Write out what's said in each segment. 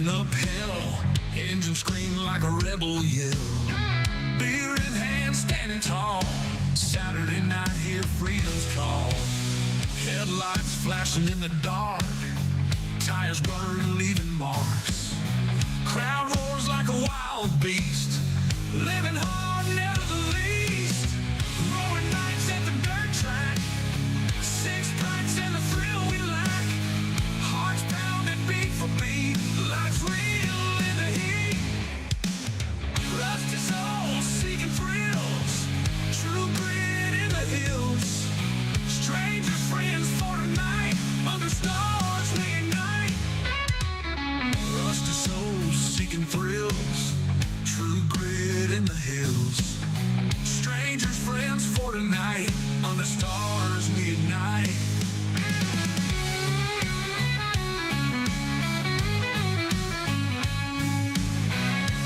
Racing uphill, engine scream like a rebel yell. Beer in hand, standing tall. Saturday night, hear freedom's call. Headlights flashing in the dark. Tires burn, leaving marks. Crowd roars like a wild beast. Living hard, never the least. Roaring nights at the dirt track. Six packs and the thrill we lack. Hearts pounding beat for beat. Life's real in the heat. Rusty souls seeking thrills. True grit in the hills. Stranger friends for tonight. Under stars we ignite. Rusty souls seeking thrills. True grit in the hills. Strangers friends for tonight. Under stars we ignite.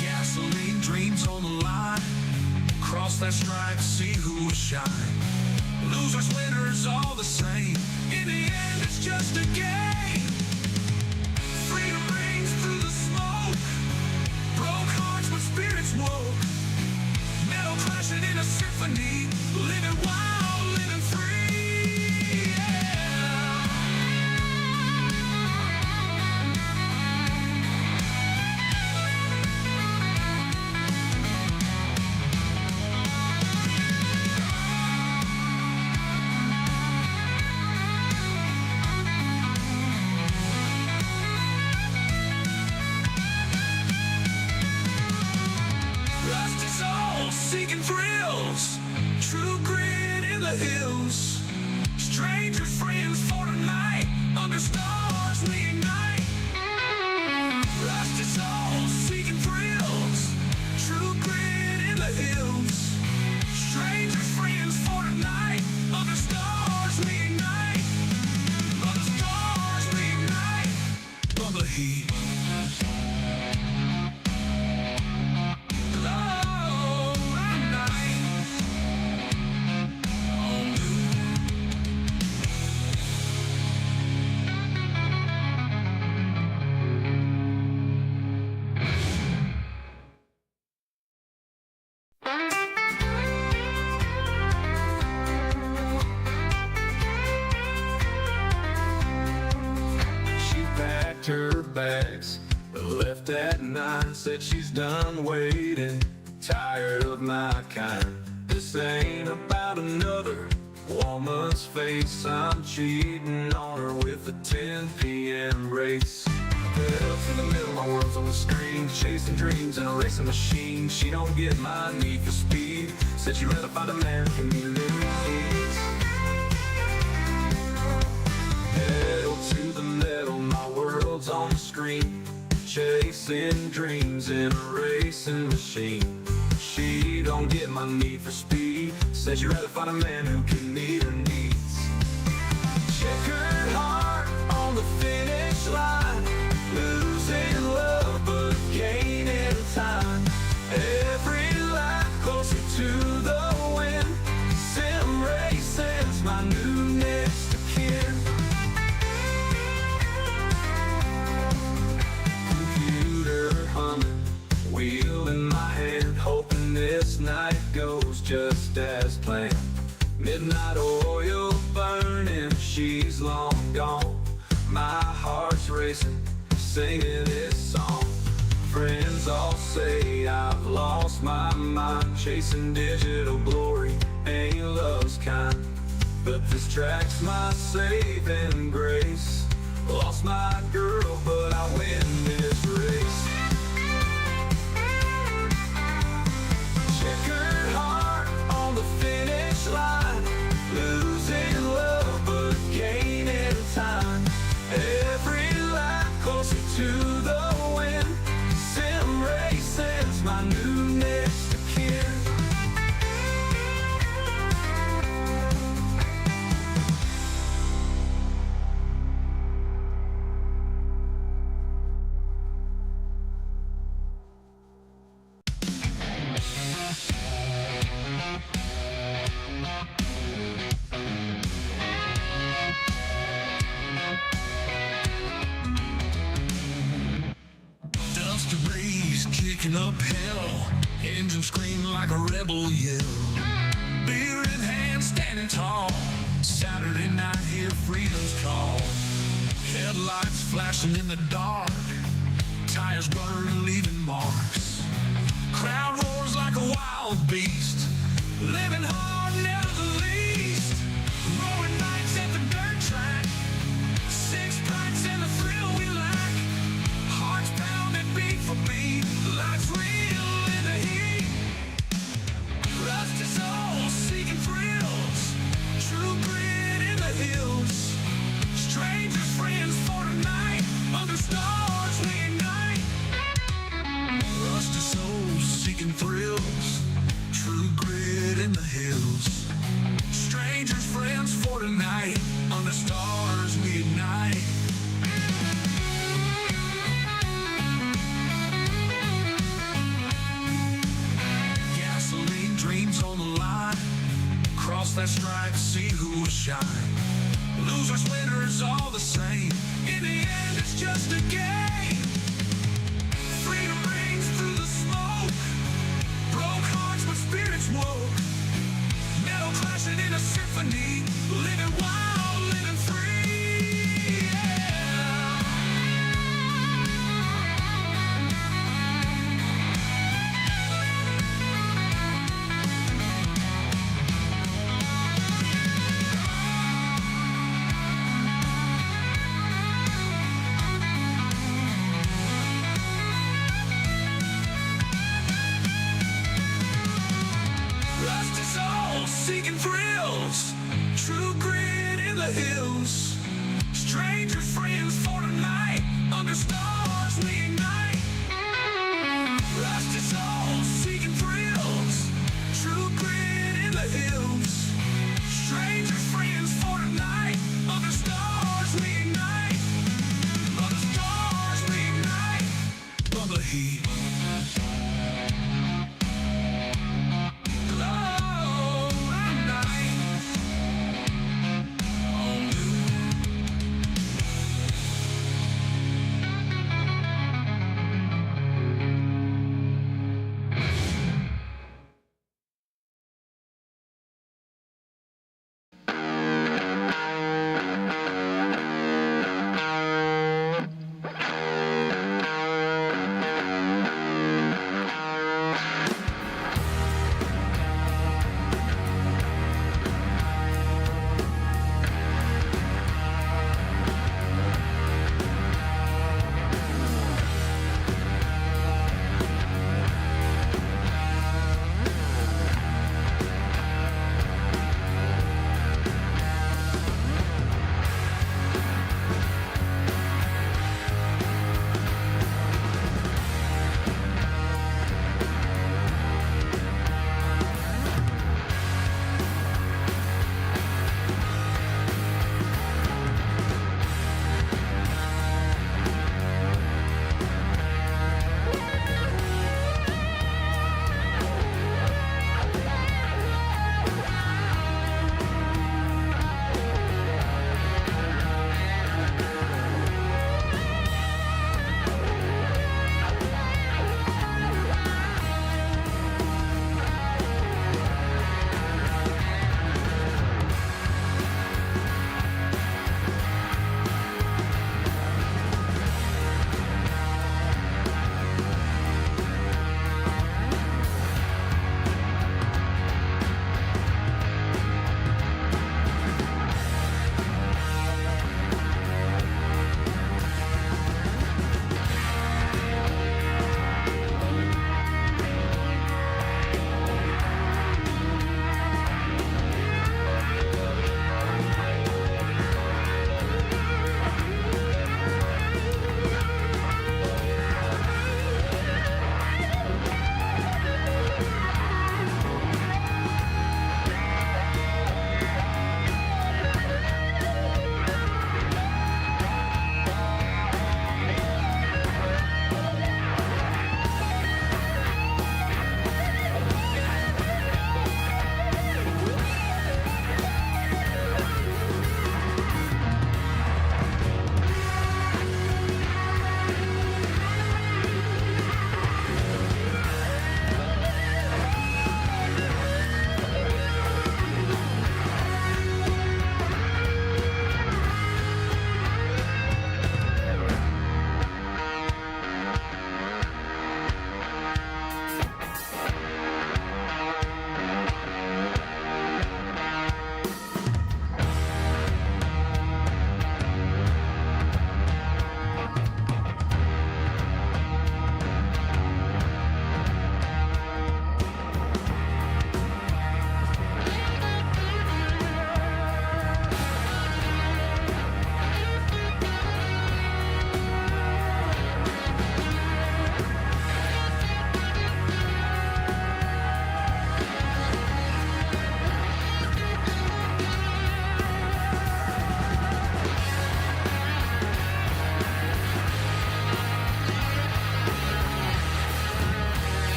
Gasoline dreams on the line. Cross that stripe, see who will shine. Losers, winners, all the same. In the end, it's just a game. Freedom rings through the smoke. Broke hearts when spirits woke. Metal crashing in a symphony. Living wild, living free. Yeah. Rusty souls seeking thrills. True grit in the hills. Stranger friends for tonight. Under stars we ignite. Rusty souls seeking thrills. True grit in the hills. Stranger friends for tonight. Under stars we ignite. Under stars we ignite. Under heat. Her bags, left at night. Said she's done waiting, tired of my kind. This ain't about another woman's face. I'm cheating on her with a 10 p.m. race. Up in the middle, my world's on the screen. Chasing dreams in a racing machine. She don't get my need for speed. Said she'd rather find a man who needs. Pedal to the metal, my world's on the screen. Chasing dreams in a racing machine. She don't get my need for speed. Says you'd rather find a man who can meet her needs. Checkered heart on the finish line. Losing love but gaining time. Every lap closer to the win. Sim racing's my new next of kin. Wheel in my hand, hoping this night goes just as planned. Midnight oil burning, she's long gone. My heart's racing, singing this song. Friends all say I've lost my mind. Chasing digital glory, ain't love's kind. But this track's my saving grace. Lost my girl, but I win this race. Checkered heart on the finish line. Losing love but gaining time. Every lap closer to the win. Sim racing's my new next of kin. kicking uphill, engine scream like a rebel yell. Beer in hand, standing tall, Saturday night, hear freedom's call. Headlights flashing in the dark, tires burn, leaving marks. Crowd roars like a wild beast, living hard, never the least. Roaring nights at the dirt track, six packs and the thrill we lack. Hearts pounding beat for beat, life's real in the heat. Rust is all seeking thrills, true grit in the hills. Strangers, friends for tonight, under stars we ignite. Rusty souls seeking thrills, true grit in the hills. Strangers, friends for tonight, under stars we ignite. Gasoline dreams on the line, cross that stripe, see who will shine. Losers, winners, all the same. In the end, it's just a game. Freedom rings through the smoke, broke hearts but spirits woke. Metal clashing in a symphony, living wild, living free. Yeah. Seeking thrills, true grit in the hills. Strangers, friends for tonight, under stars we ignite. Rusty souls seeking thrills, true grit in the hills. Strangers, friends for tonight, under stars we ignite. Under stars we ignite. Under heat.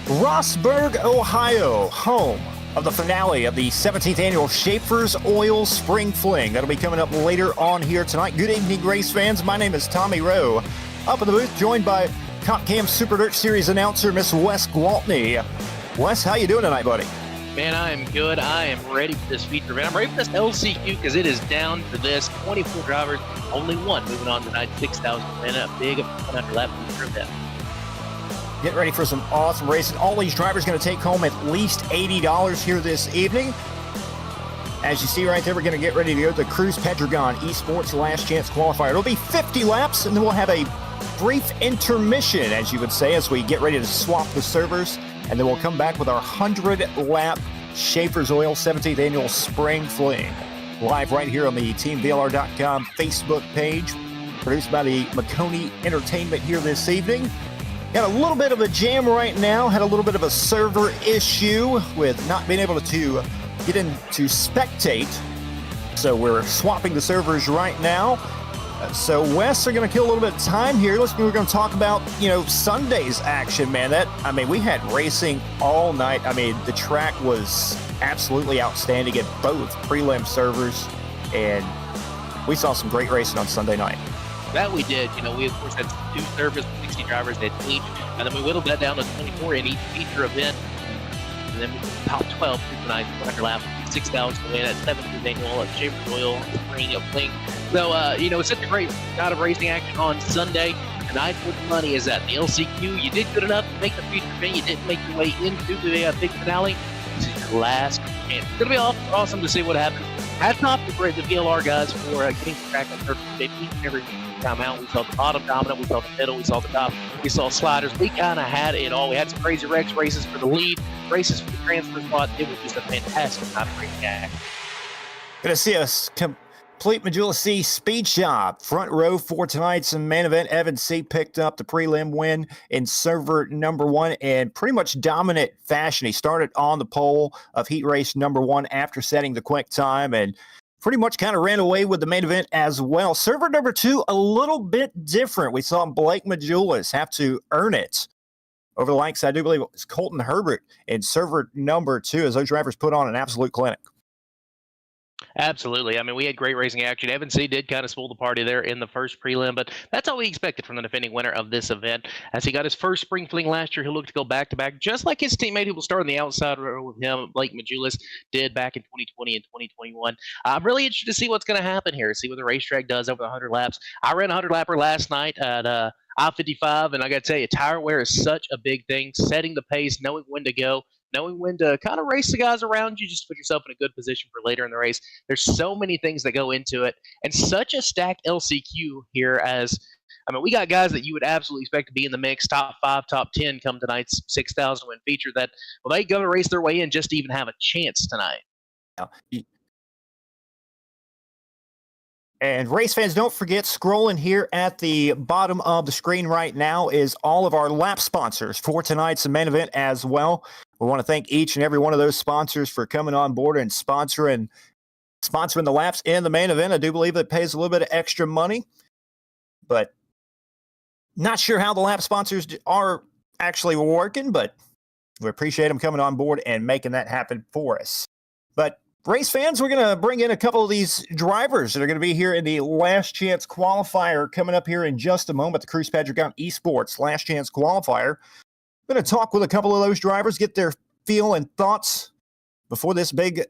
Rossburg, Ohio, home of the finale of the 17th annual Schaeffer's Oil Spring Fling. That'll be coming up later on here tonight. Good evening, race fans. My name is Tommy Rowe. Up in the booth, joined by Top Cam Super Dirt Series announcer, Miss Wesley Gwaltney. Wes, how you doing tonight, buddy? Man, I am good. I am ready for this feature event. I'm ready for this LCQ because it is down to this. 24 drivers, only one moving on tonight. 6,000 men, a big 100 lap feature event. Get ready for some awesome racing. All these drivers going to take home at least $80 here this evening. As you see right there, we're going to get ready to go to the Cruise Pedregon Esports Last Chance Qualifier. It'll be 50 laps, and then we'll have a brief intermission, as you would say, as we get ready to swap the servers. And then we'll come back with our 100-lap Shaeffer's Oil 17th Annual Spring Fling. Live right here on the TeamVLR.com Facebook page. Produced by the Maconi Entertainment here this evening. Got a little bit of a jam right now. Had a little bit of a server issue with not being able to get in to spectate. So we're swapping the servers right now. So Wes, are going to kill a little bit of time here. We're going to talk about, Sunday's action, man. We had racing all night. The track was absolutely outstanding at both prelim servers, and we saw some great racing on Sunday night. That we did. We of course had two servers, 60 drivers at each, and then we whittled that down to 24 in each feature event. And then we top 12 through tonight's 100 lap, 6,000 to win at 7th annual at Schaeffer's Oil Spring of Fling. So, it's such a great night of racing action on Sunday. Tonight, what the money is at the LCQ. You did good enough to make the feature event. You didn't make your way into the big finale. This is your last chance. It's going to be awesome to see what happens. Hats off to the VLR guys for getting the track on purpose. They beat every time out. We saw the bottom dominant, we saw the middle, we saw the top, we saw sliders. We kind of had it all. We had some crazy wrecks, races for the lead, races for the transfer spot. It was just a fantastic night of racing action. Going to see us complete Majula C speed shop. Front row for tonight's main event. Evan C picked up the prelim win in server number one in pretty much dominant fashion. He started on the pole of heat race number one after setting the quick time and pretty much kind of ran away with the main event as well. Server number two, a little bit different. We saw Blake Majulis have to earn it over the likes, I do believe it was Colton Herbert in server number two, as those drivers put on an absolute clinic. Absolutely. We had great racing action. Evan C did kind of spoil the party there in the first prelim, but that's all we expected from the defending winner of this event. As he got his first spring fling last year, he'll look to go back-to-back, just like his teammate who will start on the outside row with him, Blake Majulis, did back in 2020 and 2021. I'm really interested to see what's going to happen here, see what the racetrack does over the 100 laps. I ran a 100-lapper last night at I-55, and I got to tell you, tire wear is such a big thing, setting the pace, knowing when to go, knowing when to kind of race the guys around you, just to put yourself in a good position for later in the race. There's so many things that go into it, and such a stacked LCQ here as, we got guys that you would absolutely expect to be in the mix, top 5, top 10 come tonight's 6,000 win feature that, they go to race their way in just to even have a chance tonight. And race fans, don't forget, scrolling here at the bottom of the screen right now is all of our lap sponsors for tonight's main event as well. We want to thank each and every one of those sponsors for coming on board and sponsoring the laps in the main event. I do believe it pays a little bit of extra money, but not sure how the lap sponsors are actually working, but we appreciate them coming on board and making that happen for us. But race fans, we're going to bring in a couple of these drivers that are going to be here in the Last Chance Qualifier coming up here in just a moment, the Cruise Pedregon Esports Last Chance Qualifier. I'm going to talk with a couple of those drivers, get their feel and thoughts before this big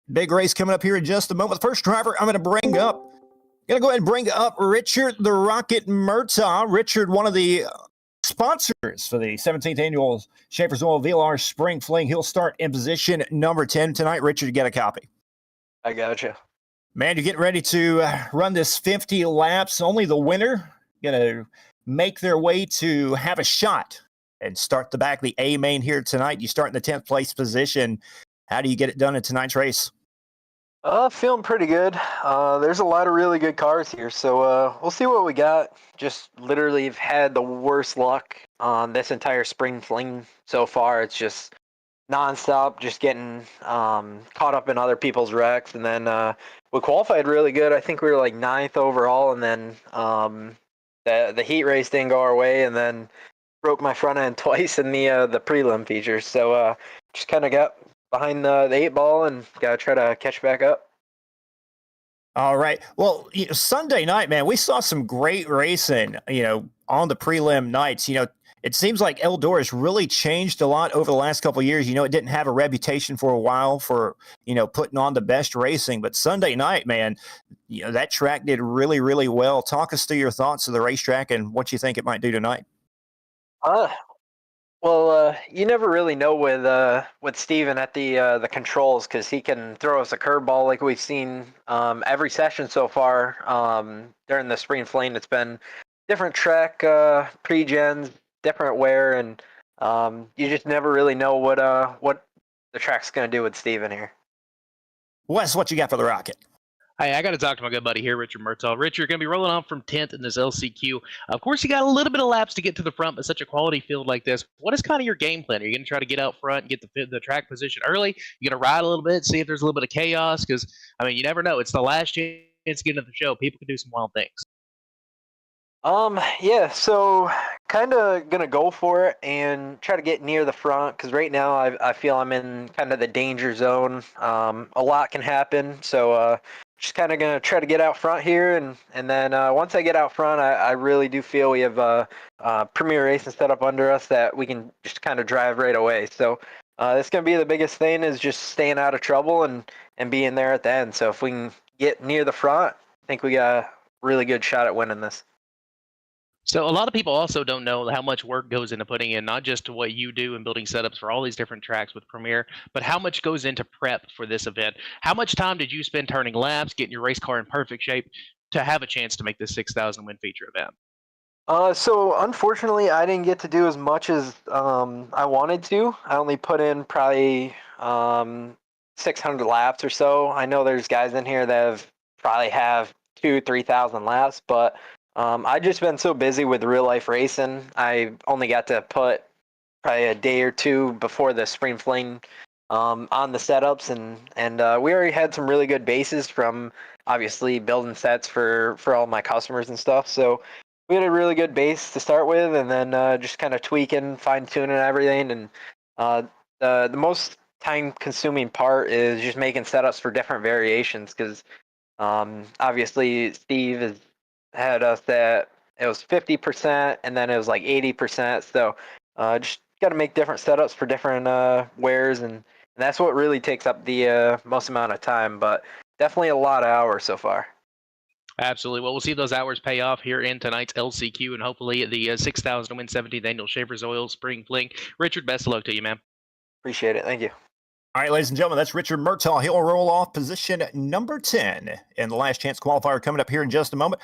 race coming up here in just a moment. The first driver I'm going to go ahead and bring up Richard the Rocket Murtaugh. Richard, one of the sponsors for the 17th annual Schaeffer's Oil VLR Spring Fling. He'll start in position number 10 tonight. Richard, you get a copy. I gotcha. Man, you're getting ready to run this 50 laps. Only the winner going to make their way to have a shot and start the back of the A main here tonight. You start in the 10th place position. How do you get it done in tonight's race? Feeling pretty good. There's a lot of really good cars here, so we'll see what we got. Just literally have had the worst luck on this entire spring fling so far. It's just nonstop, just getting caught up in other people's wrecks. And then we qualified really good. I think we were like 9th overall, and then the heat race didn't go our way, and then broke my front end twice in the prelim features. So just kind of got behind the 8 ball and got to try to catch back up. All right. Well, Sunday night, man, we saw some great racing, on the prelim nights. It seems like Eldora has really changed a lot over the last couple of years. It didn't have a reputation for a while for, putting on the best racing. But Sunday night, man, that track did really, really well. Talk us through your thoughts of the racetrack and what you think it might do tonight. Well, you never really know with Steven at the controls, because he can throw us a curveball like we've seen every session so far during the spring fling. It's been different track pre-gens, different wear, and you just never really know what the track's going to do with Steven here. Wes, what you got for the Rocket? Hey, I got to talk to my good buddy here, Richard Murtaugh. Richard, you're going to be rolling on from 10th in this LCQ. Of course, you got a little bit of laps to get to the front, but such a quality field like this. What is kind of your game plan? Are you going to try to get out front and get the track position early? You going to ride a little bit, see if there's a little bit of chaos? Because, you never know. It's the last chance to get into the show. People can do some wild things. Yeah, so kind of gonna go for it and try to get near the front, because right now I feel I'm in kind of the danger zone. A lot can happen, so just kind of gonna try to get out front here, and then once I get out front, I really do feel we have a premier racing setup under us that we can just kind of drive right away. So that's gonna be the biggest thing, is just staying out of trouble and being there at the end. So if we can get near the front, I think we got a really good shot at winning this. So a lot of people also don't know how much work goes into putting in, not just to what you do and building setups for all these different tracks with Premier, but how much goes into prep for this event. How much time did you spend turning laps, getting your race car in perfect shape to have a chance to make this 6,000 win feature event? So unfortunately, I didn't get to do as much as I wanted to. I only put in probably 600 laps or so. I know there's guys in here that probably have 2,000-3,000 laps, but I've just been so busy with real life racing. I only got to put probably a day or two before the spring fling on the setups, and we already had some really good bases from obviously building sets for all my customers and stuff. So we had a really good base to start with, and then just kind of tweaking, fine tuning everything. And the most time consuming part is just making setups for different variations, because obviously Steve has had us that it was 50% and then it was like 80%. So just got to make different setups for different wears, and that's what really takes up the most amount of time, but definitely a lot of hours so far. Absolutely. Well, we'll see those hours pay off here in tonight's LCQ, and hopefully the 6,000 win 17th annual Schaeffer's Oil Spring Fling. Richard, best of luck to you, man. Appreciate it. Thank you. All right, ladies and gentlemen, that's Richard Murtaugh. He'll roll off position number 10 in the last chance qualifier coming up here in just a moment.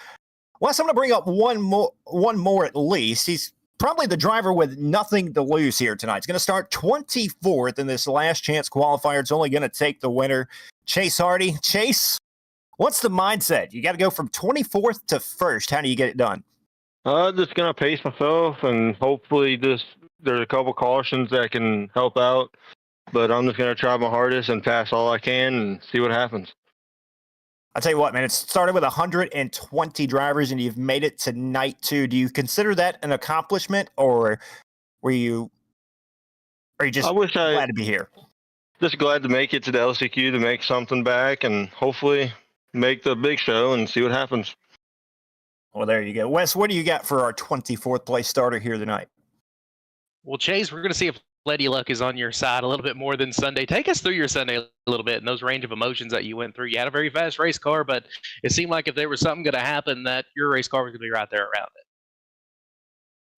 Wes, I'm going to bring up one more at least. He's probably the driver with nothing to lose here tonight. He's going to start 24th in this last chance qualifier. It's only going to take the winner, Chase Hardy. Chase, what's the mindset? You got to go from 24th to 1st. How do you get it done? Just going to pace myself, and hopefully there's a couple cautions that can help out. But I'm just going to try my hardest and pass all I can and see what happens. I'll tell you what, man, it started with 120 drivers, and you've made it to night 2. Do you consider that an accomplishment, or are you just glad to be here? Just glad to make it to the LCQ, to make something back, and hopefully make the big show and see what happens. Well, there you go. Wes, what do you got for our 24th place starter here tonight? Well, Chase, we're going to see if Lady Luck is on your side a little bit more than Sunday. Take us through your Sunday a little bit and those range of emotions that you went through. You had a very fast race car, but it seemed like if there was something going to happen, that your race car was going to be right there around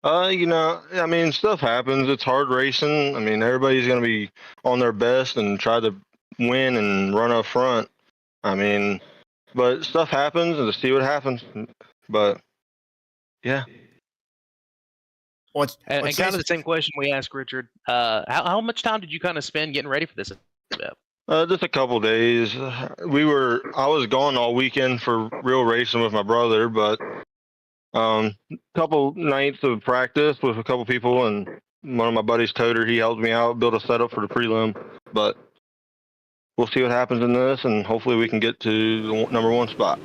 it. Stuff happens. It's hard racing. Everybody's going to be on their best and try to win and run up front. But stuff happens, and to see what happens. But, yeah. And kind of the same question we asked Richard. How much time did you kind of spend getting ready for this event? Just a couple days. I was gone all weekend for real racing with my brother, but couple nights of practice with a couple people, and one of my buddies, Toter, he helped me out, build a setup for the prelim. But we'll see what happens in this, and hopefully we can get to the number 1 spot.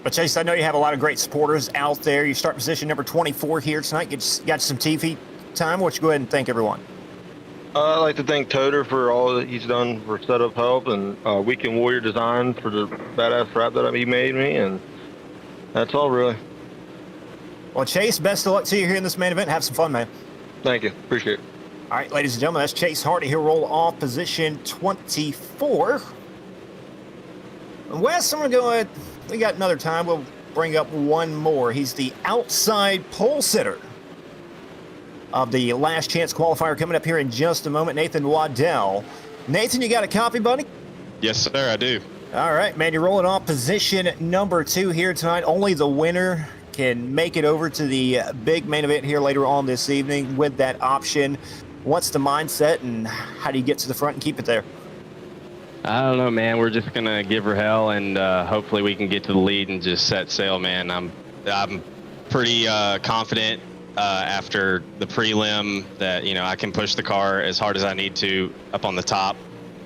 But Chase, I know you have a lot of great supporters out there. You start position number 24 here tonight. Got some TV time. Why don't you go ahead and thank everyone? I'd like to thank Toter for all that he's done for setup help, and Weekend Warrior Design for the badass wrap that he made me, and that's all really. Well, Chase, best of luck to you here in this main event. Have some fun, man. Thank you. Appreciate it. All right, ladies and gentlemen, that's Chase Hardy. He'll roll off position 24. And Wes, I'm going to go ahead. We got another time. We'll bring up one more. He's the outside pole sitter of the last chance qualifier coming up here in just a moment. Nathan Waddell. Nathan, you got a copy, buddy? Yes, sir, I do. All right, man, you're rolling off position number 2 here tonight. Only the winner can make it over to the big main event here later on this evening with that option. What's the mindset, and how do you get to the front and keep it there? I don't know, man. We're just gonna give her hell, and hopefully we can get to the lead and just set sail, man. I'm pretty confident after the prelim that I can push the car as hard as I need to up on the top.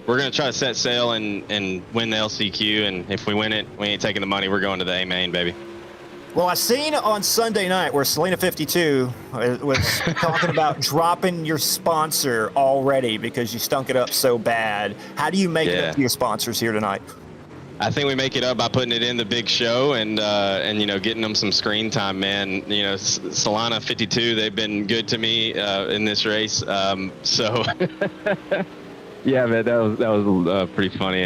We're gonna try to set sail and win the LCQ, and if we win it, we ain't taking the money. We're going to the A main, baby. Well, I seen on Sunday night where Selena52 was talking about dropping your sponsor already because you stunk it up so bad. How do you make it up to your sponsors here tonight? I think we make it up by putting it in the big show and getting them some screen time, man. Solana52, they've been good to me in this race. So yeah, man, that was pretty funny.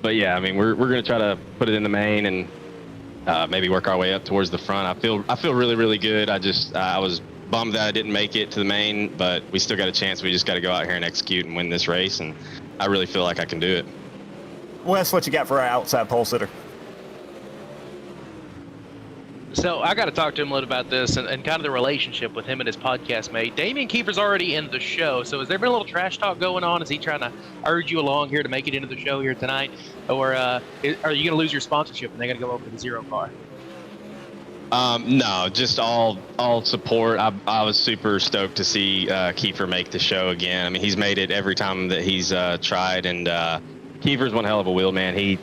But yeah, I mean, we're gonna try to put it in the main and maybe work our way up towards the front. I feel really, really good. I was bummed that I didn't make it to the main, but we still got a chance. We just got to go out here and execute and win this race, and I really feel like I can do it. Wes, what you got for our outside pole sitter? So I got to talk to him a little about this and kind of the relationship with him and his podcast mate. Damian Kiefer's already in the show, so has there been a little trash talk going on? Is he trying to urge you along here to make it into the show here tonight? Or are you going to lose your sponsorship and they're going to go over to the zero car? No, just all support. I was super stoked to see Kiefer make the show again. I mean, he's made it every time that he's tried, and Kiefer's one hell of a wheel, man. He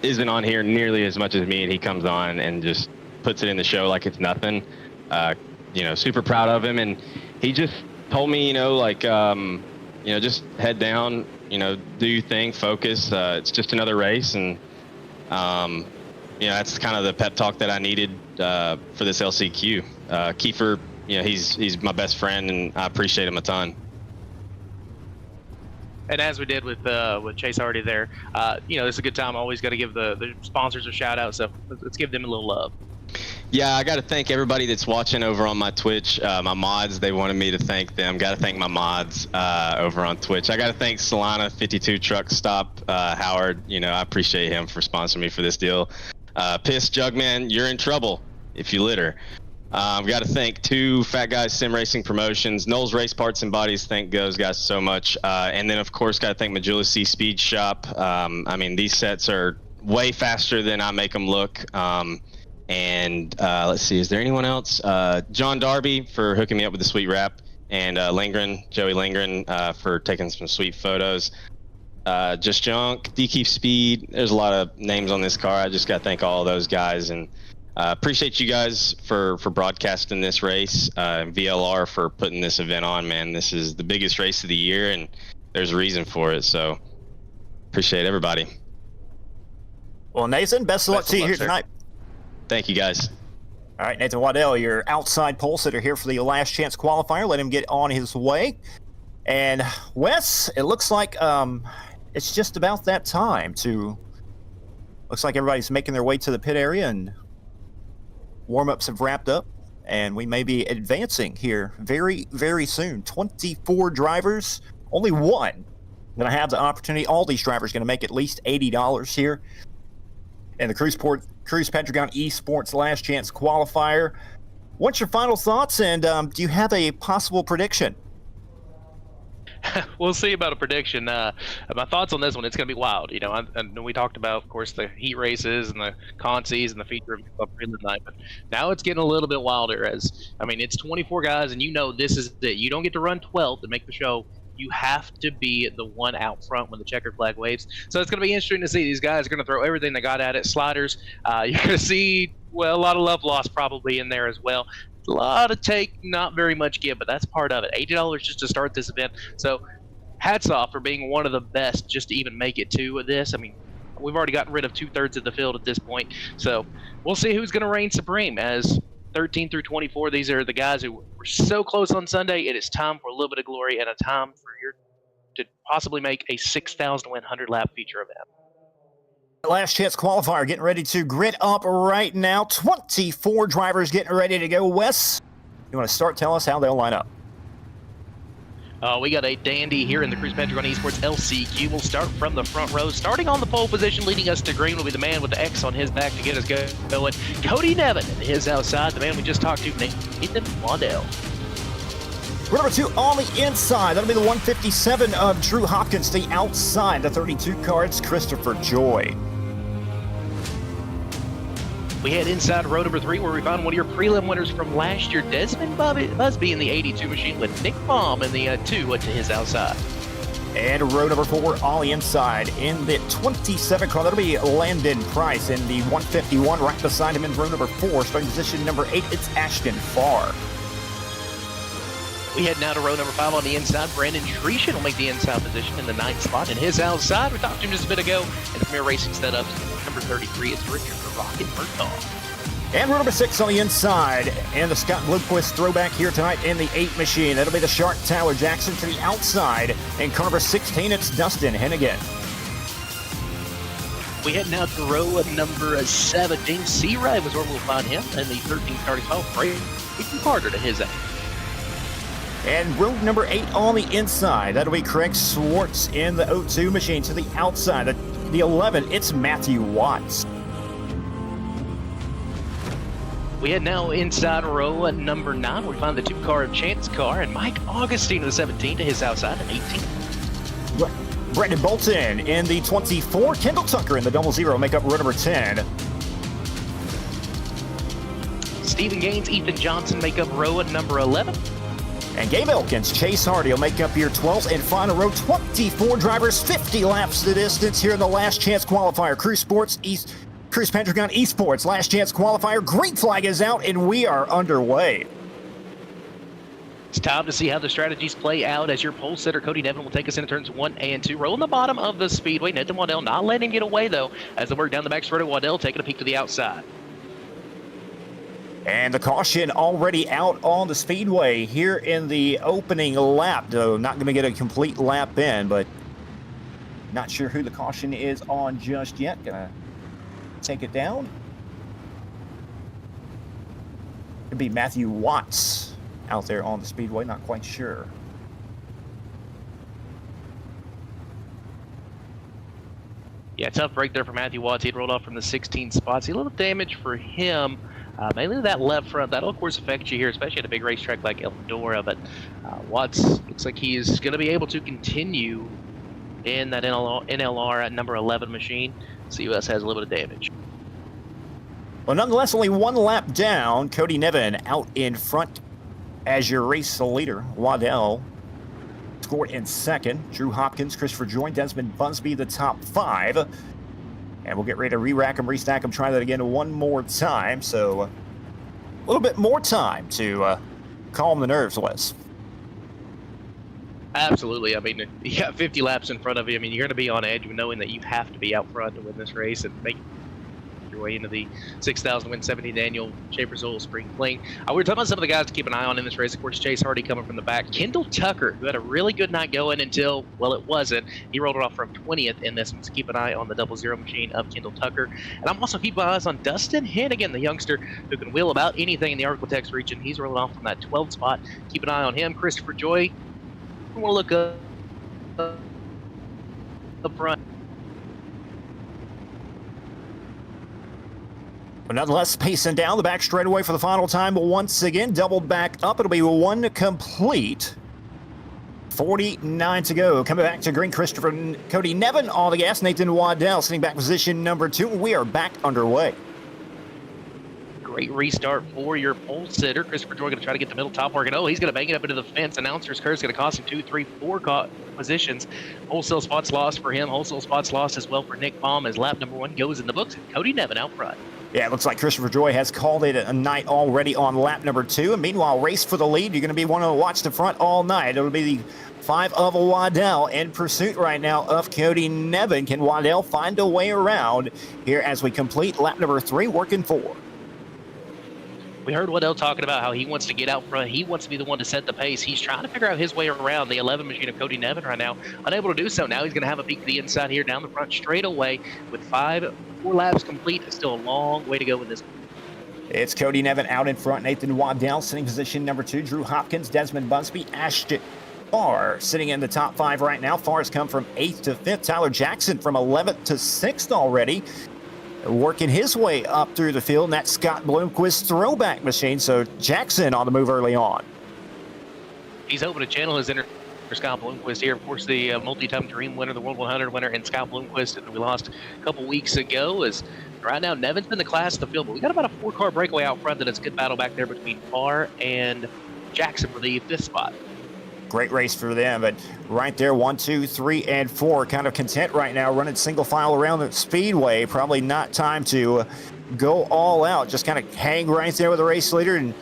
isn't on here nearly as much as me, and he comes on and just puts it in the show like it's nothing. Super proud of him, and he just told me, just head down, do your thing, focus. It's just another race, and that's kind of the pep talk that I needed for this LCQ. Kiefer, he's my best friend, and I appreciate him a ton. And as we did with Chase already there, it's a good time. Always got to give the sponsors a shout out, so let's give them a little love. Yeah, I got to thank everybody that's watching over on my Twitch. My mods, they wanted me to thank them. Got to thank my mods over on Twitch. I got to thank Solana52 Truck Stop, Howard. I appreciate him for sponsoring me for this deal. Piss Jugman, you're in trouble if you litter. I've got to thank 2 Fat Guys Sim Racing Promotions, Knowles Race Parts and Bodies. Thank those guys so much. And then, of course, got to thank Majula C Speed Shop. These sets are way faster than I make them look. And let's see, is there anyone else? John Darby for hooking me up with the sweet wrap, and Joey Lindgren for taking some sweet photos. Just Junk, DKeep Speed. There's a lot of names on this car. I just got to thank all of those guys, and appreciate you guys for broadcasting this race, VLR for putting this event on, man. This is the biggest race of the year, and there's a reason for it, so appreciate everybody. Well, Nathan, best of luck to you here tonight. Thank you, guys. All right, Nathan Waddell, your outside pole sitter here for the last chance qualifier. Let him get on his way. And Wes, it looks like it's just about that time looks like everybody's making their way to the pit area, and warm-ups have wrapped up, and we may be advancing here very, very soon. 24 drivers, only one going to have the opportunity. All these drivers going to make at least $80 here. And the Cruise Pedregon Esports Last Chance Qualifier. What's your final thoughts, and do you have a possible prediction? We'll see about a prediction. My thoughts on this one, it's going to be wild. And we talked about, of course, the heat races and the consies and the feature of prelim night, but now it's getting a little bit wilder it's 24 guys, and this is it. You don't get to run 12th and make the show. you have to be the one out front when the checkered flag waves. So it's going to be interesting to see. These guys are going to throw everything they got at it. Sliders. You're going to see, well, a lot of love lost probably in there as well. A lot of take, not very much give, but that's part of it. $80 just to start this event. So hats off for being one of the best just to even make it to this. I mean, we've already gotten rid of 2/3 of the field at this point. So we'll see who's going to reign supreme as 13 through 24. These are the guys who were so close on Sunday. It is time for a little bit of glory and a time for you to possibly make a 6,000 win 100 lap feature event. Last chance qualifier getting ready to grid up right now. 24 drivers getting ready to go. Wes, you want to start? Tell us how they'll line up. We got a dandy here in the Cruise Pedregon Esports LCQ. We'll start from the front row. Starting on the pole position, leading us to green will be the man with the X on his back to get us going. Cody Nevin is outside. The man we just talked to, Nathan Waddell. Number 2 on the inside. That'll be the 157 of Drew Hopkins. The outside, the 32 cards, Christopher Joy. We head inside row number 3 where we found one of your prelim winners from last year, Desmond Busby in the 82 machine with Nick Baum in the 2 to his outside. And row number 4 on the inside in the 27 car. That'll be Landon Price in the 151 right beside him in row number 4. Starting position number 8, it's Ashton Farr. We head now to row number 5 on the inside. Brandon Tretion will make the inside position in the 9th spot. In his outside, we talked to him just a bit ago, and the Premier Racing setup, number 33, it's Richard the Rocket Murtaugh. And row number 6 on the inside, and the Scott Bloomquist throwback here tonight in the 8 machine. That'll be the Shark Tyler Jackson to the outside. In car number 16, it's Dustin Hennigan. We head now to row number 7. James Searay was where we'll find him in the 13th starting spot. Brayden Carter to his end. And row number 8 on the inside, that'll be Craig Swartz in the 02 machine to the outside. The 11, it's Matthew Watts. We head now inside row number 9. We find the 2 car of Chance Carr and Mike Augustine of the 17 to his outside at 18. Brandon Bolton in the 24. Kendall Tucker in the 00 make up row number 10. Stephen Gaines, Ethan Johnson make up row number 11. And Gabe Elkins, Chase Hardy will make up your 12th and final row. 24 drivers, 50 laps the distance here in the last chance qualifier. Cruise Pedregon Esports last chance qualifier. Green flag is out and we are underway. It's time to see how the strategies play out as your pole sitter Cody Nevin will take us into turns 1 and 2. Rolling the bottom of the speedway. Nathan Waddell not letting him get away though as they work down the back straight. Waddell taking a peek to the outside. And the caution already out on the speedway here in the opening lap, though not going to get a complete lap in, but not sure who the caution is on just yet. Gonna take it down. It'd be Matthew Watts out there on the speedway, not quite sure. Yeah, tough break there for Matthew Watts. He'd rolled off from the 16 spots. A little damage for him. Mainly that left front. That'll, of course, affect you here, especially at a big racetrack like Eldora. But Watts looks like he's going to be able to continue in that NLR at number 11 machine. CUS has a little bit of damage. Well, nonetheless, only 1 lap down. Cody Nevin out in front as your race leader. Waddell scored in second. Drew Hopkins, Christopher Joy, Desmond Busby, the top 5. And we'll get ready to re-rack them, restack them, try that again one more time. So a little bit more time to calm the nerves, Wes. Absolutely. I mean, you got 50 laps in front of you. I mean, you're going to be on edge knowing that you have to be out front to win this race and make your way into the 6,000 win 17th annual Schaeffer Spring Fling. We were talking about some of the guys to keep an eye on in this race. Of course, Chase Hardy coming from the back. Kendall Tucker, who had a really good night going until, well, it wasn't. He rolled it off from 20th in this one, so keep an eye on the 00 machine of Kendall Tucker. And I'm also keeping my eyes on Dustin Hennigan, the youngster who can wheel about anything in the Article Text region. He's rolling off from that 12th spot. Keep an eye on him. Christopher Joy, I want to look up front. But nonetheless, pacing down the back straightaway for the final time. Once again, doubled back up. It'll be 1 complete. 49 to go. Coming back to green, Christopher Cody Nevin on the gas. Nathan Waddell sitting back position number 2. We are back underway. Great restart for your pole sitter. Christopher Joy going to try to get the middle top working. Oh, he's going to bang it up into the fence. Announcer's curse going to cost him 2, 3, 4 positions. Wholesale spots lost for him. Wholesale spots lost as well for Nick Baum as lap number 1 goes in the books. Cody Nevin out front. Yeah, it looks like Christopher Joy has called it a night already on lap number 2. And meanwhile, race for the lead. You're going to be wanting to watch the front all night. It'll be the 5 of Waddell in pursuit right now of Cody Nevin. Can Waddell find a way around here as we complete lap number 3, working 4? We heard Waddell talking about how he wants to get out front. He wants to be the one to set the pace. He's trying to figure out his way around the 11 machine of Cody Nevin right now. Unable to do so. Now he's going to have a peek to the inside here down the front straight away with 4 laps complete. It's still a long way to go with this. It's Cody Nevin out in front. Nathan Waddell sitting position number 2. Drew Hopkins, Desmond Busby, Ashton Farr sitting in the top 5 right now. Farr has come from 8th to 5th. Tyler Jackson from 11th to 6th already, working his way up through the field. And that's Scott Bloomquist's throwback machine. So Jackson on the move early on. He's hoping to channel his inner Scott Bloomquist here. Of course, the multi-time Dream winner, the World 100 winner, and Scott Bloomquist that we lost a couple weeks ago. Is right now Nevin's been the class of the field, but we got about a 4-car breakaway out front. That it's a good battle back there between Farr and Jackson for the 5th spot. Great race for them, but right there, 1, 2, 3, and 4, kind of content right now, running single file around the speedway. Probably not time to go all out. Just kind of hang right there with the race leader and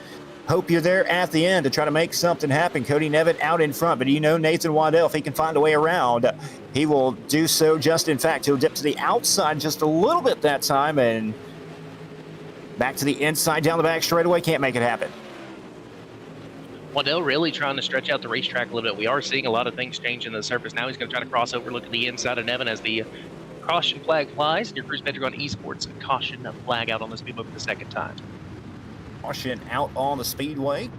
hope you're there at the end to try to make something happen. Cody Nevin out in front, but you know Nathan Waddell, if he can find a way around, he will do so. Just in fact, he'll dip to the outside just a little bit that time and back to the inside down the back straightaway. Can't make it happen. Waddell really trying to stretch out the racetrack a little bit. We are seeing a lot of things change in the surface. Now he's going to try to cross over, look at the inside of Nevin as the caution flag flies. Your Cruise Pentagon Esports caution flag out on the speedway for the 2nd time. Caution out on the speedway.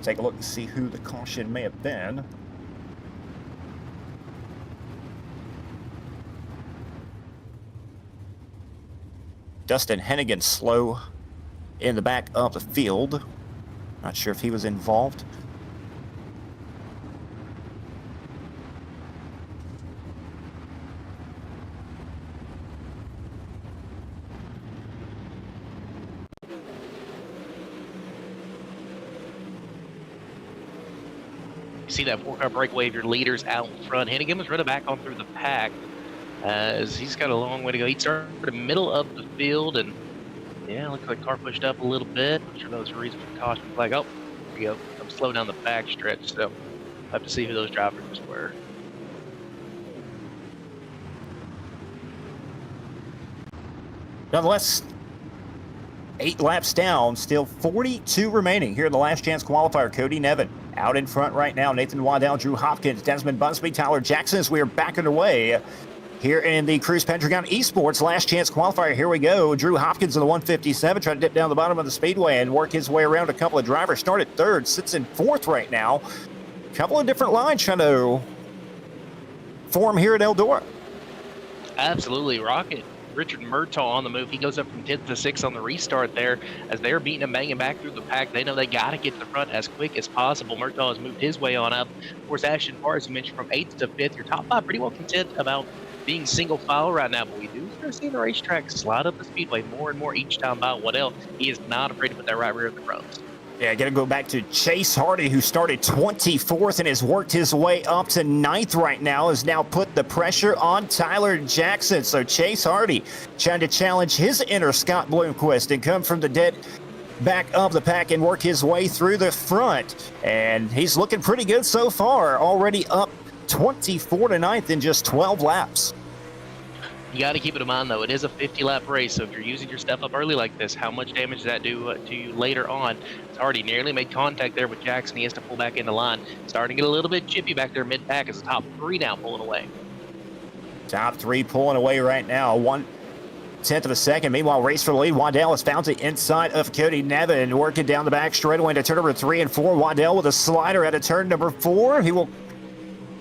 Take a look and see who the caution may have been. Dustin Hennigan slow in the back of the field. Not sure if he was involved. You see that 4-car breakaway of your leaders out in front. Hennigan was running back on through the pack as he's got a long way to go. He started in the middle of the field and yeah, looks like car pushed up a little bit. I'm sure that was a reason for the caution flag. Oh, here we go. I'm slow down the back stretch, so I have to see who those drivers were. Nonetheless, 8 laps down, still 42 remaining here in the last chance qualifier. Cody Nevin out in front right now. Nathan Waddell, Drew Hopkins, Desmond Busby, Tyler Jackson as we are back underway here in the Cruise Pentagon Esports last chance qualifier. Here we go. Drew Hopkins in the 157 trying to dip down the bottom of the speedway and work his way around a couple of drivers. Started 3rd, sits in 4th right now. A couple of different lines trying to form here at Eldora. Absolutely. Rocket Richard Murtaugh on the move. He goes up from 10th to 6th on the restart there as they're beating and banging back through the pack. They know they got to get to the front as quick as possible. Murtaugh has moved his way on up. Of course, Ashton Farr, as you mentioned, from 8th to 5th. Your top 5 pretty well content about being single file right now, but we do start seeing the racetrack slide up the speedway more and more each time by Waddell. He is not afraid to put that right rear in the ropes. Yeah, got to go back to Chase Hardy, who started 24th and has worked his way up to 9th right now, has now put the pressure on Tyler Jackson. So Chase Hardy trying to challenge his inner Scott Bloomquist and come from the dead back of the pack and work his way through the front. And he's looking pretty good so far, already up 24 to 9th in just 12 laps. You got to keep it in mind, though, it is a 50-lap race, so if you're using your stuff up early like this, how much damage does that do to you later on? It's already nearly made contact there with Jackson. He has to pull back into line. Starting to get a little bit chippy back there mid-pack as the top 3 now pulling away. Top 3 pulling away right now. 1/10 of a second. Meanwhile, race for the lead. Waddell has found the inside of Cody Nevin, working down the back straightaway into turn number 3 and 4. Waddell with a slider at a turn number 4. He will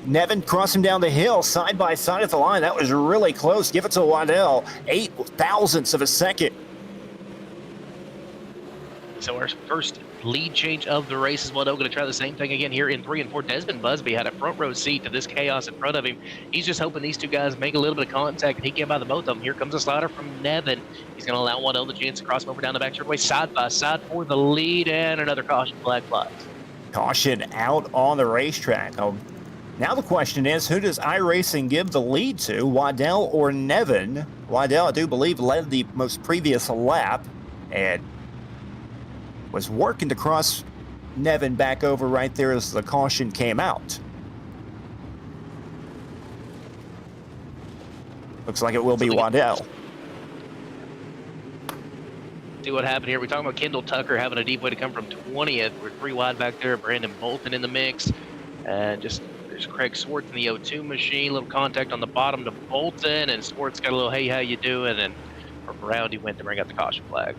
Nevin crossing down the hill side by side at the line. That was really close. Give it to Waddell. 8 thousandths of a second. So our first lead change of the race as well. Going to try the same thing again here in 3 and 4. Desmond Busby had a front row seat to this chaos in front of him. He's just hoping these two guys make a little bit of contact and he can't buy the both of them. Here comes a slider from Nevin. He's going to allow Waddell the chance to cross him over down the back straightaway side by side for the lead, and another caution flag flies. Caution out on the racetrack. Now the question is, who does iRacing give the lead to, Waddell or Nevin? Waddell, I do believe, led the most previous lap and was working to cross Nevin back over right there as the caution came out. Looks like it will be Waddell. See what happened here. We're talking about Kendall Tucker having a deep way to come from 20th. We're 3 wide back there. Brandon Bolton in the mix. And just there's Craig Swartz in the O2 machine. Little contact on the bottom to Bolton. And Swartz got a little, hey, how you doing? And around he went to bring out the caution flag.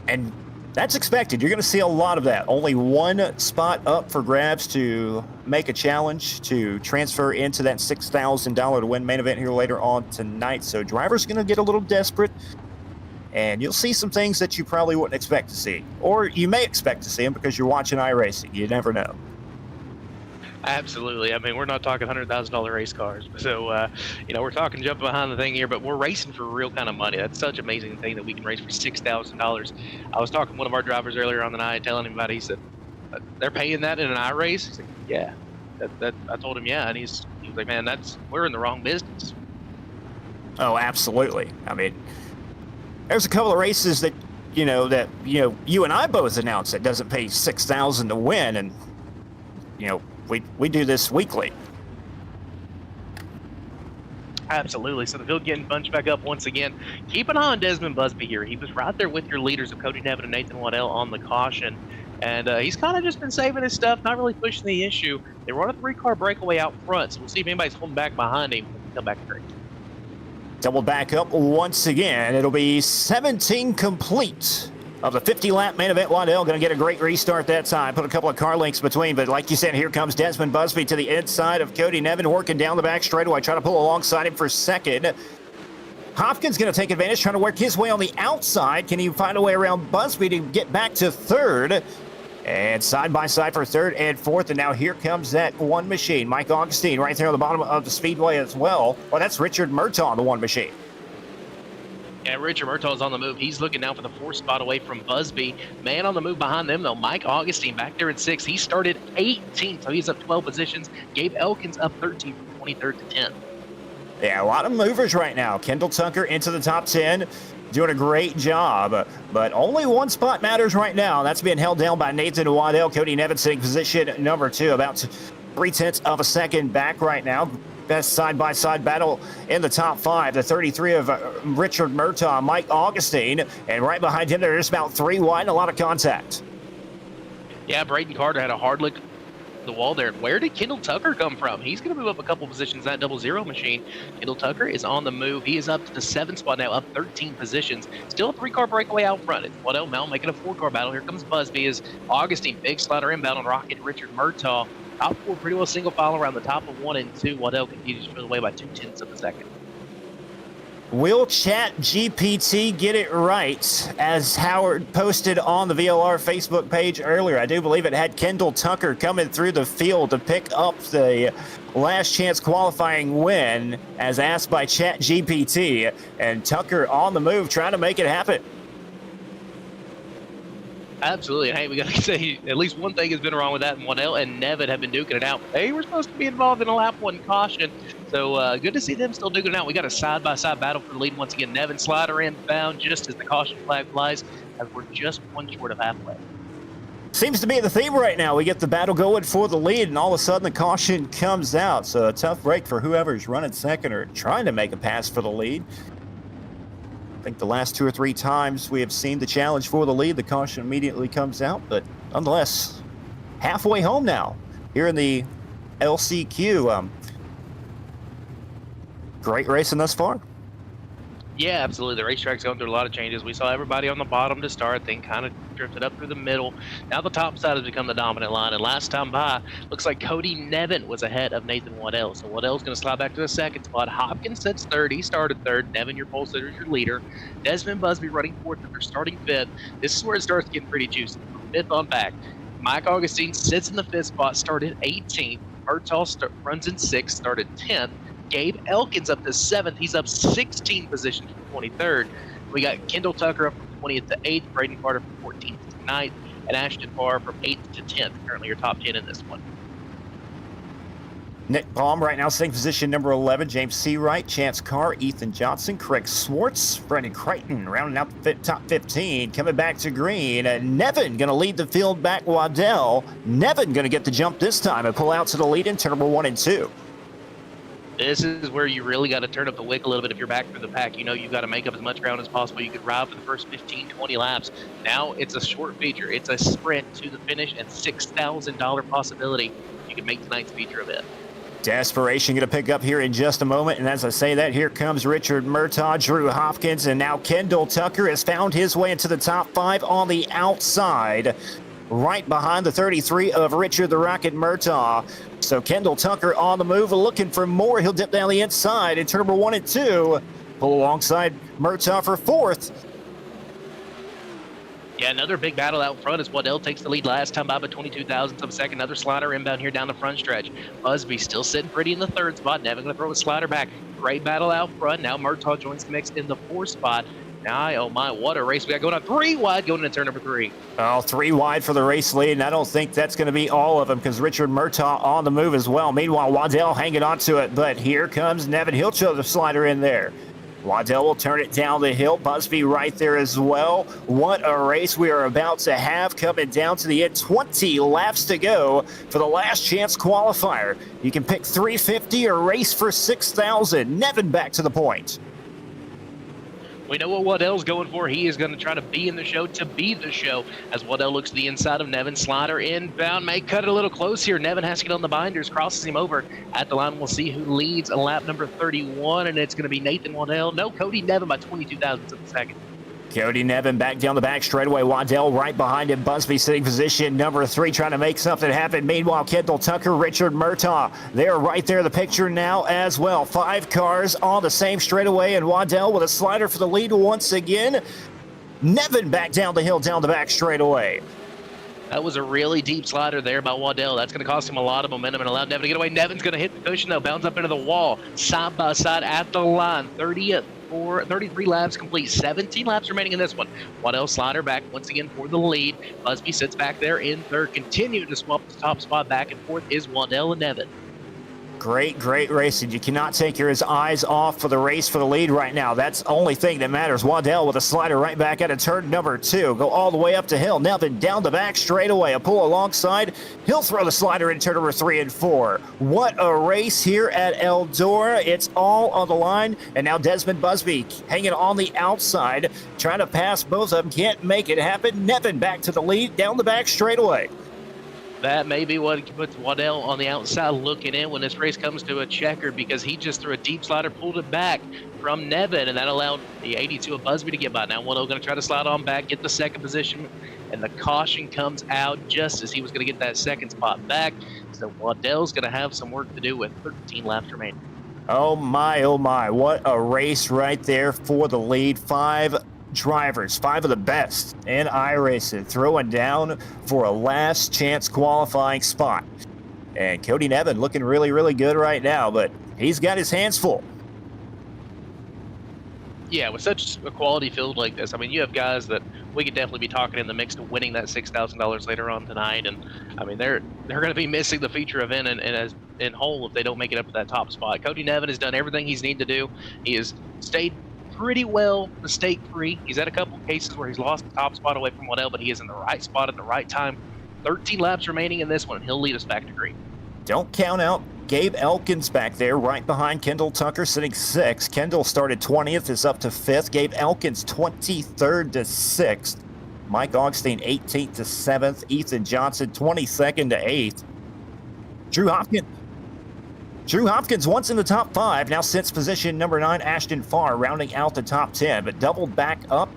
And that's expected. You're going to see a lot of that. Only one spot up for grabs to make a challenge to transfer into that $6,000 to win main event here later on tonight. So drivers going to get a little desperate. And you'll see some things that you probably wouldn't expect to see. Or you may expect to see them because you're watching iRacing. You never know. Absolutely. I mean, we're not talking $100,000 race cars. So, we're talking jumping behind the thing here, but we're racing for real kind of money. That's such an amazing thing that we can race for $6,000. I was talking to one of our drivers earlier on the night, telling him about it. He said, they're paying that in an iRace? He's like, yeah. I told him, yeah. And he was like, man, we're in the wrong business. Oh, absolutely. I mean, there's a couple of races that, you and I both announced that doesn't pay $6,000 to win. And, we do this weekly. Absolutely. So the field getting bunched back up once again. Keep an eye on Desmond Busby here. He was right there with your leaders of Cody Nevin and Nathan Waddell on the caution. And he's kind of just been saving his stuff, not really pushing the issue. They run a 3-car breakaway out front, so we'll see if anybody's holding back behind him when we come back straight. Double back up once again. It'll be 17 complete of the 50-lap main event. Waddell going to get a great restart that time. Put a couple of car links between, but like you said, here comes Desmond Busby to the inside of Cody Nevin, working down the back straightaway, trying to pull alongside him for second. Hopkins going to take advantage, trying to work his way on the outside. Can he find a way around Busby to get back to third? And side by side for third and fourth. And now here comes that one machine. Mike Augustine right there on the bottom of the speedway as well. Well, that's Richard Murtaugh, the one machine. Yeah, Richard Murtaugh's on the move. He's looking now for the 4th spot away from Busby. Man on the move behind them, though. Mike Augustine back there at 6th. He started 18th, so he's up 12 positions. Gabe Elkins up 13 from 23rd to 10th. Yeah, a lot of movers right now. Kendall Tucker into the top 10. Doing a great job, but only one spot matters right now. That's being held down by Nathan Waddell. Cody Nevin sitting position number 2, about 0.3 of a second back right now. Best side-by-side battle in the top 5. The 33 of Richard Murtaugh, Mike Augustine, and right behind him, there's about 3 wide and a lot of contact. Yeah, Braden Carter had a hard look the wall there. Where did Kendall Tucker come from? He's going to move up a couple positions in that 00 machine. Kendall Tucker is on the move. He is up to the 7th spot now, up 13 positions. Still a 3-car breakaway out front. It's Waddell Mel making a 4-car battle. Here comes Busby as Augustine, big slider inbound on Rocket Richard Murtaugh. Top 4 pretty well single file around the top of 1 and 2. Waddell continues to pull away by 0.2 of a second. Will ChatGPT get it right? As Howard posted on the VLR Facebook page earlier, I do believe it had Kendall Tucker coming through the field to pick up the last chance qualifying win as asked by ChatGPT, and Tucker on the move trying to make it happen. Absolutely. And hey, we got to say, at least one thing has been wrong with that, and Waddell and Nevin have been duking it out. They were supposed to be involved in a lap 1 caution, so good to see them still duking it out. We got a side-by-side battle for the lead once again. Nevin slider inbound just as the caution flag flies, as we're just 1 short of halfway. Seems to be the theme right now. We get the battle going for the lead, and all of a sudden the caution comes out. So a tough break for whoever's running second or trying to make a pass for the lead. I think the last 2 or 3 times we have seen the challenge for the lead, the caution immediately comes out. But nonetheless, halfway home now here in the LCQ. Great racing thus far. Yeah, absolutely. The racetrack's going through a lot of changes. We saw everybody on the bottom to start, then kind of drifted up through the middle. Now the top side has become the dominant line, and last time by, looks like Cody Nevin was ahead of Nathan Waddell. So Waddell's going to slide back to the 2nd spot. Hopkins sits 3rd. He started 3rd. Nevin, your pole sitter, is your leader. Desmond Busby running 4th, and they're starting 5th. This is where it starts getting pretty juicy. 5th on back. Mike Augustine sits in the 5th spot, started 18th. Murtaugh runs in 6th, started 10th. Gabe Elkins up to 7th. He's up 16 positions from 23rd. We got Kendall Tucker up from 20th to 8th, Braden Carter from 14th to 9th, and Ashton Farr from 8th to 10th. Currently your top 10 in this one. Nick Baum right now sitting position number 11. James Seawright, Chance Carr, Ethan Johnson, Craig Swartz, Brendan Crichton rounding out the top 15. Coming back to green, Nevin going to lead the field back. Waddell. Nevin going to get the jump this time and pull out to the lead in turn number 1 and 2. This is where you really got to turn up the wick a little bit if you're back through the pack. You know you've got to make up as much ground as possible. You could ride for the first 15, 20 laps. Now it's a short feature. It's a sprint to the finish and $6,000 possibility. You can make tonight's feature event. Desperation going to pick up here in just a moment. And as I say that, here comes Richard Murtaugh, Drew Hopkins, and now Kendall Tucker has found his way into the top 5 on the outside, right behind the 33 of Richard the Rocket Murtaugh. So Kendall Tucker on the move, looking for more. He'll dip down the inside in turn number 1 and 2. Pull alongside Murtaugh for 4th. Yeah, another big battle out front as Waddell takes the lead last time by about 22 thousandths of a second. Another slider inbound here down the front stretch. Busby still sitting pretty in the 3rd spot. Nevin going to throw a slider back. Great battle out front. Now Murtaugh joins the mix in the 4th spot. Now, oh my, what a race we got going on. 3 wide going into turn number 3. Oh, 3 wide for the race lead, and I don't think that's going to be all of them because Richard Murtaugh on the move as well. Meanwhile, Waddell hanging on to it, but here comes Nevin. He'll throw the slider in there. Waddell will turn it down the hill. Busby right there as well. What a race we are about to have coming down to the end. 20 laps to go for the last chance qualifier. You can pick 350 or race for 6,000. Nevin back to the point. We know what Waddell's going for. He is going to try to be in the show to be the show as Waddell looks to the inside of Nevin. Slider inbound, may cut it a little close here. Nevin has to get on the binders, crosses him over at the line. We'll see who leads a lap number 31, and it's going to be Nathan Waddell. No, Cody Nevin by 22 thousandths of a second. Cody Nevin back down the back straightaway. Waddell right behind him. Busby sitting position number 3, trying to make something happen. Meanwhile, Kendall Tucker, Richard Murtaugh, they're right there in the picture now as well. 5 cars on the same straightaway, and Waddell with a slider for the lead once again. Nevin back down the hill, down the back straightaway. That was a really deep slider there by Waddell. That's going to cost him a lot of momentum and allow Nevin to get away. Nevin's going to hit the cushion, though. Bounce up into the wall. Side by side at the line. 33 laps complete. 17 laps remaining in this one. Waddell slider back once again for the lead. Busby sits back there in 3rd. Continuing to swap the top spot back and forth is Waddell and Nevin. Great racing. You cannot take your eyes off for the race for the lead right now. That's the only thing that matters. Waddell with a slider right back at a turn number 2. Go all the way up to hill. Nevin down the back straightaway. A pull alongside. He'll throw the slider in turn number 3 and 4. What a race here at Eldora. It's all on the line. And now Desmond Busby hanging on the outside, trying to pass both of them. Can't make it happen. Nevin back to the lead, down the back straightaway. That may be what puts Waddell on the outside looking in when this race comes to a checker, because he just threw a deep slider, pulled it back from Nevin, and that allowed the 82 of Busby to get by. Now Waddell going to try to slide on back, get the 2nd position, and the caution comes out just as he was going to get that 2nd spot back. So Waddell's going to have some work to do with 13 laps remaining. Oh my, what a race right there for the lead. 5 drivers, 5 of the best in iRacing, throwing down for a last chance qualifying spot. And Cody Nevin looking really good right now, but he's got his hands full. Yeah, with such a quality field like this, I mean, you have guys that we could definitely be talking in the mix to winning that $6,000 later on tonight. And I mean, they're going to be missing the feature event and as in whole if they don't make it up to that top spot. Cody Nevin has done everything he's needed to do. He has stayed pretty well mistake-free. He's had a couple cases where he's lost the top spot away from Waddell, but he is in the right spot at the right time. 13 laps remaining in this one, and he'll lead us back to green. Don't count out Gabe Elkins back there, right behind Kendall Tucker, sitting 6th. Kendall started 20th, is up to 5th. Gabe Elkins 23rd to 6th. Mike Augustine 18th to 7th. Ethan Johnson 22nd to 8th. Drew Hopkins once in the top 5, now sits position number 9. Ashton Farr rounding out the top 10, but doubled back up.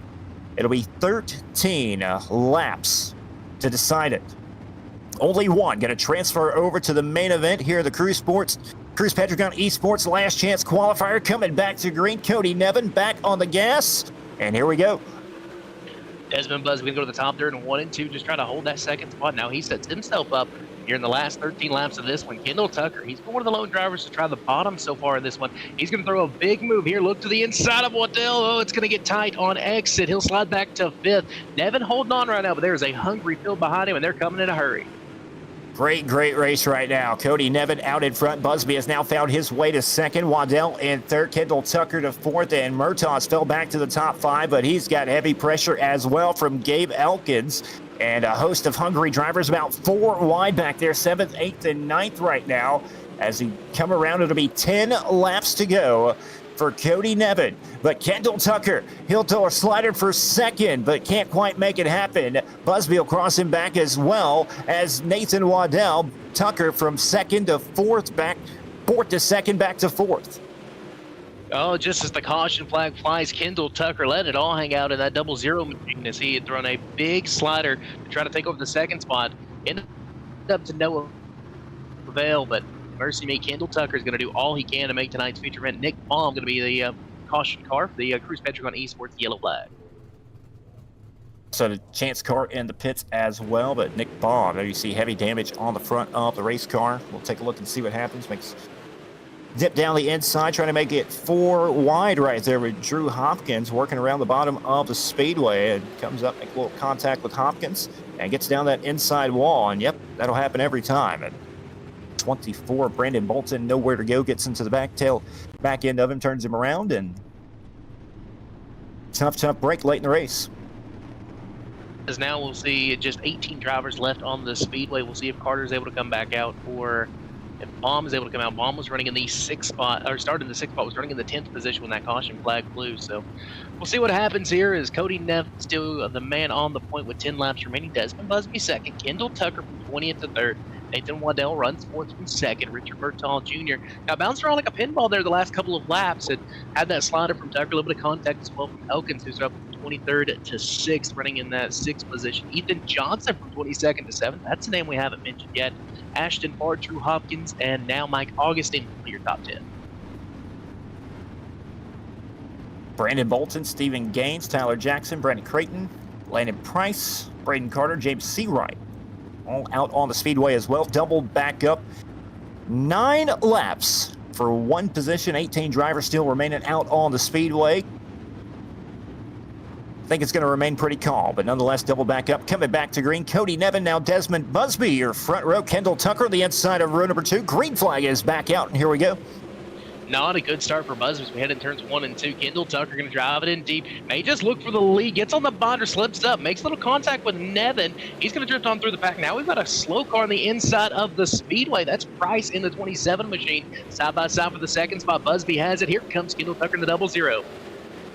It'll be 13 laps to decide it. Only one going to transfer over to the main event here, the Cruise Pedregon Esports Last Chance Qualifier. Coming back to green, Cody Nevin back on the gas, and here we go. Desmond Busby going to go to the top there in 1 and 2, just trying to hold that second spot. Now he sets himself up here in the last 13 laps of this one. Kendall Tucker, he's been one of the lone drivers to try the bottom so far in this one. He's going to throw a big move here. Look to the inside of Waddell. Oh, it's going to get tight on exit. He'll slide back to 5th. Nevin holding on right now, but there's a hungry field behind him, and they're coming in a hurry. Great race right now. Cody Nevin out in front. Busby has now found his way to 2nd. Waddell in 3rd. Kendall Tucker to 4th. And Murtaugh fell back to the top 5, but he's got heavy pressure as well from Gabe Elkins. And a host of hungry drivers about 4 wide back there. 7th, 8th, and 9th right now. As he come around, it'll be 10 laps to go for Cody Nevin. But Kendall Tucker, he'll throw a slider for 2nd, but can't quite make it happen. Busby will cross him back as well as Nathan Waddell. Tucker from 2nd to 4th, 4th to 2nd, back to 4th. Oh, just as the caution flag flies, Kendall Tucker let it all hang out in that 00 machine as he had thrown a big slider to try to take over the 2nd spot. Ended up to no avail, but mercy me, Kendall Tucker is going to do all he can to make tonight's feature event. Nick Baum going to be the caution car for the Cruise Petragon Esports yellow flag. So the chance car in the pits as well, but Nick Baum, there you see heavy damage on the front of the race car. We'll take a look and see what happens. Makes dip down the inside, trying to make it 4 wide right there with Drew Hopkins working around the bottom of the speedway, and comes up, make a little contact with Hopkins and gets down that inside wall. And yep, that'll happen every time. And 24, Brandon Bolton, nowhere to go, gets into the back end of him, turns him around, and tough break late in the race. As now we'll see just 18 drivers left on the speedway. We'll see if Carter's able to come back out, or if Baum is able to come out. Baum was running in the 6th spot, or started in the 6th spot, was running in the 10th position when that caution flag flew. So we'll see what happens here as Cody Nevin still the man on the point with 10 laps remaining. Desmond Busby 2nd, Kendall Tucker from 20th to 3rd. Nathan Waddell runs 4th from 2nd. Richard Murtaugh Jr. Now bounced around like a pinball there the last couple of laps and had that slider from Tucker, a little bit of contact as well from Elkins, who's up from 23rd to 6th, running in that 6th position. Ethan Johnson from 22nd to 7th. That's a name we haven't mentioned yet. Ashton Farr, Drew Hopkins, and now Mike Augustine for your top 10. Brandon Bolton, Stephen Gaines, Tyler Jackson, Brandon Creighton, Landon Price, Braden Carter, James Seawright, all out on the speedway as well. Double back up. 9 laps for 1 position. 18 drivers still remaining out on the speedway. I think it's going to remain pretty calm, but nonetheless, double back up. Coming back to green, Cody Nevin, now Desmond Busby, your front row. Kendall Tucker, the inside of row number 2. Green flag is back out, and here we go. Not a good start for Busby as we head in turns 1 and 2. Kendall Tucker going to drive it in deep. May just look for the lead. Gets on the binder, slips up, makes a little contact with Nevin. He's going to drift on through the pack. Now we've got a slow car on the inside of the speedway. That's Price in the 27 machine. Side by side for the 2nd spot. Busby has it. Here comes Kendall Tucker in the 00.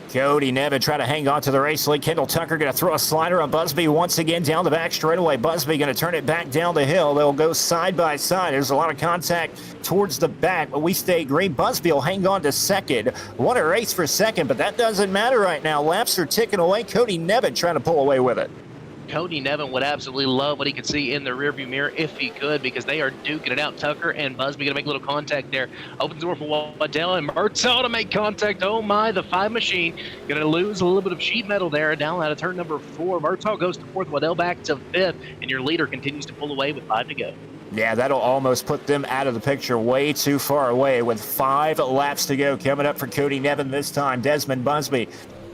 Cody Nevin trying to hang on to the race lead. Kendall Tucker going to throw a slider on Busby once again down the back straightaway. Busby going to turn it back down the hill. They'll go side by side. There's a lot of contact towards the back, but we stay green. Busby will hang on to 2nd. What a race for 2nd, but that doesn't matter right now. Laps are ticking away. Cody Nevin trying to pull away with it. Cody Nevin would absolutely love what he could see in the rearview mirror if he could, because they are duking it out. Tucker and Busby going to make a little contact there. Opens the door for Waddell and Murtaugh to make contact. Oh my, the 5 machine going to lose a little bit of sheet metal there down out of turn number 4. Murtaugh goes to 4th, Waddell back to 5th, and your leader continues to pull away with 5 to go. Yeah, that'll almost put them out of the picture way too far away with 5 laps to go. Coming up for Cody Nevin this time, Desmond Busby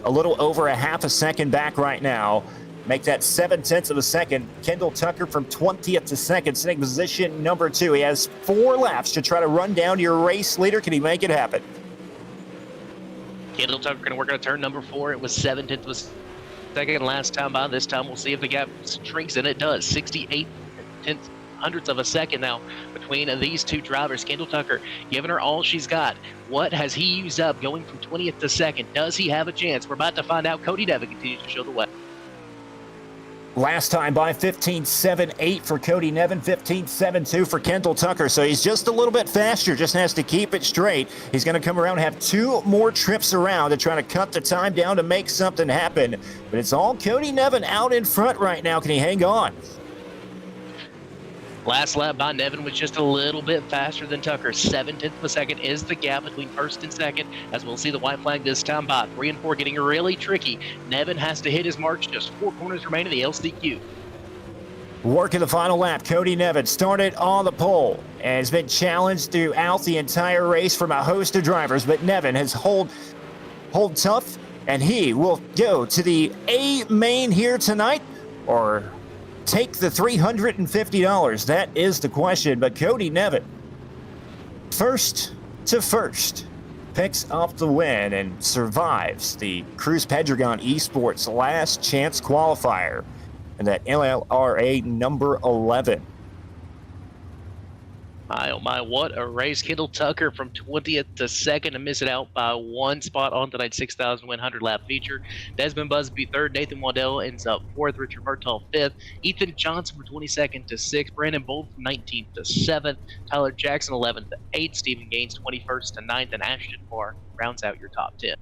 a little over a half a second back right now. Make that 0.7 of a second. Kendall Tucker from 20th to 2nd, sitting position number 2. He has 4 laps to try to run down your race leader. Can he make it happen? Kendall Tucker going to work on turn number 4. It was 0.7 of a second last time by. This time we'll see if the gap shrinks, and it does. 68 hundredths of a second now between these 2 drivers. Kendall Tucker giving her all she's got. What has he used up going from 20th to 2nd? Does he have a chance? We're about to find out. Cody Nevin continues to show the way. Last time by 15.78 for Cody Nevin, 15.72 for Kendall Tucker. So he's just a little bit faster, just has to keep it straight. He's going to come around and have 2 more trips around to try to cut the time down to make something happen. But it's all Cody Nevin out in front right now. Can he hang on? Last lap by Nevin was just a little bit faster than Tucker. 0.7 of a second is the gap between first and second, as we'll see the white flag this time by 3 and 4 getting really tricky. Nevin has to hit his marks, just 4 corners remain in the LCQ. Working the final lap, Cody Nevin started on the pole and has been challenged throughout the entire race from a host of drivers, but Nevin has hold tough, and he will go to the A main here tonight, or take the $350? That is the question, but Cody Nevin, first to first, picks up the win and survives the Cruz Pedregon Esports last chance qualifier and that LLRA number 11. My, oh my, what a race. Kendall Tucker from 20th to 2nd to miss it out by 1 spot on tonight's 6,100 lap feature. Desmond Busby 3rd. Nathan Waddell ends up 4th. Richard Bertall 5th. Ethan Johnson from 22nd to 6th. Brandon Bolt from 19th to 7th. Tyler Jackson 11th to 8th. Stephen Gaines 21st to 9th. And Ashton Moore rounds out your top 10.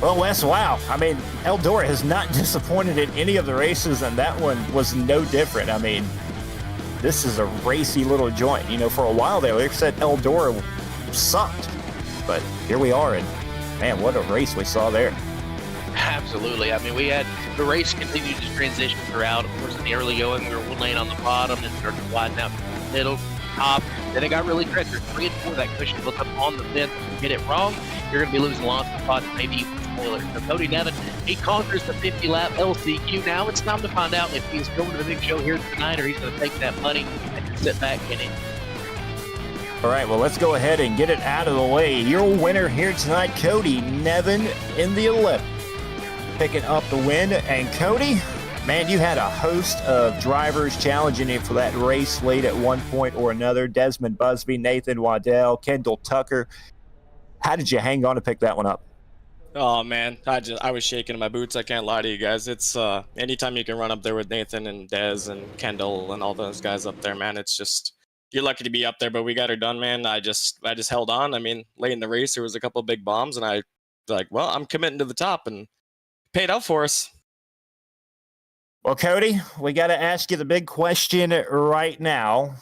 Well, Wes, wow. I mean, Eldora has not disappointed in any of the races, and that one was no different. I mean, this is a racy little joint. You know, for a while there, they said Eldora sucked, but here we are, and man, what a race we saw there. Absolutely. I mean, we had the race continue to transition throughout. Of course, in the early going, we were one lane on the bottom and started to widen out to the middle, top. Then it got really treacherous. 3 and 4, that cushion look up on the fifth. If you get it wrong, you're going to be losing lots of spots, maybe even spoilers. So Cody Nevin, he conquers the 50-lap LCQ. Now it's time to find out if he's going to the big show here tonight, or he's going to take that money and just sit back in it. All right, well, let's go ahead and get it out of the way. Your winner here tonight, Cody Nevin in the 11th, picking up the win. And Cody, man, you had a host of drivers challenging you for that race late at one point or another. Desmond Busby, Nathan Waddell, Kendall Tucker. How did you hang on to pick that one up? Oh man, I was shaking in my boots. I can't lie to you guys. It's anytime you can run up there with Nathan and Dez and Kendall and all those guys up there, man. It's just, you're lucky to be up there. But we got her done, man. I just held on. I mean, late in the race, there was a couple of big bombs, and I was like, well, I'm committing to the top, and paid out for us. Well, Cody, we got to ask you the big question right now.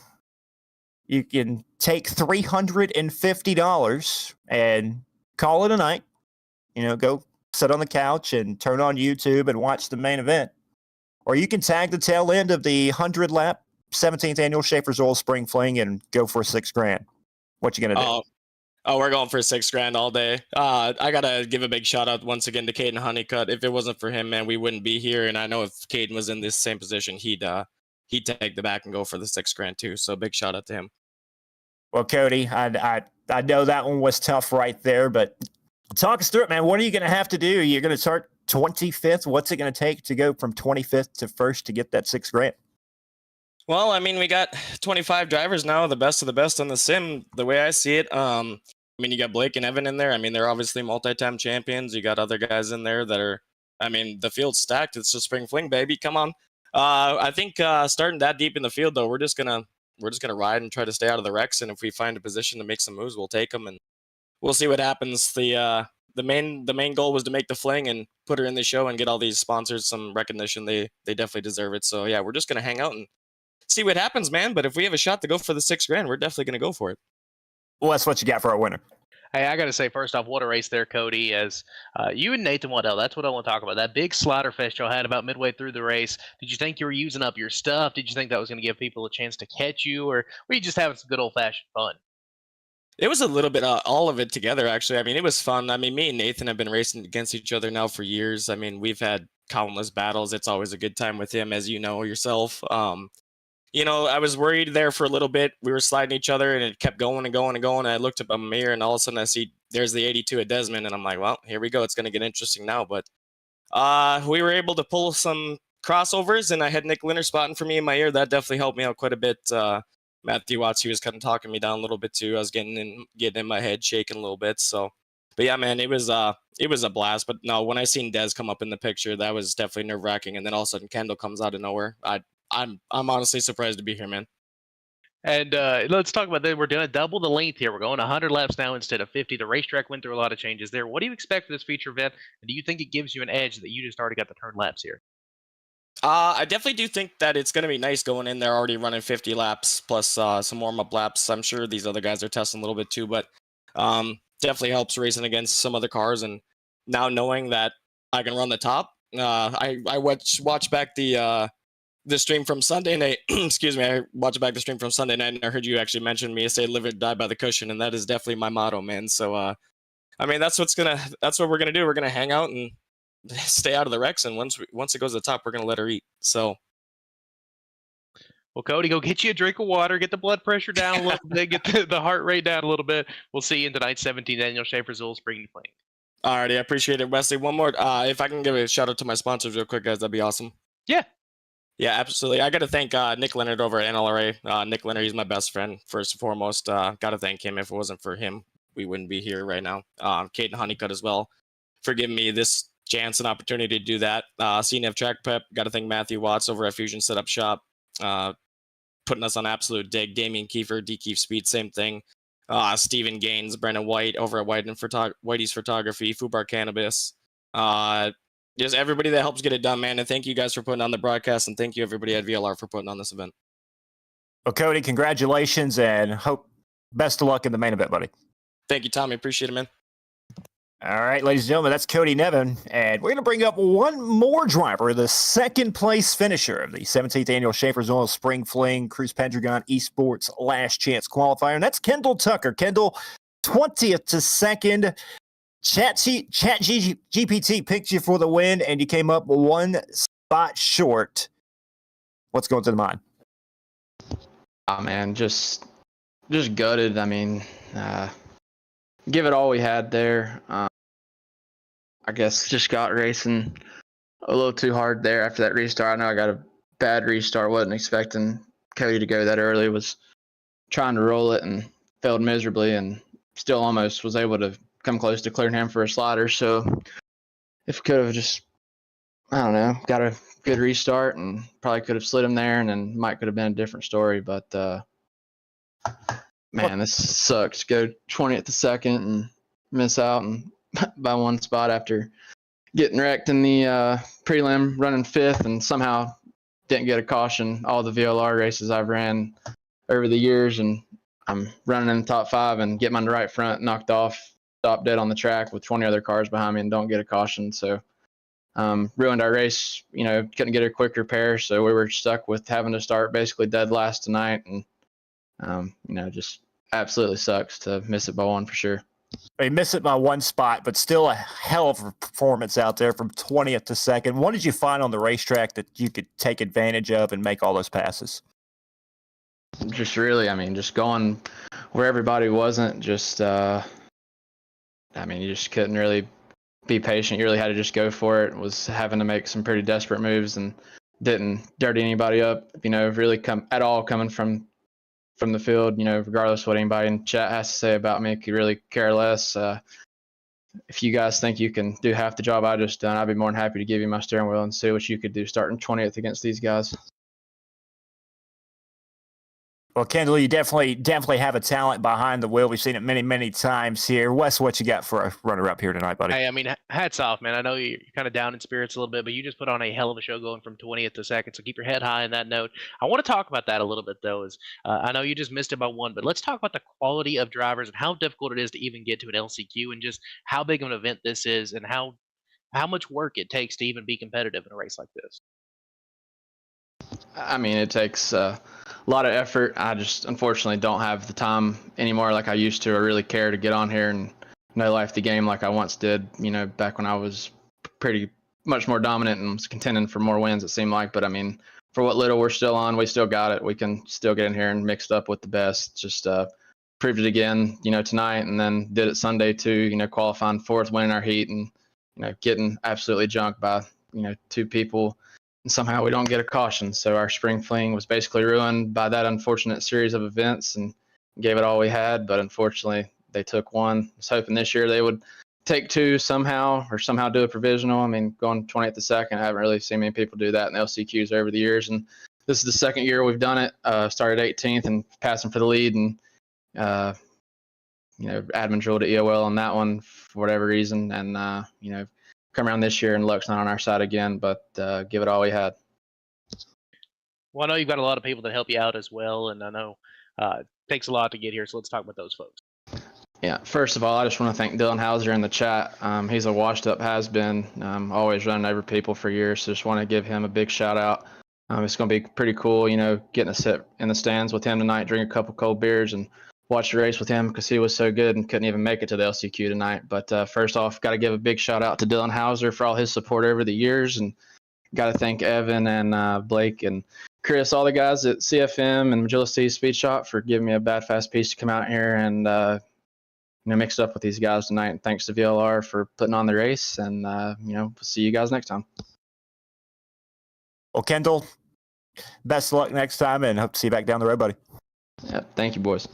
You can take $350 and call it a night. You know, go sit on the couch and turn on YouTube and watch the main event. Or you can tag the tail end of the 100-lap 17th annual Schaeffer's Oil Spring Fling and go for $6,000. What you gonna do? Oh, we're going for $6,000 all day. I gotta give a big shout out once again to Caden Honeycutt. If it wasn't for him, man, we wouldn't be here. And I know if Caden was in this same position, he'd take the back and go for the $6,000 too. So big shout out to him. Well, Cody, I know that one was tough right there, but talk us through it, man. What are you going to have to do? You're going to start 25th. What's it going to take to go from 25th to first to get that $6,000? Well, I mean, we got 25 drivers now, the best of the best on the sim, the way I see it. I mean, you got Blake and Evan in there. I mean, they're obviously multi-time champions. You got other guys in there that are, I mean, the field's stacked. It's a spring fling, baby. Come on. I think starting that deep in the field, though, we're just gonna ride and try to stay out of the wrecks. And if we find a position to make some moves, we'll take them, and we'll see what happens. The main goal was to make the fling and put her in the show and get all these sponsors some recognition. They definitely deserve it. So yeah, we're just gonna hang out and see what happens, man. But if we have a shot to go for the $6,000, we're definitely gonna go for it. Well, that's what you got for our winner. Hey, I got to say, first off, what a race there, Cody. As you and Nathan Waddell, that's what I want to talk about. That big slider fest y'all had about midway through the race. Did you think you were using up your stuff? Did you think that was going to give people a chance to catch you? Or were you just having some good old-fashioned fun? It was a little bit all of it together, actually. I mean, it was fun. I mean, me and Nathan have been racing against each other now for years. I mean, we've had countless battles. It's always a good time with him, as you know yourself. You know, I was worried there for a little bit. We were sliding each other, and it kept going and going and going. And I looked up on my mirror, and all of a sudden I see there's the 82 at Desmond, and I'm like, well, here we go. It's going to get interesting now. But we were able to pull some crossovers, and I had Nick Linner spotting for me in my ear. That definitely helped me out quite a bit. Matthew Watts, he was kind of talking me down a little bit too. I was getting in my head, shaking a little bit. So, but yeah, man, it was a blast. But no, when I seen Dez come up in the picture, that was definitely nerve wracking. And then all of a sudden, Kendall comes out of nowhere. I'm honestly surprised to be here, man. And let's talk about that. We're doing double the length here. We're going 100 laps now instead of 50. The racetrack went through a lot of changes there. What do you expect for this feature event? And do you think it gives you an edge that you just already got the turn laps here? I definitely do think that it's going to be nice going in there already running 50 laps plus some warm-up laps. I'm sure these other guys are testing a little bit too, but definitely helps racing against some other cars. And now knowing that I can run the top, I watched back the stream from Sunday night. Excuse me, I watched back the stream from Sunday night, and I heard you actually mention me say "live or die by the cushion," and that is definitely my motto, man. So I mean, that's what we're gonna do. We're gonna hang out and stay out of the wrecks, and once it goes to the top, we're gonna let her eat. So, Well, Cody, go get you a drink of water, get the blood pressure down a little bit, get the heart rate down a little bit. We'll see you in tonight's 17th annual Schaeffer Zul Spring Fling. alrighty, I appreciate it, Wesley. One more, if I can give a shout out to my sponsors real quick, guys, that'd be awesome. Yeah. Yeah, absolutely. I got to thank Nick Leonard over at NLRA. Nick Leonard, he's my best friend, first and foremost. Got to thank him. If it wasn't for him, we wouldn't be here right now. Kate and Honeycutt as well for giving me this chance and opportunity to do that. CNF Track Prep, got to thank Matthew Watts over at Fusion Setup Shop, putting us on absolute dig. Damian Kiefer, D-Keef Speed, same thing. Stephen Gaines, Brendan White over at Whitey's Photography, Fubar Cannabis. Just everybody that helps get it done, man. And thank you guys for putting on the broadcast, and thank you everybody at VLR for putting on this event. Well, Cody, congratulations, and best of luck in the main event, buddy. Thank you, Tommy. Appreciate it, man. All right, ladies and gentlemen, that's Cody Nevin, and we're going to bring up one more driver, the second place finisher of the 17th annual Schaeffer's Oil Spring Fling Cruise Pendragon Esports Last Chance Qualifier, and that's Kendall Tucker. Kendall, 20th to 2nd. GPT picked you for the win, and you came up one spot short. What's going through the mind? Oh, man, just gutted. I mean, give it all we had there. I guess just got racing a little too hard there after that restart. I know I got a bad restart. Wasn't expecting Cody to go that early. Was trying to roll it and failed miserably, and still almost was able to come close to clearing him for a slider. So if could have just, I don't know, got a good restart and probably could have slid him there, and then might could have been a different story. But man, this sucks. Go 20th to 2nd and miss out and by one spot after getting wrecked in the prelim, running 5th, and somehow didn't get a caution all the VLR races I've ran over the years, and I'm running in the top 5 and get my right front knocked off, stop dead on the track with 20 other cars behind me and don't get a caution. So ruined our race, couldn't get a quick repair, so we were stuck with having to start basically dead last tonight, and just absolutely sucks to miss it by one for sure. They miss it by one spot, but still a hell of a performance out there from 20th to 2nd. What did you find on the racetrack that you could take advantage of and make all those passes? Just really, just going where everybody wasn't, you just couldn't really be patient. You really had to just go for it. Was having to make some pretty desperate moves and didn't dirty anybody up, really coming from the field, regardless of what anybody in chat has to say about me, could really care less. If you guys think you can do half the job I just done, I'd be more than happy to give you my steering wheel and see what you could do starting 20th against these guys. Well, Kendall, you definitely have a talent behind the wheel. We've seen it many, many times here. Wes, what you got for a runner-up here tonight, buddy? Hey, hats off, man. I know you're kind of down in spirits a little bit, but you just put on a hell of a show going from 20th to 2nd, so keep your head high in that note. I want to talk about that a little bit, though. I know you just missed it by one, but let's talk about the quality of drivers and how difficult it is to even get to an LCQ, and just how big of an event this is, and how much work it takes to even be competitive in a race like this. It takes a lot of effort. I just unfortunately don't have the time anymore like I used to. I really care to get on here and know life the game like I once did, back when I was pretty much more dominant and was contending for more wins, it seemed like. But for what little we're still on, we still got it. We can still get in here and mixed up with the best. Just proved it again, tonight, and then did it Sunday too, qualifying 4th, winning our heat, and, getting absolutely junked by, 2 people. And somehow we don't get a caution. So our spring fling was basically ruined by that unfortunate series of events, and gave it all we had. But unfortunately, they took one. I was hoping this year they would take 2 somehow, or somehow do a provisional. Going 20th to 2nd, I haven't really seen many people do that in the LCQs over the years. And this is the 2nd year we've done it. Started 18th and passing for the lead, and admin drilled to EOL on that one for whatever reason. And come around this year and luck's not on our side again, but give it all we had. Well, I know you've got a lot of people that help you out as well, and I know it takes a lot to get here. So let's talk about those folks. Yeah, first of all, I just want to thank Dylan Hauser in the chat. He's a washed-up has-been, always running over people for years. So just want to give him a big shout-out. It's going to be pretty cool, getting to sit in the stands with him tonight, drink a couple cold beers, and watch the race with him because he was so good and couldn't even make it to the LCQ tonight. But first off, got to give a big shout-out to Dylan Hauser for all his support over the years, and got to thank Evan and Blake and Chris, all the guys at CFM and Agility Speed Shop for giving me a bad fast piece to come out here and mix it up with these guys tonight. And thanks to VLR for putting on the race. And we'll see you guys next time. Well, Kendall, best of luck next time, and hope to see you back down the road, buddy. Yeah, thank you, boys.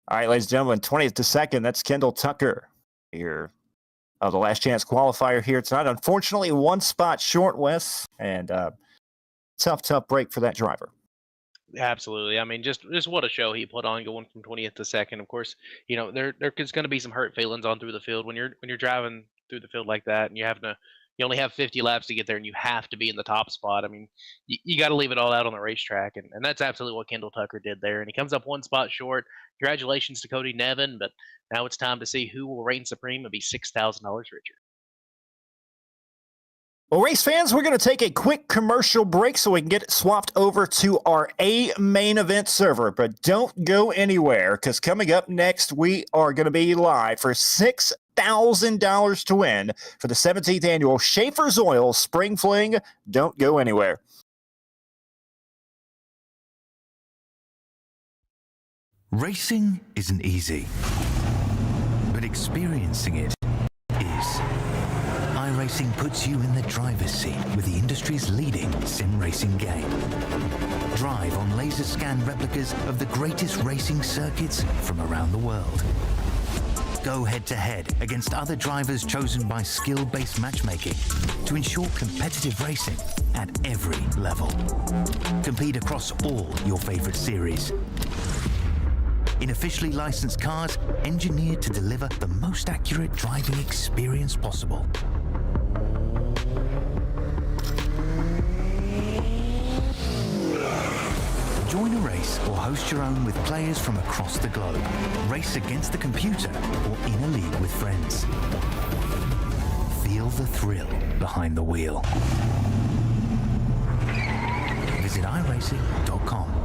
All right, ladies and gentlemen, 20th to 2nd, that's Kendall Tucker here. The last chance qualifier here tonight. Unfortunately, one spot short, Wes, and tough break for that driver. Absolutely. I mean, just what a show he put on going from 20th to 2nd. Of course, there's going to be some hurt feelings on through the field when you're driving through the field like that, and you only have 50 laps to get there, and you have to be in the top spot. I mean, you got to leave it all out on the racetrack, and that's absolutely what Kendall Tucker did there. And he comes up one spot short. Congratulations to Cody Nevin, but now it's time to see who will reign supreme and be $6,000 richer. Well, race fans, we're going to take a quick commercial break so we can get it swapped over to our A main event server. But don't go anywhere, because coming up next, we are going to be live for $6,000 to win for the 17th annual Schaeffer's Oil Spring Fling. Don't go anywhere. Racing isn't easy, but experiencing it is. iRacing puts you in the driver's seat with the industry's leading sim racing game. Drive on laser scan replicas of the greatest racing circuits from around the world. Go head-to-head against other drivers chosen by skill-based matchmaking to ensure competitive racing at every level. Compete across all your favorite series. In officially licensed cars, engineered to deliver the most accurate driving experience possible. Join a race or host your own with players from across the globe. Race against the computer or in a league with friends. Feel the thrill behind the wheel. Visit iRacing.com.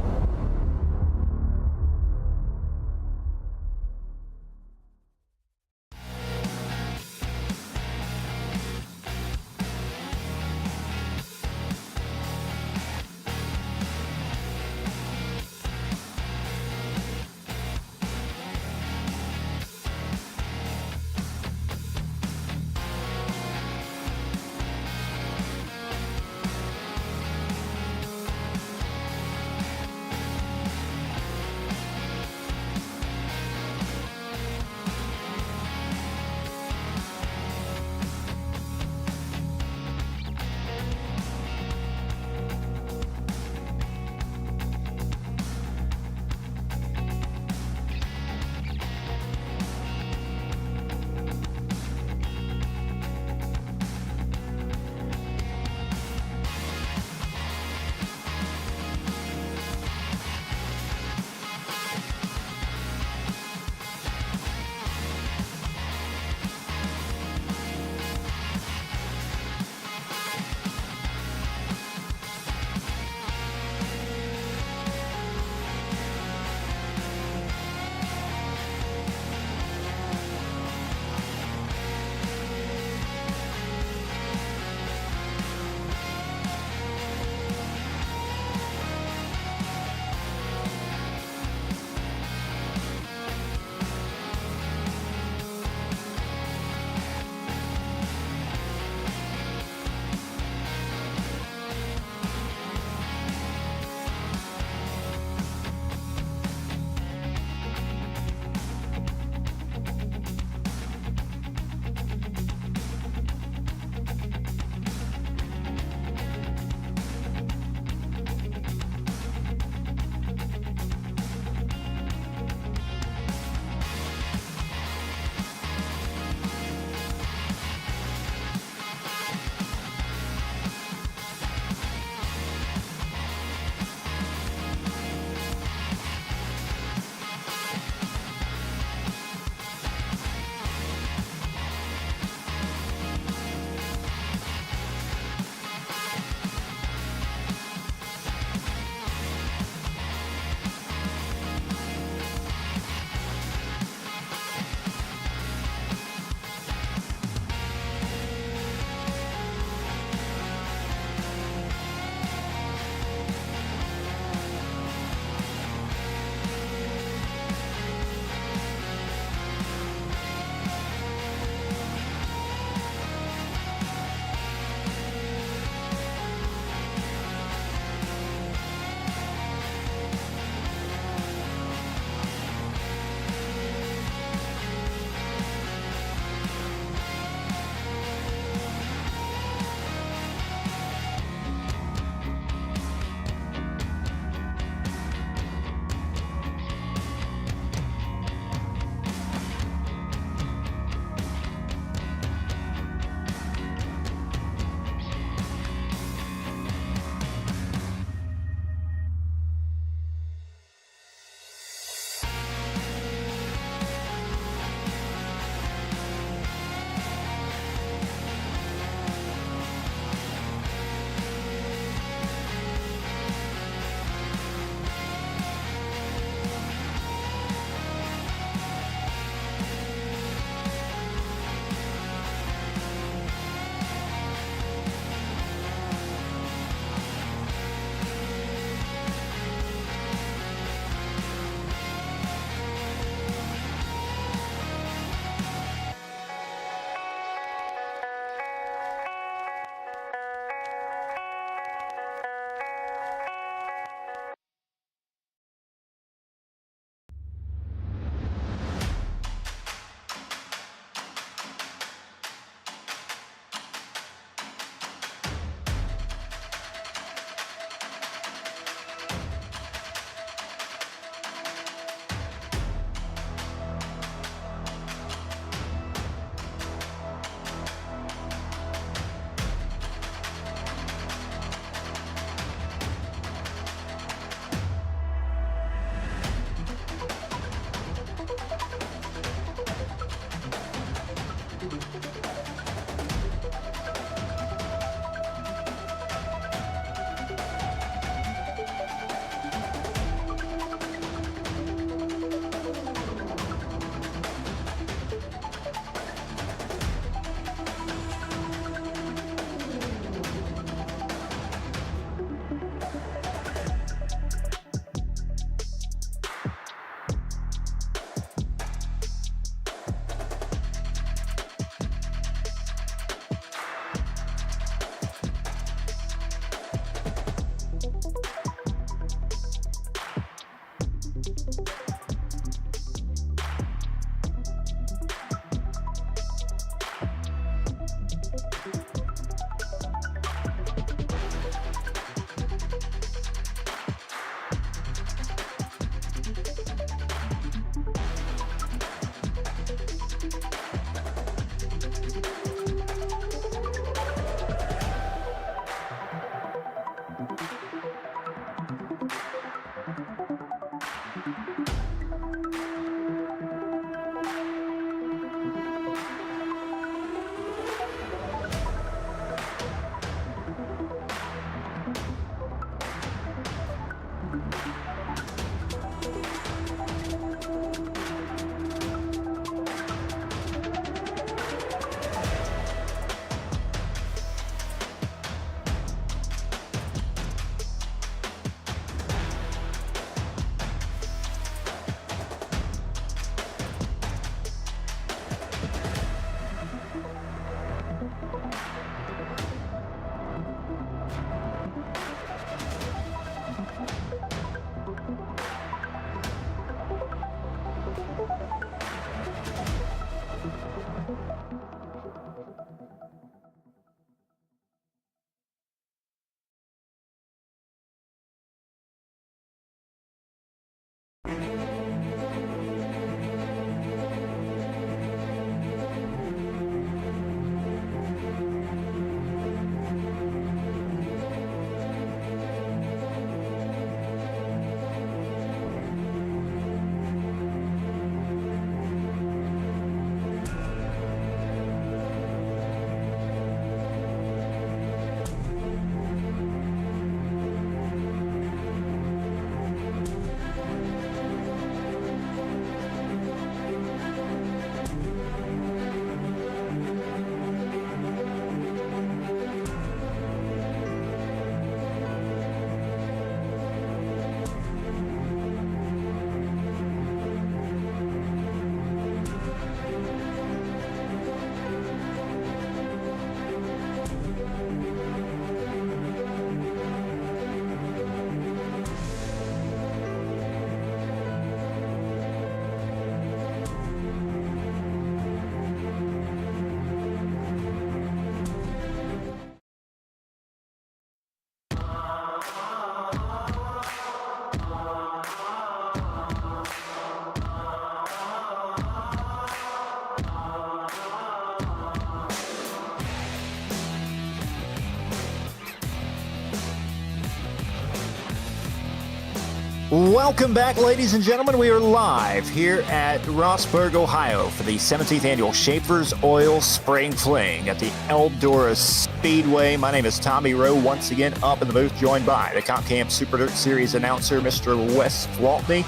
Welcome back, ladies and gentlemen. We are live here at Rossburg, Ohio for the 17th annual Schaeffer's Oil Spring Fling at the Eldora Speedway. My name is Tommy Rowe, once again up in the booth, joined by the Comp Camp Super Dirt Series announcer, Mr. Wesley Gwaltney.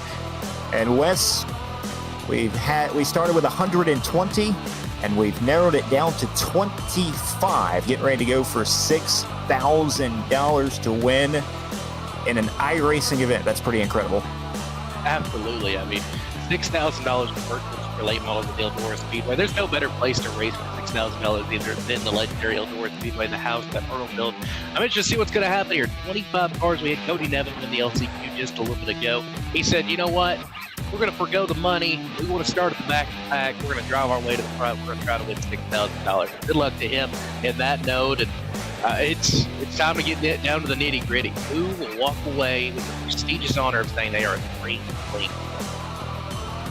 And Wes, we started with 120, and we've narrowed it down to 25, getting ready to go for $6,000 to win in an iRacing event. That's pretty incredible. Absolutely. I mean, $6,000 for purchase late models at the Eldora Speedway. There's no better place to race for $6,000 either than the legendary Eldora Speedway, the house that Arnold built. I'm interested to see what's going to happen here. 25 cars. We had Cody Nevin in the LCQ just a little bit ago. He said, you know what? We're going to forgo the money. We want to start at the back of the pack. We're going to drive our way to the front. We're going to try to win $6,000. Good luck to him in that note. And it's time to get down to the nitty gritty. Who will walk away with the prestigious honor of saying they are a green fleet?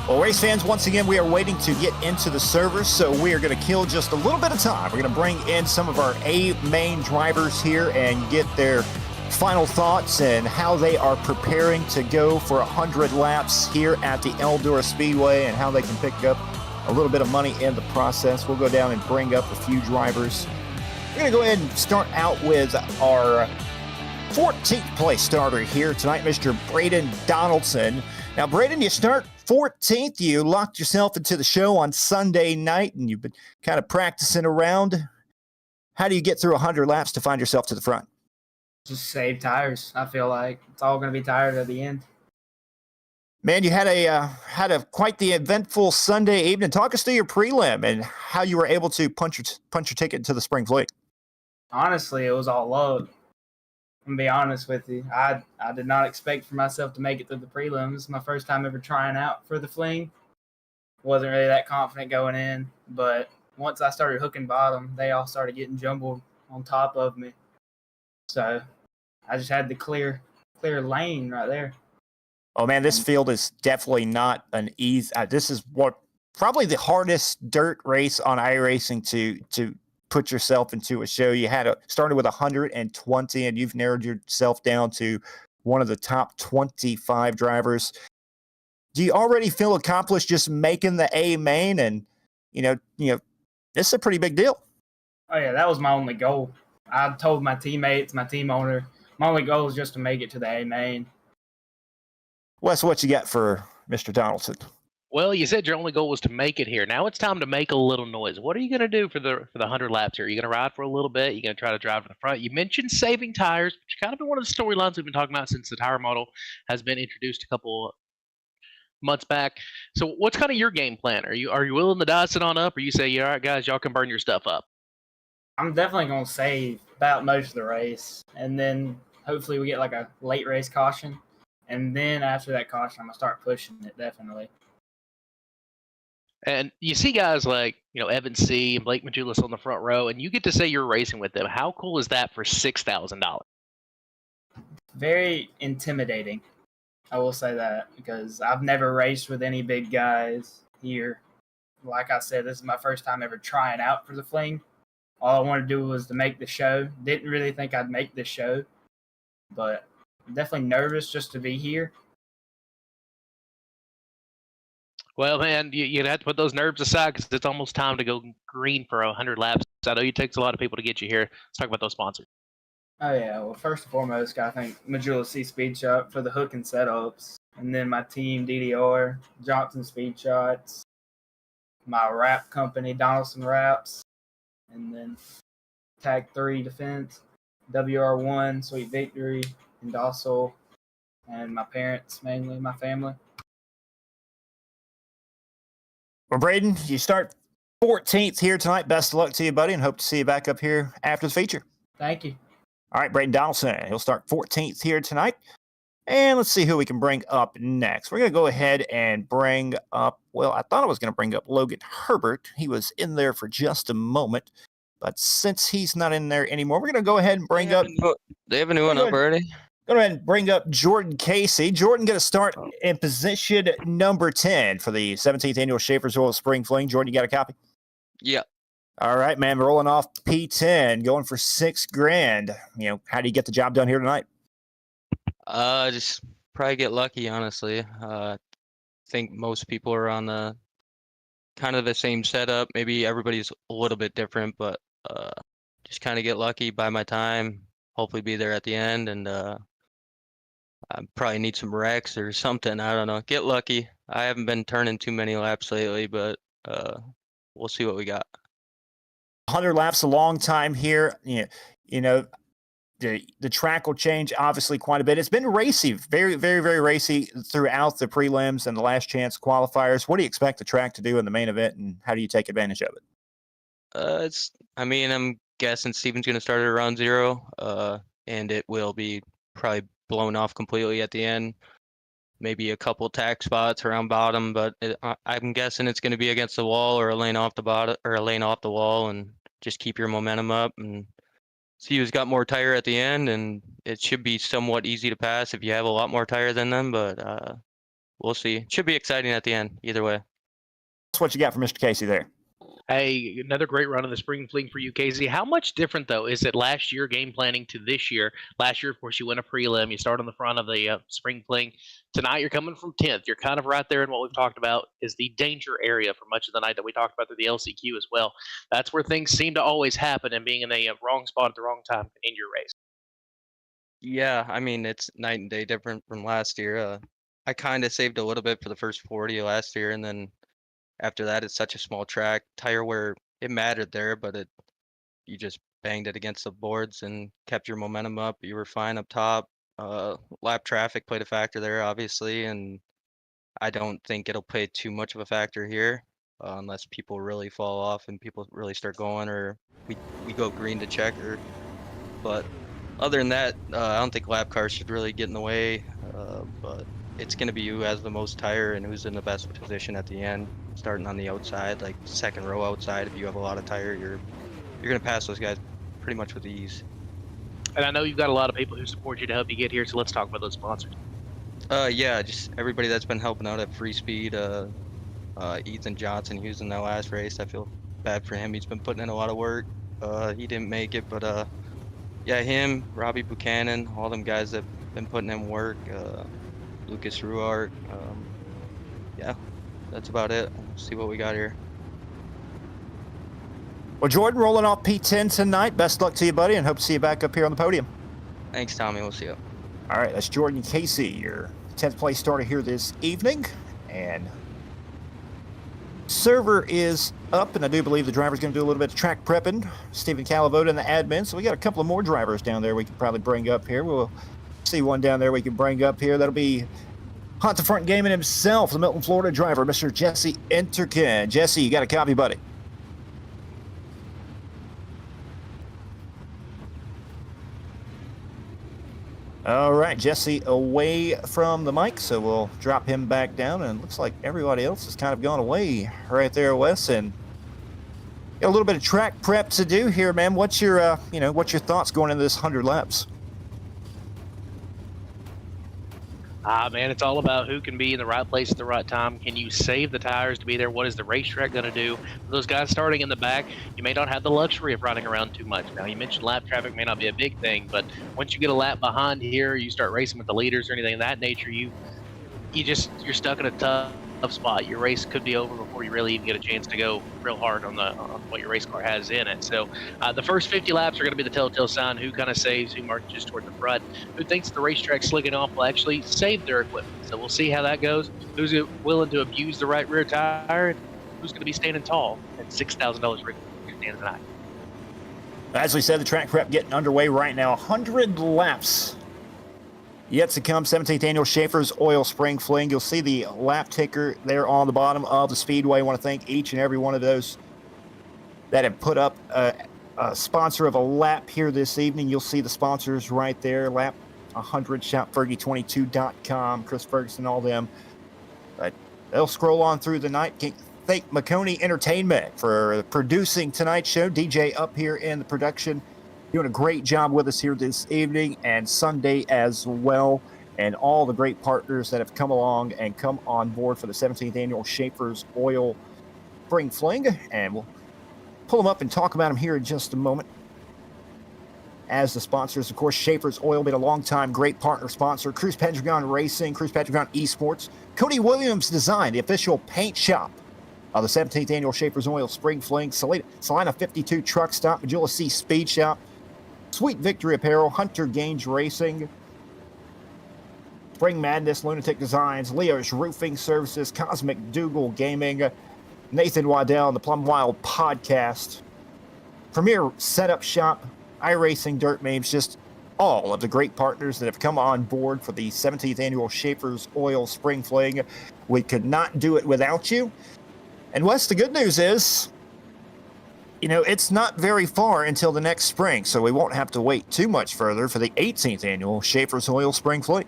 Well, race fans, once again, we are waiting to get into the servers, so we are going to kill just a little bit of time. We're going to bring in some of our A-main drivers here and get their final thoughts and how they are preparing to go for 100 laps here at the Eldora Speedway and how they can pick up a little bit of money in the process. We'll go down and bring up a few drivers. We're going to go ahead and start out with our 14th place starter here tonight, Mr. Braden Donaldson. Now, Braden, you start 14th. You locked yourself into the show on Sunday night, and you've been kind of practicing around. How do you get through 100 laps to find yourself to the front? Just save tires. I feel like it's all going to be tires at the end. Man, you had a quite the eventful Sunday evening. Talk us through your prelim and how you were able to punch your ticket into the Spring Fling. Honestly, it was all luck. I'm going to be honest with you. I did not expect for myself to make it through the prelims. My first time ever trying out for the Fling. Wasn't really that confident going in, but once I started hooking bottom, they all started getting jumbled on top of me. So I just had the clear lane right there. Oh man, this field is definitely not an easy. This is what probably the hardest dirt race on iRacing to put yourself into a show. You started with 120, and you've narrowed yourself down to one of the top 25 drivers. Do you already feel accomplished just making the A main? And you know, this is a pretty big deal. Oh yeah, that was my only goal. I told my teammates, my team owner, my only goal is just to make it to the A main. Wes, what you got for Mr. Donaldson? Well, you said your only goal was to make it here. Now it's time to make a little noise. What are you going to do for the 100 laps here? Are you going to ride for a little bit? You're going to try to drive to the front? You mentioned saving tires, which kind of been one of the storylines we've been talking about since the tire model has been introduced a couple months back. So what's kind of your game plan? Are you willing to dice it on up, or you say, yeah, all right, guys, y'all can burn your stuff up? I'm definitely going to save about most of the race, and then hopefully we get like a late race caution, and then after that caution, I'm going to start pushing it, definitely. And you see guys like, Evan C. and Blake Majulis on the front row, and you get to say you're racing with them. How cool is that for $6,000? Very intimidating, I will say that, because I've never raced with any big guys here. Like I said, this is my first time ever trying out for the Fling. All I wanted to do was to make the show. Didn't really think I'd make the show, but I'm definitely nervous just to be here. Well, man, you'd have to put those nerves aside because it's almost time to go green for 100 laps. I know it takes a lot of people to get you here. Let's talk about those sponsors. Oh, yeah. Well, first and foremost, I think Majula C Speed Shop for the hook and setups. And then my team, DDR, Johnson Speed Shots, my wrap company, Donaldson Wraps, and then Tag 3 Defense, WR1, Sweet Victory, and Docile, and my parents, mainly my family. Well, Braden, you start 14th here tonight. Best of luck to you, buddy, and hope to see you back up here after the feature. Thank you. All right, Braden Donaldson, he'll start 14th here tonight. And let's see who we can bring up next. We're going to go ahead and bring up, well, I thought I was going to bring up Logan Herbert. He was in there for just a moment. But since he's not in there anymore, we're going to go ahead and bring up. They have a new one up already? Go ahead and bring up Jordan Casey. Jordan going to start in position number 10 for the 17th annual Schaeffer's Oil Spring Fling. Jordan, you got a copy? Yeah. All right, man. Rolling off P10, going for $6,000. How do you get the job done here tonight? Just probably get lucky, honestly. I think most people are on the kind of the same setup. Maybe everybody's a little bit different, but just kind of get lucky, buy my time, hopefully be there at the end, and I probably need some wrecks or something. I don't know. Get lucky. I haven't been turning too many laps lately, but we'll see what we got. 100 laps, a long time here. You know, the track will change obviously quite a bit. It's been racy, very, very, very racy throughout the prelims and the last chance qualifiers. What do you expect the track to do in the main event, and how do you take advantage of it? I'm guessing Steven's going to start at around 0, and it will be probably blown off completely at the end. Maybe a couple tack spots around bottom, but I'm guessing it's going to be against the wall or a lane off the bottom or a lane off the wall, and just keep your momentum up and see who's got more tire at the end. And it should be somewhat easy to pass if you have a lot more tire than them, but we'll see. It should be exciting at the end either way. That's what you got for Mr. Casey there. Hey, another great run of the spring fling for you, Casey. How much different, though, is it last year game planning to this year? Last year, of course, you win a prelim. You start on the front of the spring fling. Tonight, you're coming from 10th. You're kind of right there in what we've talked about is the danger area for much of the night that we talked about through the LCQ as well. That's where things seem to always happen, and being in a wrong spot at the wrong time can end your race. Yeah, I mean, it's night and day different from last year. I kind of saved a little bit for the first 40 last year, and then after that, it's such a small track. Tire wear, it mattered there, but you just banged it against the boards and kept your momentum up. You were fine up top. Lap traffic played a factor there, obviously, and I don't think it'll play too much of a factor here unless people really fall off and people really start going, or we go green to checker. But other than that, I don't think lap cars should really get in the way, but it's going to be who has the most tire and who's in the best position at the end, starting on the outside, like second row outside. If you have a lot of tire, you're going to pass those guys pretty much with ease. And I know you've got a lot of people who support you to help you get here, so let's talk about those sponsors. Yeah, just everybody that's been helping out at Free Speed. Ethan Johnson, he was in that last race. I feel bad for him. He's been putting in a lot of work. He didn't make it, but yeah, him, Robbie Buchanan, all them guys that have been putting in work. Lucas Ruart. Yeah, that's about it. We'll see what we got here. Well, Jordan, rolling off P10 tonight. Best luck to you, buddy, and hope to see you back up here on the podium. Thanks, Tommy. We'll see you. All right, that's Jordan Casey, your 10th place starter here this evening. And server is up, and I do believe the driver's going to do a little bit of track prepping. Stephen Calavoda in the admin. So we got a couple of more drivers down there we can probably bring up here. We'll see one down there we can bring up here. That'll be Hunt the Front Gaming himself, the Milton, Florida driver, Mr. Jesse Enterkin. Jesse, you got a copy, buddy? All right, Jesse away from the mic, so we'll drop him back down. And it looks like everybody else has kind of gone away right there, Wes. And got a little bit of track prep to do here, man. What's your, what's your thoughts going into this 100 laps? Man, it's all about who can be in the right place at the right time. Can you save the tires to be there? What is the racetrack going to do? For those guys starting in the back, you may not have the luxury of running around too much. Now, you mentioned lap traffic may not be a big thing, but once you get a lap behind here, you start racing with the leaders or anything of that nature, you're stuck in a tough spot. Your race could be over before you really even get a chance to go real hard on what your race car has in it. So the first 50 laps are going to be the telltale sign who kind of saves, who marches toward the front, who thinks the racetrack's slicking off will actually save their equipment. So we'll see how that goes. Who's willing to abuse the right rear tire, and who's going to be standing tall at $6,000 rig at the end of the night. As we said, the track prep getting underway right now. 100 laps yet to come. 17th annual Schaeffer's Oil Spring Fling. You'll see the lap ticker there on the bottom of the speedway. I want to thank each and every one of those that have put up a sponsor of a lap here this evening. You'll see the sponsors right there. Lap 100, shopfergie22.com, Chris Ferguson, all them. But they'll scroll on through the night. Thank Maconi Entertainment for producing tonight's show. DJ up here in the production, doing a great job with us here this evening and Sunday as well, and all the great partners that have come along and come on board for the 17th annual Schaeffer's Oil Spring Fling. And we'll pull them up and talk about them here in just a moment. as the sponsors. Of course, Schaeffer's Oil, been a long-time great partner sponsor. Cruise Pentagon Racing, Cruise Pentagon Esports. Cody Williams Design, the official paint shop of the 17th Annual Schaeffer's Oil Spring Fling. Salina 52 Truck Stop, Majula C Speed Shop, Sweet Victory Apparel, Hunter Gaines Racing, Spring Madness, Lunatic Designs, Leo's Roofing Services, Cosmic Dougal Gaming, Nathan Waddell, and the Plum Wild Podcast, Premier Setup Shop, iRacing, Dirt Memes, just all of the great partners that have come on board for the 17th Annual Schaeffer's Oil Spring Fling. We could not do it without you. And Wes, the good news is, it's not very far until the next spring, so we won't have to wait too much further for the 18th Annual Schaeffer's Oil Spring Fling.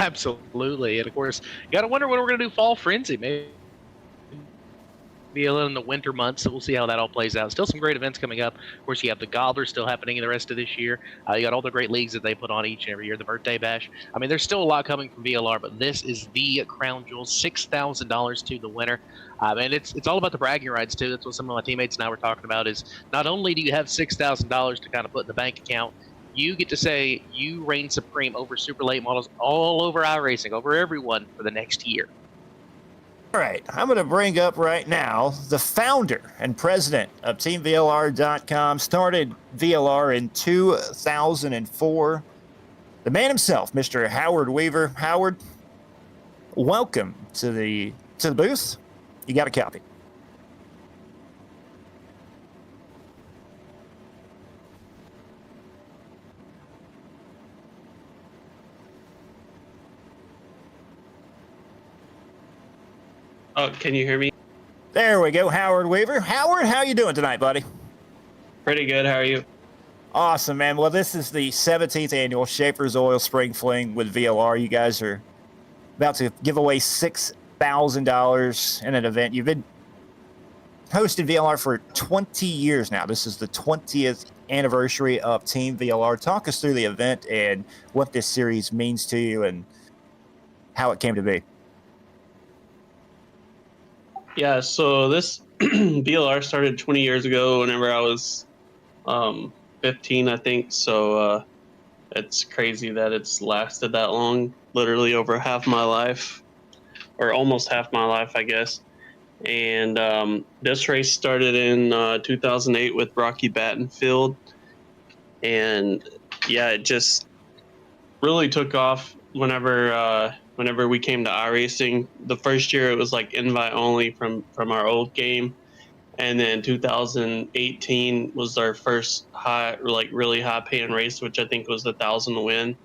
Absolutely. And of course, you got to wonder when we're going to do Fall Frenzy. Maybe in the winter months, so we'll see how that all plays out. Still some great events coming up. Of course, you have the Gobbler still happening in the rest of this year. You got all the great leagues that they put on each and every year, the Birthday Bash. I mean, there's still a lot coming from VLR, but this is the crown jewel, $6,000 to the winner. And it's all about the bragging rights, too. That's what some of my teammates and I were talking about, is not only do you have $6,000 to kind of put in the bank account, you get to say you reign supreme over super late models all over iRacing, over everyone for the next year. All right, I'm going to bring up right now the founder and president of TeamVLR.com, started VLR in 2004. The man himself, Mr. Howard Weaver. Howard, welcome to the booth. You got a copy. Oh, can you hear me? There we go, Howard Weaver. Howard, how you doing tonight, buddy? Pretty good. How are you? Awesome, man. Well, this is the 17th Annual Schaeffer's Oil Spring Fling with VLR. You guys are about to give away $6,000 in an event. You've been hosting VLR for 20 years now. This is the 20th anniversary of Team VLR. Talk us through the event and what this series means to you and how it came to be. Yeah, so this VLR started 20 years ago whenever I was 15, I think. So it's crazy that it's lasted that long, literally over half my life, or almost half my life, I guess. And this race started in 2008 with Rocky Battenfield. And yeah, it just really took off whenever we came to iRacing. The first year it was like invite only from our old game, and then 2018 was our first really high paying race, which I think was the 1,000 to win,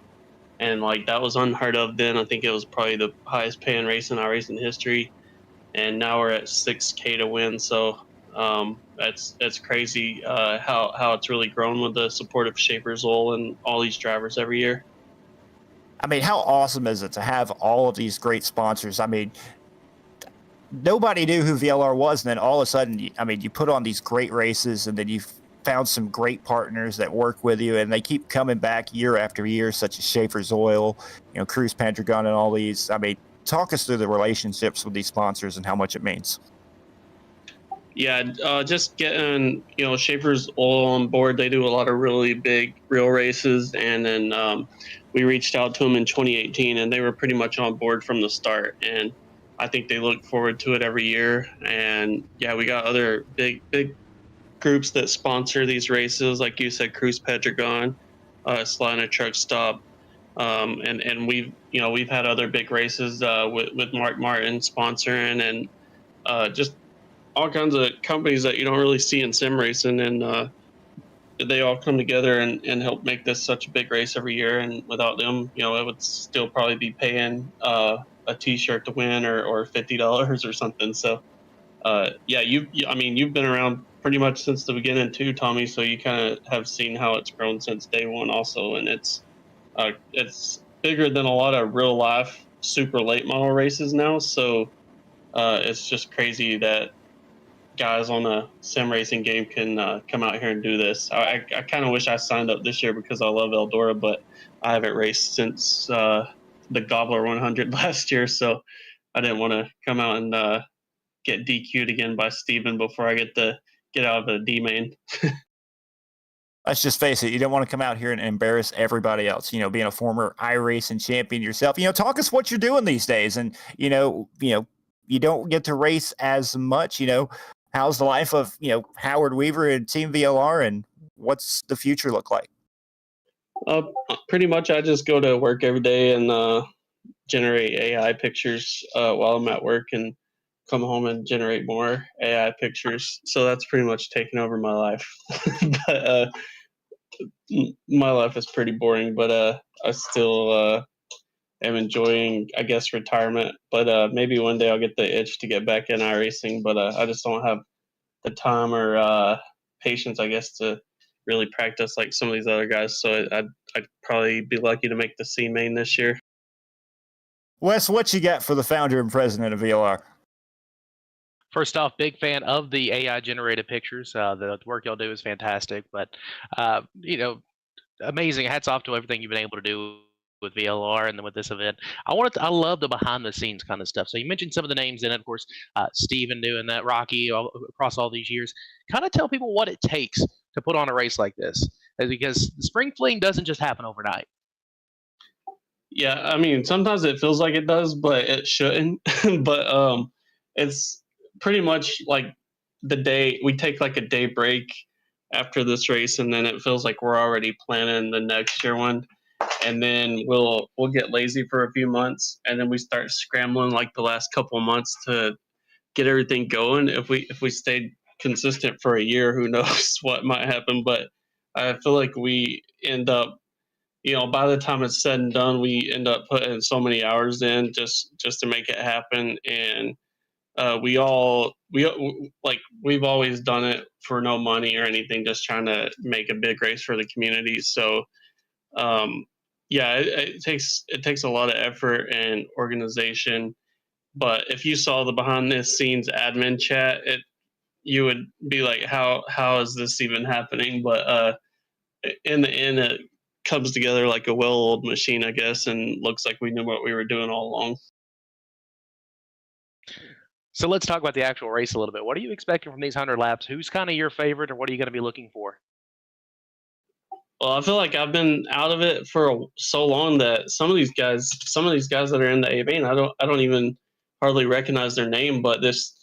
and like that was unheard of then. I think it was probably the highest paying race in iRacing history, and now we're at 6K to win. So that's crazy how it's really grown with the support of Schaeffer's Oil and all these drivers every year. I mean, how awesome is it to have all of these great sponsors? I mean, nobody knew who VLR was, and then all of a sudden, you put on these great races, and then you've found some great partners that work with you, and they keep coming back year after year, such as Schaeffer's Oil, Cruise Pentagon, and all these. I mean, talk us through the relationships with these sponsors and how much it means. Yeah, just getting Schaeffer's Oil on board. They do a lot of really big real races, and then we reached out to them in 2018, and they were pretty much on board from the start. And I think they look forward to it every year. And yeah, we got other big groups that sponsor these races, like you said, Cruise Pentagon, Salina Truck Stop, and we've had other big races with Mark Martin sponsoring, and just all kinds of companies that you don't really see in sim racing, and they all come together and help make this such a big race every year. And without them, it would still probably be paying a T-shirt to win or $50 or something. So yeah, you've been around pretty much since the beginning too, Tommy. So you kind of have seen how it's grown since day one also, and it's bigger than a lot of real life super late model races now. So it's just crazy that guys on a sim racing game can come out here and do this. I kind of wish I signed up this year because I love Eldora, but I haven't raced since the Gobbler 100 last year, so I didn't want to come out and get DQ'd again by Steven before I get out of the D main. let's just face it, you don't want to come out here and embarrass everybody else, being a former iRacing champion yourself. Talk us what you're doing these days. And, you don't get to race as much, how's the life of, Howard Weaver and Team VLR, and what's the future look like? Pretty much I just go to work every day and generate AI pictures while I'm at work, and come home and generate more AI pictures. So that's pretty much taken over my life. But my life is pretty boring, but I still am enjoying, I guess, retirement. But maybe one day I'll get the itch to get back in iRacing, but I just don't have the time or patience, I guess, to really practice like some of these other guys. So I'd probably be lucky to make the C main this year. Wes, what you got for the founder and president of VLR? First off, big fan of the AI generated pictures. The work y'all do is fantastic, but amazing. Hats off to everything you've been able to do with VLR and then with this event. I love the behind the scenes kind of stuff. So you mentioned some of the names in it, of course, Steven doing that, Rocky across all these years. Kind of tell people what it takes to put on a race like this, because the Spring Fling doesn't just happen overnight. Yeah, I mean, sometimes it feels like it does, but it shouldn't. But it's pretty much like the day we take like a day break after this race, and then it feels like we're already planning the next year one. And then we'll get lazy for a few months, and then we start scrambling like the last couple of months to get everything going. If we stayed consistent for a year, who knows what might happen. But I feel like we end up, by the time it's said and done, we end up putting so many hours in just to make it happen. And we've always done it for no money or anything, just trying to make a big race for the community. So yeah, it takes a lot of effort and organization. But if you saw the behind the scenes admin chat, you would be like, how is this even happening? But in the end, it comes together like a well-oiled machine, I guess, and looks like we knew what we were doing all along. So let's talk about the actual race a little bit. What are you expecting from these 100 laps? Who's kind of your favorite, or what are you going to be looking for? Well, I feel like I've been out of it for so long that some of these guys that are in the A main, I don't even hardly recognize their name. But this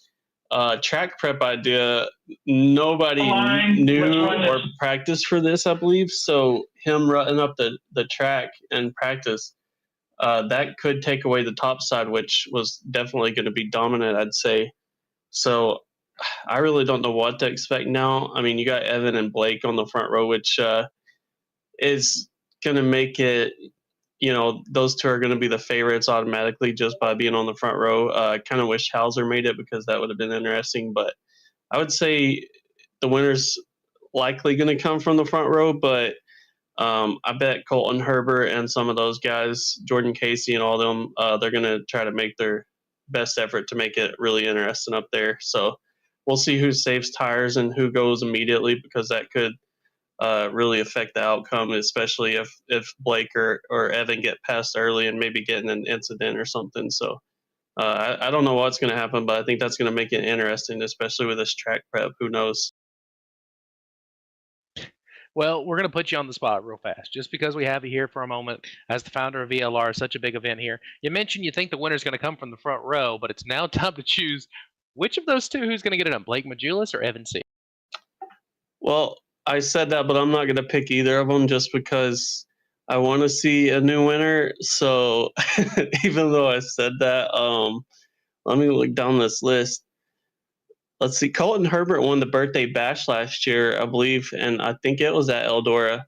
track prep idea, nobody knew or practiced for this, I believe. So him rutting up the track and practice, that could take away the top side, which was definitely going to be dominant, I'd say. So I really don't know what to expect now. I mean, you got Evan and Blake on the front row, which is going to make it, those two are going to be the favorites automatically just by being on the front row. I kind of wish Hauser made it, because that would have been interesting. But I would say the winner's likely going to come from the front row. But I bet Colton Herbert and some of those guys, Jordan Casey and all them, they're going to try to make their best effort to make it really interesting up there. So we'll see who saves tires and who goes immediately, because that could really affect the outcome, especially if Blake or Evan get passed early and maybe get in an incident or something. So I don't know what's going to happen, but I think that's going to make it interesting, especially with this track prep. Who knows? Well, we're going to put you on the spot real fast, just because we have you here for a moment as the founder of VLR, such a big event here. You mentioned you think the winner's going to come from the front row, but it's now time to choose which of those two who's going to get it on, Blake Majulis or Evan C. Well, I said that, but I'm not going to pick either of them just because I want to see a new winner. So even though I said that, let me look down this list. Let's see. Colton Herbert won the birthday bash last year, I believe, and I think it was at Eldora,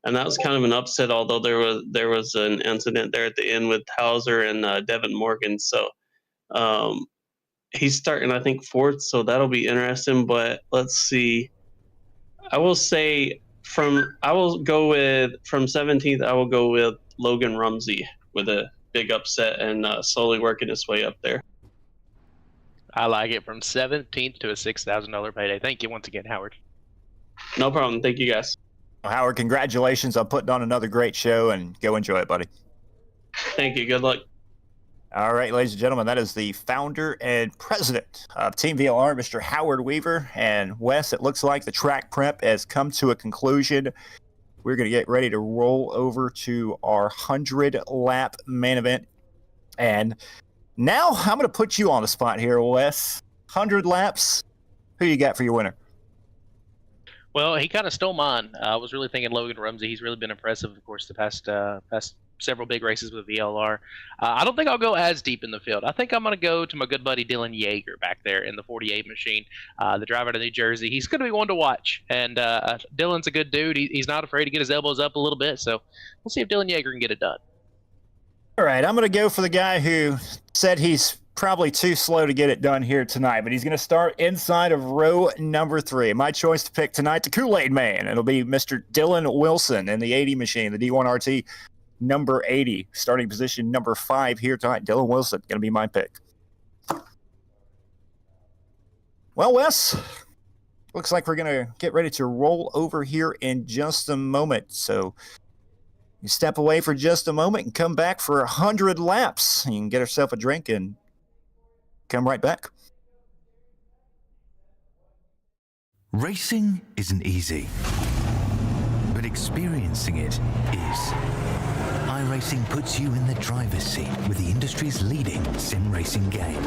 and that was kind of an upset. Although there was an incident there at the end with Hauser and Devin Morgan. So he's starting, I think, fourth. So that'll be interesting. But let's see. I will go with from 17th. I will go with Logan Rumsey with a big upset and slowly working his way up there. I like it, from 17th to a $6,000 payday. Thank you once again, Howard. No problem. Thank you, guys. Well, Howard, congratulations on putting on another great show, and go enjoy it, buddy. Thank you. Good luck. All right, ladies and gentlemen, that is the founder and president of Team VLR, Mr. Howard Weaver. And Wes, it looks like the track prep has come to a conclusion. We're going to get ready to roll over to our 100-lap main event. And now I'm going to put you on the spot here, Wes. 100 laps. Who you got for your winner? Well, he kind of stole mine. I was really thinking Logan Rumsey. He's really been impressive, of course, the past several big races with VLR. I don't think I'll go as deep in the field. I think I'm going to go to my good buddy Dylan Yeager back there in the 48 machine, the driver to New Jersey. He's going to be one to watch, and Dylan's a good dude. He's not afraid to get his elbows up a little bit, so we'll see if Dylan Yeager can get it done. All right, I'm going to go for the guy who said he's probably too slow to get it done here tonight, but he's going to start inside of row number 3. My choice to pick tonight, the Kool-Aid Man. It'll be Mr. Dylan Wilson in the 80 machine, the D1RT number 80, starting position number 5 here tonight. Dylan Wilson, going to be my pick. Well, Wes, looks like we're going to get ready to roll over here in just a moment. So you step away for just a moment and come back for 100 laps. You can get yourself a drink and come right back. Racing isn't easy, but experiencing it is. iRacing puts you in the driver's seat with the industry's leading sim racing game.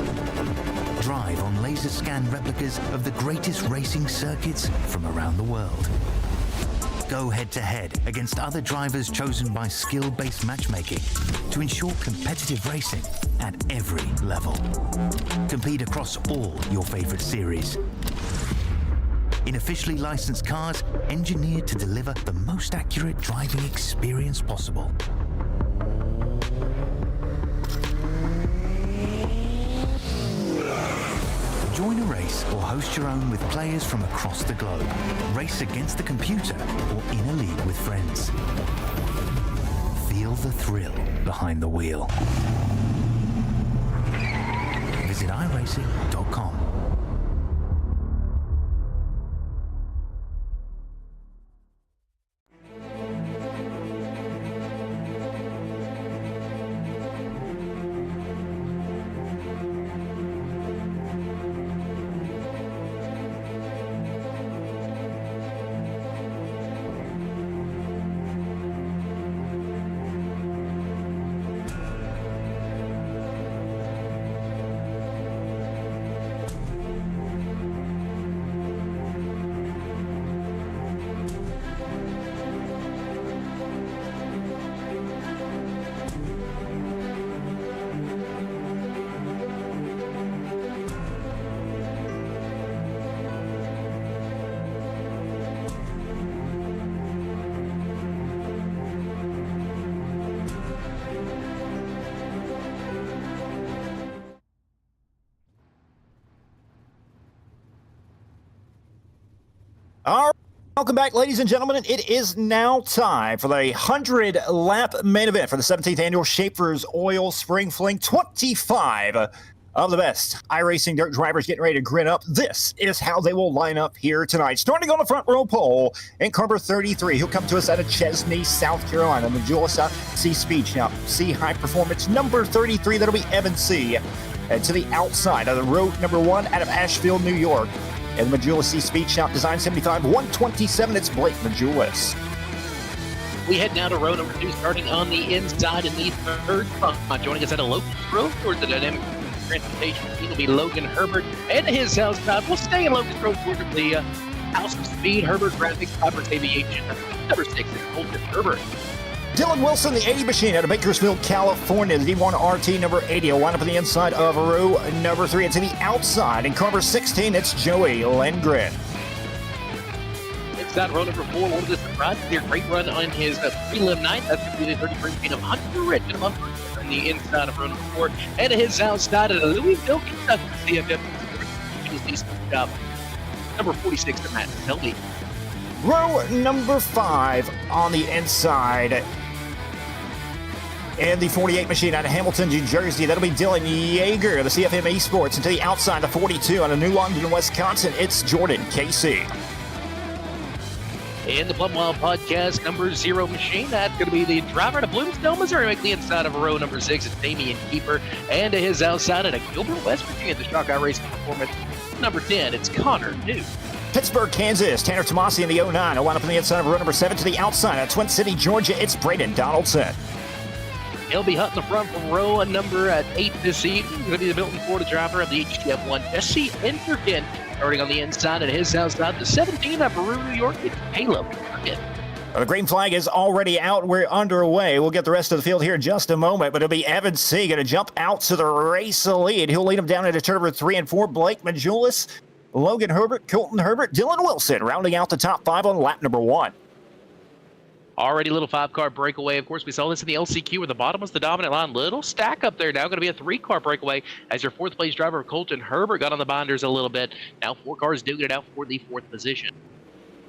Drive on laser scan replicas of the greatest racing circuits from around the world. Go head-to-head against other drivers chosen by skill-based matchmaking to ensure competitive racing at every level. Compete across all your favorite series. In officially licensed cars, engineered to deliver the most accurate driving experience possible. Join a race or host your own with players from across the globe. Race against the computer or in a league with friends. Feel the thrill behind the wheel. Visit iRacing.com. All right, welcome back, ladies and gentlemen. It is now time for the 100-lap main event for the 17th annual Schaeffer's Oil Spring Fling. 25 of the best iRacing dirt drivers getting ready to grin up. This is how they will line up here tonight. Starting on the front row pole in car number 33, he'll come to us out of Chesney, South Carolina, the Jewel C Speech. Now, C High Performance number 33, that'll be Evan C. And to the outside of the row number 1 out of Asheville, New York. And the Majula C Speed Shop Design 75 127, it's Blake Majulis. We head now to row number 2, starting on the inside in the third spot. Joining us at a local row for the dynamic transportation team will be Logan Herbert and his house drive. We'll stay in Logan's row for the House of Speed, Herbert Graphics, Piper's Aviation. Number 6 is Colton Herbert. Dylan Wilson, the 80 machine out of Bakersfield, California. The D1RT number 80 will line up on the inside of row number 3. And to the outside in car number 16, it's Joey Lindgren. Inside row number 4, one of the surprises here. Great run on his prelim night. That's completed 33 feet of 100 and on the inside of row number 4. And his outside of Louisville, Kentucky, CFF. Job. Number 46 to Matt Helby. Row number 5 on the inside. And the 48 machine out of Hamilton, New Jersey, that'll be Dylan Yeager, the CFM Esports. And to the outside, the 42 out of New London, Wisconsin, it's Jordan Casey. In the Plum Wild Podcast number 0 machine, that's going to be the driver to Bloomsdale, Missouri, making the inside of row number 6. It's Damian Keeper, and to his outside at a Gilbert, West Virginia, the Shock Eye Racing Performance number 10. It's Connor New. Pittsburgh, Kansas, Tanner Tomasi in the 09. He'll line up on the inside of row number 7 to the outside. At Twin City, Georgia, it's Braden Donaldson. He'll be hunting the front from row number 8 this evening. Going to be the Milton, Florida driver of the HTF1, Jesse Enterkin. Starting on the inside and his outside, the 17 of Peru, New York, it's Caleb Enterkin. The green flag is already out. We're underway. We'll get the rest of the field here in just a moment, but it'll be Evan C. going to jump out to the race lead. He'll lead him down into turn number 3 and 4. Blake Majulis, Logan Herbert, Colton Herbert, Dylan Wilson rounding out the top 5 on lap number 1. Already a little 5-car breakaway. Of course, we saw this in the LCQ where the bottom was the dominant line. Little stack up there now. Going to be a 3-car breakaway as your 4th place driver, Colton Herbert, got on the binders a little bit. Now 4 cars duking it out for the 4th position.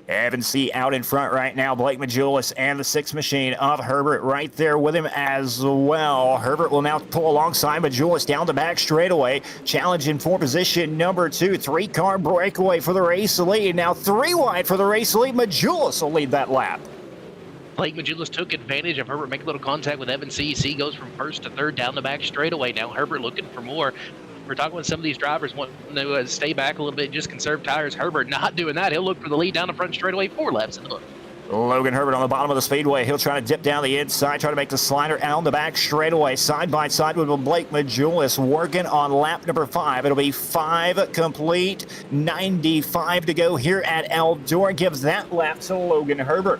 Evan C. out in front right now. Blake Majulis and the 6th machine of Herbert right there with him as well. Herbert will now pull alongside Majulis down the back straightaway. Challenging for position number 2. 3-car breakaway for the race lead. Now 3 wide for the race lead. Majulis will lead that lap. Blake Majulis took advantage of Herbert making a little contact with Evan C. C goes from 1st to 3rd down the back straightaway. Now Herbert looking for more. We're talking with some of these drivers wanting to stay back a little bit, just conserve tires. Herbert not doing that. He'll look for the lead down the front straightaway. 4 laps in the book. Logan Herbert on the bottom of the speedway. He'll try to dip down the inside, try to make the slider out the back straightaway. Side by side with Blake Majulis working on lap number 5. It'll be 5 complete, 95 to go here at Eldora. Gives that lap to Logan Herbert.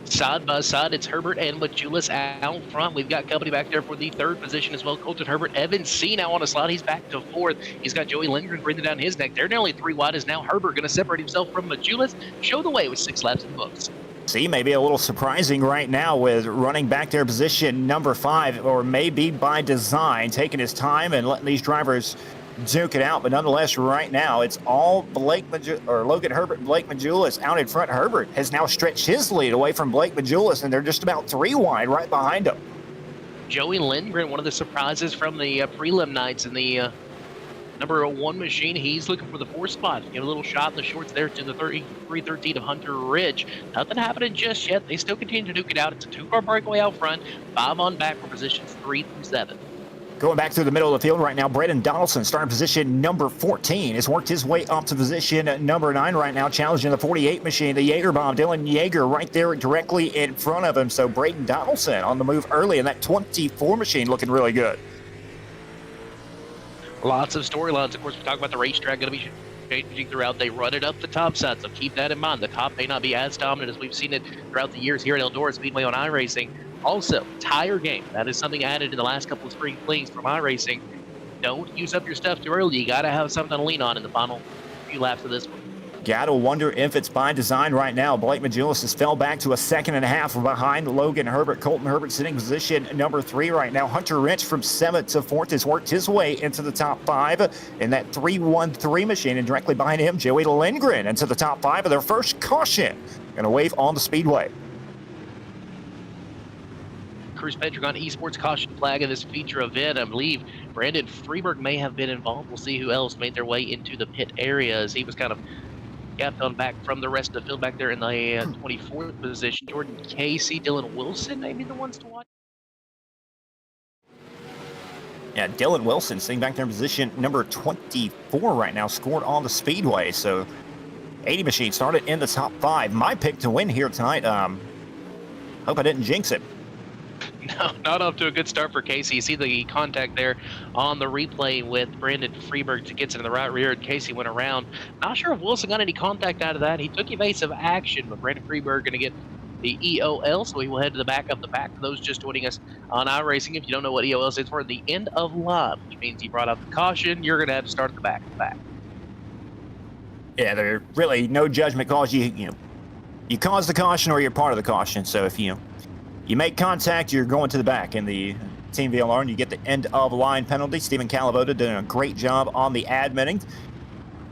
Side by side, it's Herbert and Majulis out front. We've got company back there for the 3rd position as well. Colton Herbert, Evan C. now on a slide. He's back to 4th. He's got Joey Lindgren breathing down his neck. They're nearly 3 wide as now Herbert going to separate himself from Majulis. Show the way with 6 laps in the books. C may be a little surprising right now with running back there position number 5, or maybe by design, taking his time and letting these drivers duke it out, but nonetheless, right now it's all Logan Herbert and Blake Majulis out in front. Herbert has now stretched his lead away from Blake Majulis, and they're just about 3 wide right behind him. Joey Lindgren, one of the surprises from the prelim nights in the number 1 machine. He's looking for the 4th spot. Give a little shot in the shorts there to the 313 of Hunter Ridge. Nothing happening just yet. They still continue to duke it out. It's a 2-car breakaway out front, 5 on back for positions 3 through 7. Going back through the middle of the field right now, Braden Donaldson, starting position number 14, has worked his way up to position number 9 right now, challenging the 48 machine, the Jaeger bomb. Dylan Yeager right there directly in front of him. So Braden Donaldson on the move early, and that 24 machine looking really good. Lots of storylines. Of course, we talk about the racetrack going to be changing throughout. They run it up the top side, so keep that in mind. The top may not be as dominant as we've seen it throughout the years here at Eldora Speedway on iRacing. Also, tire game. That is something added in the last couple of spring flings from iRacing. Don't use up your stuff too early. You got to have something to lean on in the final few laps of this one. Gotta wonder if it's by design right now. Blake Majulis has fell back to a 2nd and a half behind Logan Herbert. Colton Herbert sitting position number 3 right now. Hunter Ridge from 7th to 4th has worked his way into the top 5 in that 313 machine, and directly behind him, Joey Lindgren into the top 5 of their first caution. Gonna wave on the speedway. Cruz Petragon Esports caution flag in this feature event. I believe Brandon Freeberg may have been involved. We'll see who else made their way into the pit area as he was kind of gapped on back from the rest of the field back there in the 24th position. Jordan Casey, Dylan Wilson, maybe the ones to watch. Yeah, Dylan Wilson sitting back there in position number 24 right now, scored on the speedway. So 80 machine started in the top 5. My pick to win here tonight. Hope I didn't jinx it. No, not off to a good start for Casey. You see the contact there on the replay with Brandon Freeberg to get to the right rear, and Casey went around. Not sure if Wilson got any contact out of that. He took evasive action, but Brandon Freeberg going to get the EOL, so he will head to the back of the pack. For those just joining us on iRacing, if you don't know what EOL stands for, the end of line, which means he brought out the caution. You're going to have to start at the back of the pack. Yeah, there really no judgment calls. You cause the caution or you're part of the caution. So if you make contact, you're going to the back in the Team VLR, and you get the end-of-line penalty. Stephen Calavoda doing a great job on the admitting.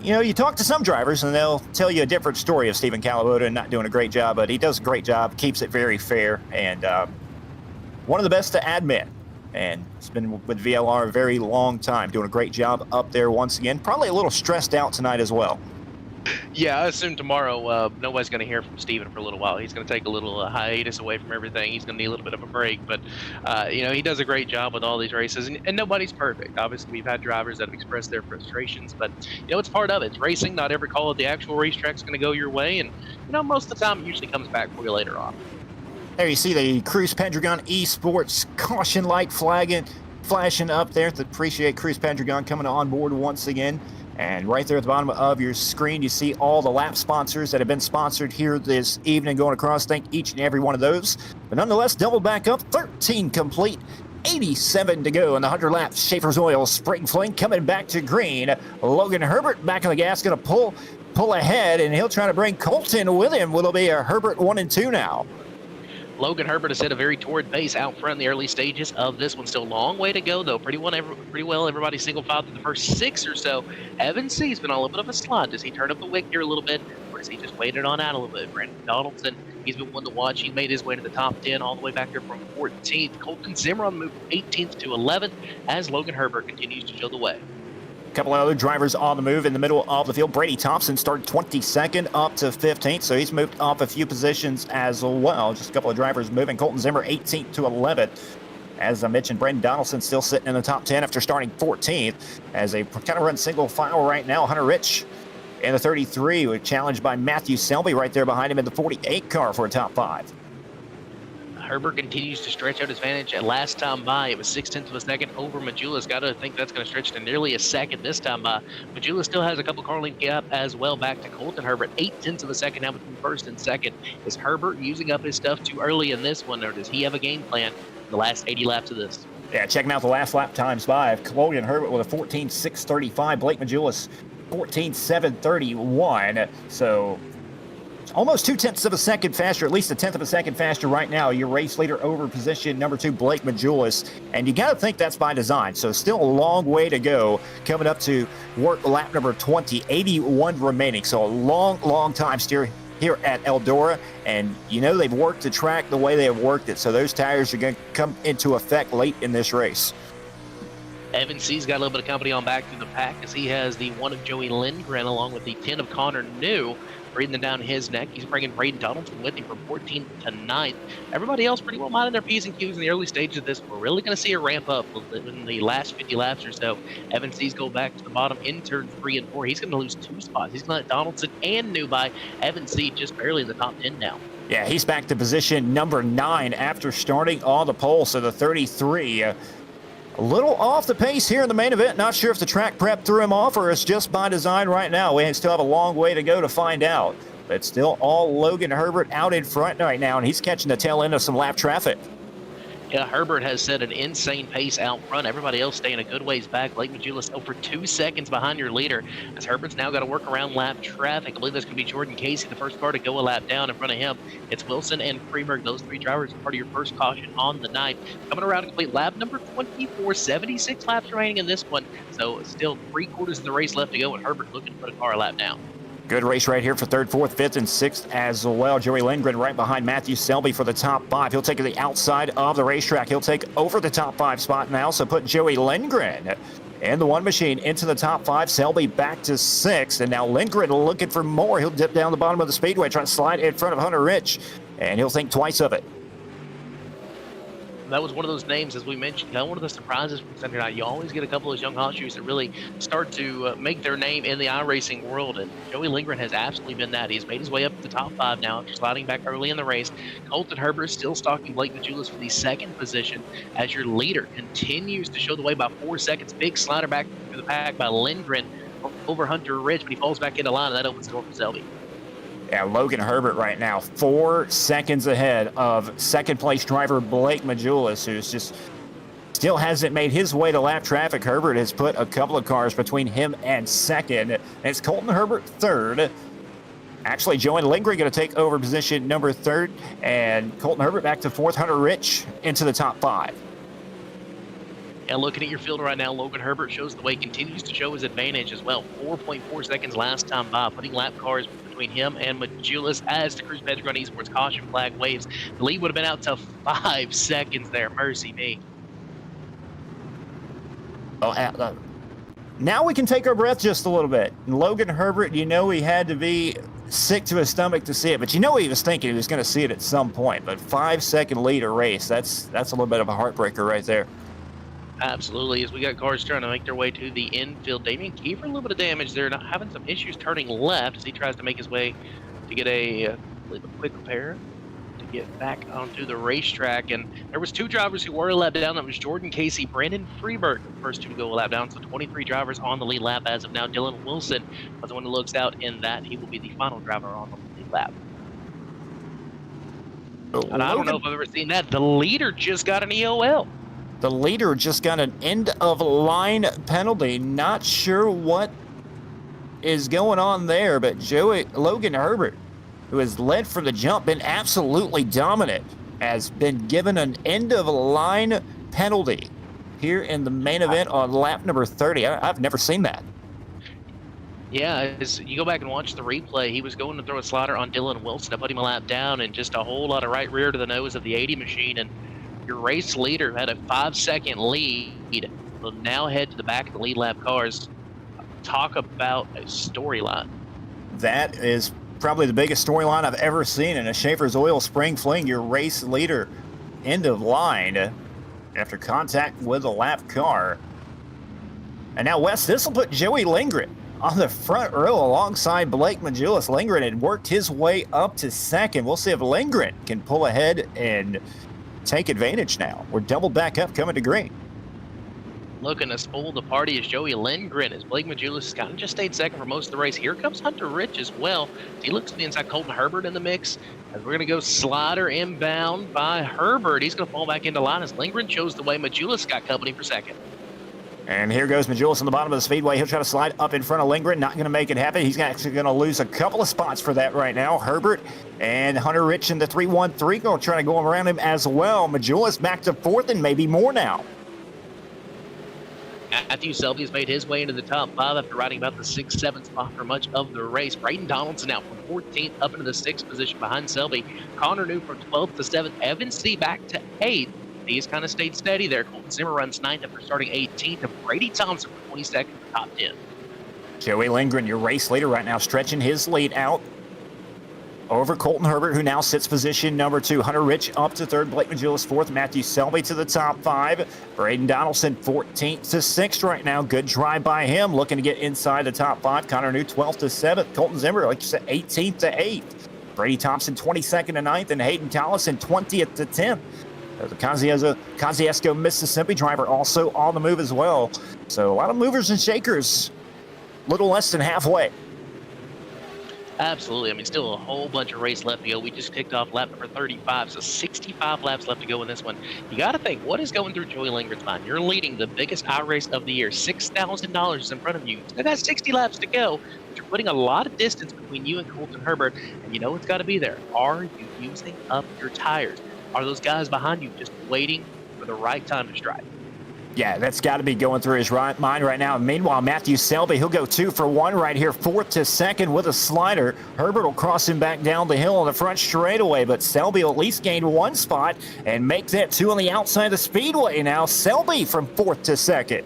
You talk to some drivers, and they'll tell you a different story of Stephen Calavoda and not doing a great job, but he does a great job, keeps it very fair, and one of the best to admit. And he's been with VLR a very long time, doing a great job up there once again. Probably a little stressed out tonight as well. Yeah, I assume tomorrow nobody's going to hear from Steven for a little while. He's going to take a little hiatus away from everything. He's going to need a little bit of a break. But, he does a great job with all these races. And nobody's perfect. Obviously, we've had drivers that have expressed their frustrations. But, it's part of it. It's racing. Not every call at the actual racetrack is going to go your way. And, most of the time, it usually comes back for you later on. There you see the Cruise Pendragon Esports caution light flashing up there. Appreciate Cruise Pendragon coming on board once again. And right there at the bottom of your screen, you see all the lap sponsors that have been sponsored here this evening going across. Thank each and every one of those. But nonetheless, double back up, 13 complete, 87 to go in the 100 laps. Schaeffer's Oil Spring Fling coming back to green. Logan Herbert back on the gas, going to pull ahead, and he'll try to bring Colton with him. Will it be a Herbert 1 and 2 now? Logan Herbert has set a very torrid pace out front in the early stages of this one. Still a long way to go, though. Pretty well everybody single file through the first 6 or so. Evan C's been on a little bit of a slide. Does he turn up the wick here a little bit, or does he just wait it on out a little bit? Brandon Donaldson, he's been one to watch. He made his way to the top 10 all the way back there from 14th. Colton Zimmer on the move from 18th to 11th as Logan Herbert continues to show the way. Couple of other drivers on the move in the middle of the field. Brady Thompson started 22nd up to 15th, so he's moved up a few positions as well. Just a couple of drivers moving. Colton Zimmer 18th to 11th. As I mentioned, Brandon Donaldson still sitting in the top 10 after starting 14th as they kind of run single file right now. Hunter Rich in the 33, challenged by Matthew Selby right there behind him in the 48 car for a top 5. Herbert continues to stretch out his advantage. At last time by, it was 0.6 of a second over Majulis. Got to think that's going to stretch to nearly a second this time by. Majulis still has a couple car length gap as well back to Colton Herbert. 0.8 of a second now between first and second. Is Herbert using up his stuff too early in this one, or does he have a game plan for the last 80 laps of this? Yeah, checking out the last lap times by. Logan Herbert with a 14.635. Blake Majulis 14.731. So almost 0.2 of a second faster, at least 1/10 of a second faster right now. Your race leader over position number 2, Blake Majulis. And you got to think that's by design. So still a long way to go coming up to work lap number 20, 81 remaining. So a long time steer here at Eldora. And they've worked the track the way they have worked it. So those tires are going to come into effect late in this race. Evan C's got a little bit of company on back through the pack as he has the 1 of Joey Lindgren along with the 10 of Connor New. Breathing down his neck. He's bringing Braden Donaldson with him from 14th to 9th. Everybody else pretty well minding their P's and Q's in the early stages of this. We're really going to see a ramp up in the last 50 laps or so. Evan C's go back to the bottom in turn 3 and 4. He's going to lose 2 spots. He's going to let Donaldson and New by. Evan C just barely in the top 10 now. Yeah, he's back to position number 9 after starting on the pole. So the 33, a little off the pace here in the main event. Not sure if the track prep threw him off or it's just by design right now. We still have a long way to go to find out. But still all Logan Herbert out in front right now, and he's catching the tail end of some lap traffic. Yeah, Herbert has set an insane pace out front. Everybody else staying a good ways back. Blake Majulis over 2 seconds behind your leader as Herbert's now got to work around lap traffic. I believe that's going to be Jordan Casey, the first car to go a lap down in front of him. It's Wilson and Freeberg. Those 3 drivers are part of your first caution on the night. Coming around to complete lap number 24, 76 laps remaining in this one. So still 3/4 of the race left to go, and Herbert looking to put a car a lap down. Good race right here for 3rd, 4th, 5th, and 6th as well. Joey Lindgren right behind Matthew Selby for the top 5. He'll take the outside of the racetrack. He'll take over the top 5 spot now, so put Joey Lindgren and the one machine into the top 5. Selby back to 6th, and now Lindgren looking for more. He'll dip down the bottom of the speedway, trying to slide in front of Hunter Rich, and he'll think twice of it. That was one of those names, as we mentioned, one of the surprises from Sunday night. You always get a couple of young hot shoes that really start to make their name in the iRacing world, and Joey Lindgren has absolutely been that. He's made his way up to the top 5 now after sliding back early in the race. Colton Herbert still stalking Blake Majulis for the 2nd position as your leader continues to show the way by 4 seconds. Big slider back through the pack by Lindgren over Hunter Rich, but he falls back into line, and that opens the door for Selby. Yeah, Logan Herbert right now 4 seconds ahead of 2nd place driver Blake Majulis, who's just still hasn't made his way to lap traffic. Herbert has put a couple of cars between him and 2nd. And it's Colton Herbert 3rd. Actually, Joey Lindgren going to take over position number 3rd, and Colton Herbert back to 4th. Hunter Rich into the top 5. And looking at your field right now, Logan Herbert shows the way, continues to show his advantage as well. 4.4 seconds last time by, putting lap cars between him and Majulis as the Cruise Pendragon Esports caution flag waves. The lead would have been out to 5 seconds there. Mercy me. Now we can take our breath just a little bit. And Logan Herbert, he had to be sick to his stomach to see it, but he was thinking he was going to see it at some point. But 5-second lead a race, that's a little bit of a heartbreaker right there. Absolutely, as we got cars trying to make their way to the infield. Damian Kiefer, a little bit of damage there, not having some issues turning left as he tries to make his way to get a quick repair to get back onto the racetrack. And there was 2 drivers who were a lap down. That was Jordan Casey, Brandon Freeberg, the first 2 to go a lap down. So 23 drivers on the lead lap as of now. Dylan Wilson was the one who looks out in that. He will be the final driver on the lead lap. And I don't know if I've ever seen that. The leader just got an EOL. The leader just got an end-of-line penalty. Not sure what is going on there, but Logan Herbert, who has led from the jump, been absolutely dominant, has been given an end-of-line penalty here in the main event on lap number 30. I've never seen that. Yeah, as you go back and watch the replay, he was going to throw a slider on Dylan Wilson to put him a lap down, and just a whole lot of right rear to the nose of the 80 machine. And your race leader had a 5-second lead. Will now head to the back of the lead lap cars. Talk about a storyline. That is probably the biggest storyline I've ever seen in a Schaeffer's Oil Spring Fling. Your race leader end of line after contact with a lap car. And now, Wes, this will put Joey Lindgren on the front row alongside Blake Majulis. Lindgren had worked his way up to second. We'll see if Lindgren can pull ahead and take advantage now. We're double back up coming to green. Looking to spoil the party is Joey Lindgren, as Blake Majulis kind of just stayed second for most of the race. Here comes Hunter Rich as well. He looks to the inside. Colton Herbert in the mix. As we're going to go slider inbound by Herbert. He's going to fall back into line as Lindgren shows the way. Majulis got company for second. And here goes Majulis on the bottom of the speedway. He'll try to slide up in front of Lindgren. Not going to make it happen. He's actually going to lose a couple of spots for that right now. Herbert and Hunter Rich in the 3-1-3 going to try to go around him as well. Majulis back to 4th and maybe more now. Matthew Selby has made his way into the top 5 after riding about the 6-7 spot for much of the race. Braden Donaldson out from 14th up into the 6th position behind Selby. Connor New from 12th to 7th. Evan C. back to 8th. He's kind of stayed steady there. Colton Zimmer runs 9th after starting 18th. And Brady Thompson from 22nd to the top 10. Joey Lindgren, your race leader right now, stretching his lead out over Colton Herbert, who now sits position number 2. Hunter Rich up to 3rd. Blake Majulis 4th. Matthew Selby to the top 5. Braden Donaldson 14th to 6th right now. Good drive by him, looking to get inside the top 5. Connor New 12th to 7th. Colton Zimmer, like you said, 18th to 8th. Brady Thompson 22nd to 9th. And Hayden Collison 20th to 10th. The Kosciuszko, Mississippi driver also on the move as well. So a lot of movers and shakers, little less than halfway. Absolutely. I mean, still a whole bunch of race left to go. We just kicked off lap number 35, so 65 laps left to go in this one. You got to think, what is going through Joey Lindgren's mind? You're leading the biggest iRace of the year. $6,000 is in front of you. Still got 60 laps to go, but you're putting a lot of distance between you and Colton Herbert, and you know it's got to be there. Are you using up your tires? Are those guys behind you just waiting for the right time to strike? Yeah, that's got to be going through his mind right now. Meanwhile, Matthew Selby, he'll go 2 for 1 right here, 4th to 2nd with a slider. Herbert will cross him back down the hill on the front straightaway, but Selby will at least gain 1 spot and make that 2 on the outside of the speedway now. Selby from 4th to 2nd.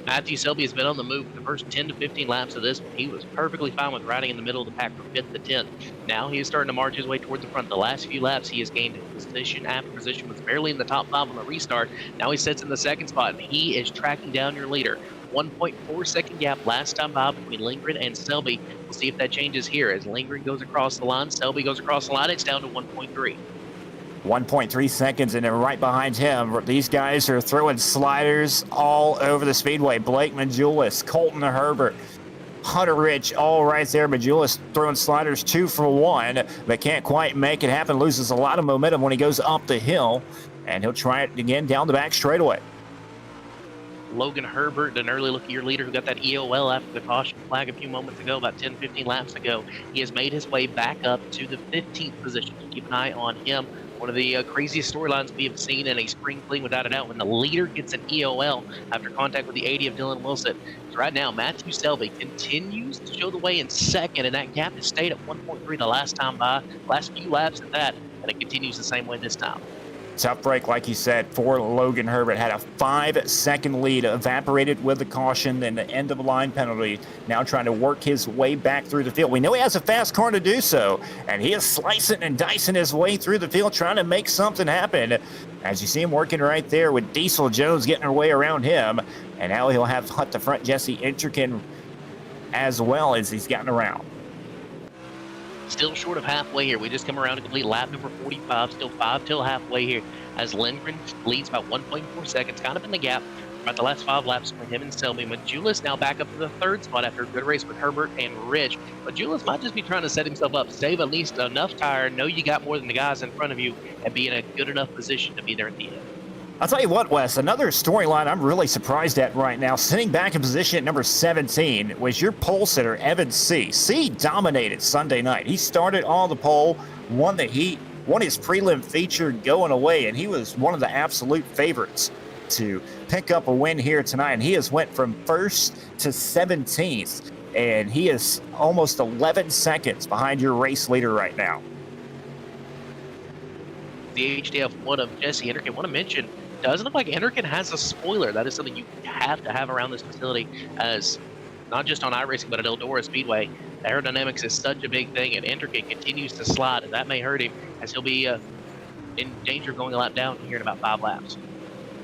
Matthew Selby has been on the move for the first 10 to 15 laps of this one. He was perfectly fine with riding in the middle of the pack from 5th to 10th. Now he is starting to march his way toward the front. The last few laps, he has gained position after position, was barely in the top 5 on the restart. Now he sits in the 2nd spot, and he is tracking down your leader. 1.4 second gap last time by between Lindgren and Selby. We'll see if that changes here. As Lindgren goes across the line, Selby goes across the line. It's down to 1.3. 1.3 seconds, and then right behind him, these guys are throwing sliders all over the speedway. Blake Majulis, Colton Herbert, Hunter Rich, all right there. Majulis throwing sliders 2 for 1, but can't quite make it happen. Loses a lot of momentum when he goes up the hill, and he'll try it again down the back straightaway. Logan Herbert, an early look at your leader who got that EOL after the caution flag a few moments ago, about 10, 15 laps ago. He has made his way back up to the 15th position. Keep an eye on him. One of the craziest storylines we have seen in a spring fling, without a doubt, when the leader gets an EOL after contact with the 80 of Dylan Wilson. So right now, Matthew Selby continues to show the way in 2nd, and that gap has stayed at 1.3 the last time by, last few laps at that, and it continues the same way this time. Tough break, like you said, for Logan Herbert. Had a 5-second lead, evaporated with the caution and the end of the line penalty. Now trying to work his way back through the field. We know he has a fast car to do so, and he is slicing and dicing his way through the field, trying to make something happen. As you see him working right there with Diesel Jones getting her way around him, and now he'll have up the front Jesse Intrican as well as he's gotten around. Still short of halfway here. We just come around to complete lap number 45. Still 5 till halfway here as Lindgren leads about 1.4 seconds, kind of in the gap. About the last 5 laps for him and Selby. Majulis now back up to the 3rd spot after a good race with Herbert and Rich. Majulis might just be trying to set himself up, save at least enough tire, know you got more than the guys in front of you, and be in a good enough position to be there at the end. I'll tell you what, Wes, another storyline I'm really surprised at right now, sitting back in position at number 17, was your pole sitter, Evan C. C dominated Sunday night. He started on the pole, won the heat, won his prelim feature going away, and he was one of the absolute favorites to pick up a win here tonight. And he has went from 1st to 17th, and he is almost 11 seconds behind your race leader right now. The HDF1 of Jesse Henderson. I want to mention, doesn't look like Henderson has a spoiler. That is something you have to have around this facility, as not just on iRacing, but at Eldora Speedway. Aerodynamics is such a big thing, and Henderson continues to slide, and that may hurt him, as he'll be in danger of going a lap down here in about 5 laps.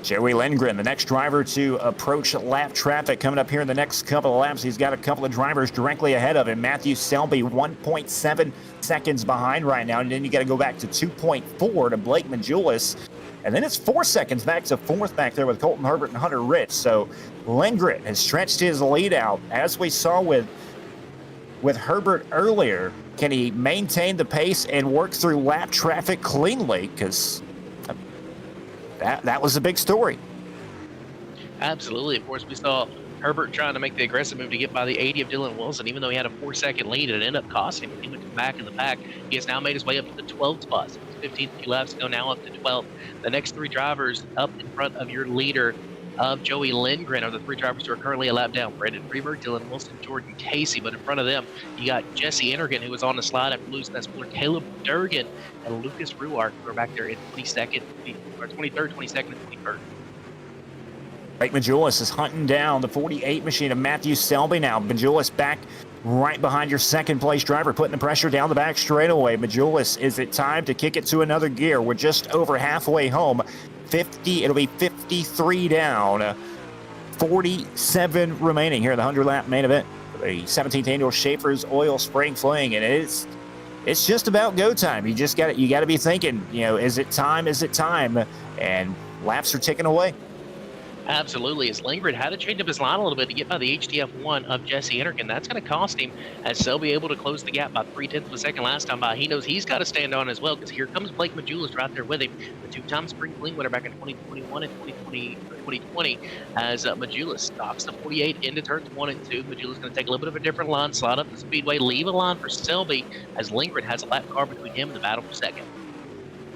Joey Lindgren, the next driver to approach lap traffic, coming up here in the next couple of laps. He's got a couple of drivers directly ahead of him. Matthew Selby, 1.7 seconds behind right now, and then you got to go back to 2.4 to Blake Majulis. And then it's 4 seconds back to 4th back there with Colton Herbert and Hunter Rich. So Lindgren has stretched his lead out, as we saw with Herbert earlier. Can he maintain the pace and work through lap traffic cleanly? Because that was a big story. Absolutely. Of course, we saw Herbert trying to make the aggressive move to get by the 80 of Dylan Wilson, even though he had a 4-second lead, and it ended up costing him. He went back in the pack. He has now made his way up to the 12th spot. 15 laps ago, now up to 12. The next 3 drivers up in front of your leader of Joey Lindgren are the 3 drivers who are currently a lap down. Brandon Freeberg, Dylan Wilson, Jordan Casey. But in front of them, you got Jesse Innergan, who was on the slide after losing that spoiler, Caleb Durgan, and Lucas Ruark, who are back there in 22nd, or 23rd, 22nd, and 23rd. Blake Majulis is hunting down the 48 machine of Matthew Selby now. Majulis back right behind your second-place driver, putting the pressure down the back straightaway. Majulis, is it time to kick it to another gear? We're just over halfway home. 50, it'll be 53 down. 47 remaining here in the 100-lap main event. The 17th annual Schaeffer's Oil Spring Fling, and it's just about go time. You got to be thinking, is it time? Is it time? And laps are ticking away. Absolutely. As Lindgren had to change up his line a little bit to get by the HDF1 of Jesse Innergan. That's going to cost him, as Selby able to close the gap by 0.3 of a second last time by. He knows he's got to stand on as well, because here comes Blake Majulis right there with him, the 2-time Spring Fling winner back in 2021 and 2020, as Majulis stops the 48 into turns 1 and 2. Majulis going to take a little bit of a different line, slide up the speedway, leave a line for Selby, as Lindgren has a lap car between him and the battle for second.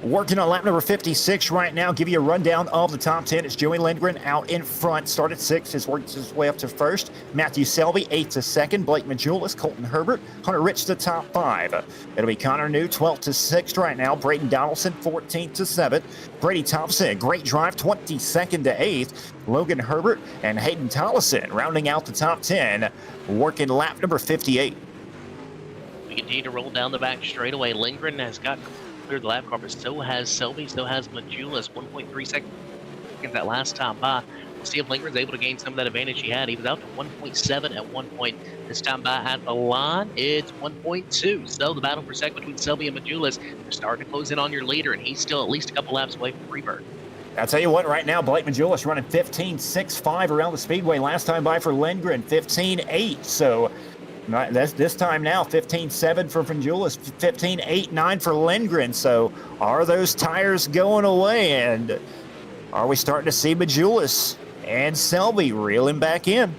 Working on lap number 56 right now. Give you a rundown of the top 10. It's Joey Lindgren out in front. Started 6th. Has worked his way up to 1st. Matthew Selby, 8th to 2nd. Blake Majulis, Colton Herbert, Hunter Rich to top 5. It'll be Connor New, 12th to 6th right now. Braden Donaldson, 14th to 7th. Brady Thompson, great drive, 22nd to 8th. Logan Herbert and Hayden Tollison rounding out the top 10. Working lap number 58. We continue to roll down the back straightaway. Lindgren has got cleared the lap car, but so has Selby, so has Majulis. 1.3 seconds that last time by. We'll see if Lindgren's able to gain some of that advantage he had. He was out to 1.7 at one point. This time by at the line, it's 1.2. So the battle for second between Selby and Majulis, they're starting to close in on your leader, and he's still at least a couple laps away from Freeberg. I'll tell you what, right now, Blake Majulis running 15.65 around the speedway. Last time by for Lindgren, 15.8. So this time now, 15.7 for Majulis, 15.89 for Lindgren. So are those tires going away? And are we starting to see Majulis and Selby reeling back in?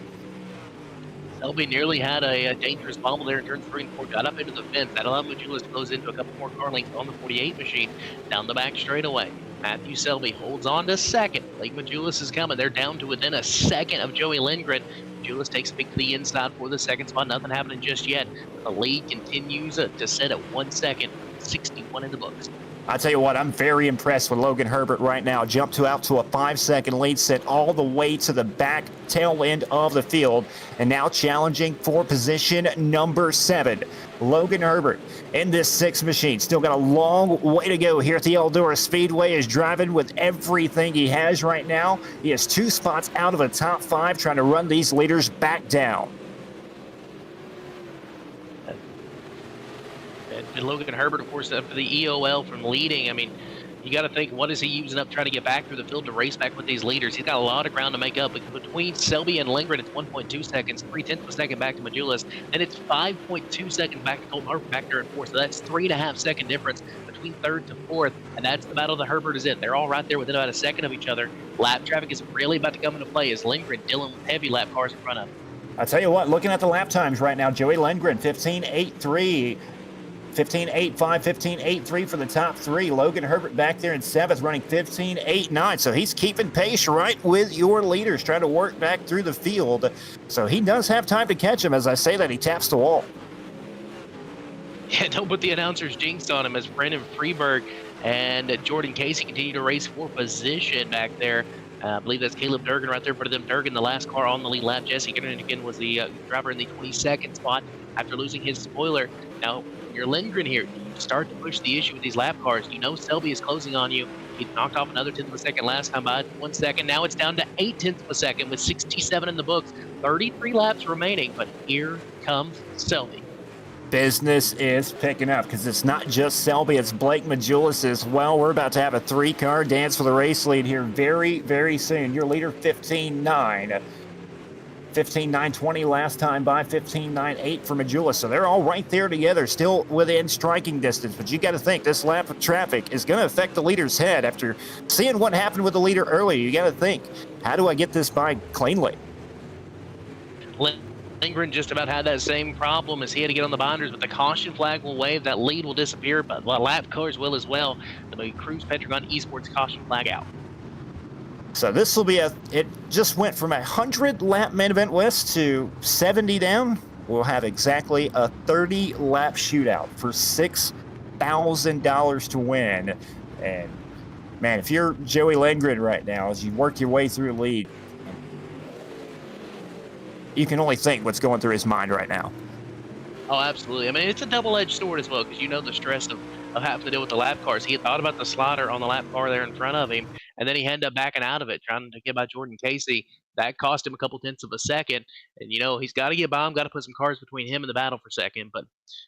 Selby nearly had a dangerous bobble there in turns 3 and 4, got up into the fence. That allowed Majulis to close into a couple more car lengths on the 48 machine down the back straightaway. Matthew Selby holds on to second. Blake Majulis is coming. They're down to within a second of Joey Lindgren. Majulis takes a peek to the inside for the second spot. Nothing happening just yet. The lead continues to sit at 1 second. 61 in the books. I tell you what, I'm very impressed with Logan Herbert right now. Jumped out to a 5-second lead, sent all the way to the back tail end of the field, and now challenging for position number 7. Logan Herbert in this 6 machine. Still got a long way to go here at the Eldora Speedway. Is driving with everything he has right now. He is 2 spots out of the top 5, trying to run these leaders back down. And Logan Herbert, of course, for the EOL from leading. I mean, you got to think, what is he using up trying to get back through the field to race back with these leaders? He's got a lot of ground to make up. Between Selby and Lindgren, it's 1.2 seconds, 0.3 of a second back to Majulis, and it's 5.2 seconds back to Colton Harper back there in 4th. So that's 3.5 second difference between 3rd to 4th, and that's the battle that Herbert is in. They're all right there within about a second of each other. Lap traffic is really about to come into play as Lindgren dealing with heavy lap cars in front of him. I tell you what, looking at the lap times right now, Joey Lindgren, 15.83. 15.85, 15.83 for the top 3. Logan Herbert back there in 7th, running 15.89. So he's keeping pace right with your leaders, trying to work back through the field. So he does have time to catch him. As I say that, he taps the wall. Yeah, don't put the announcer's jinx on him as Brendan Freeberg and Jordan Casey continue to race for position back there. I believe that's Caleb Durgan right there for them. Durgan, the last car on the lead lap. Jesse Ginnigan was the driver in the 22nd spot after losing his spoiler. Now, you're Lindgren here. You start to push the issue with these lap cars. You know Selby is closing on you. He knocked off another 10th of a second last time by 1 second. Now it's down to 0.8 of a second with 67 in the books. 33 laps remaining, but here comes Selby. Business is picking up because it's not just Selby, it's Blake Majulis as well. We're about to have a 3-car dance for the race lead here very, very soon. Your leader, 15.9. 15.920 last time by, 15.98 for Majulis. So they're all right there together, still within striking distance. But you got to think this lap of traffic is going to affect the leader's head. After seeing what happened with the leader earlier, you got to think, how do I get this by cleanly? Lindgren just about had that same problem as he had to get on the binders, but the caution flag will wave. That lead will disappear, but lap cars will as well. The Cruise Petragon Esports caution flag out. So this will be it just went from 100 lap main event west to 70 down. We'll have exactly a 30 lap shootout for $6,000 to win. And man, if you're Joey Lindgren right now, as you work your way through the lead, you can only think what's going through his mind right now. Oh, absolutely. I mean, it's a double-edged sword as well, because you know the stress of having to deal with the lap cars. He had thought about the slider on the lap car there in front of him, and then he ended up backing out of it, trying to get by Jordan Casey. That cost him a couple tenths of a second, and you know he's got to get by him, got to put some cars between him and the battle for second. But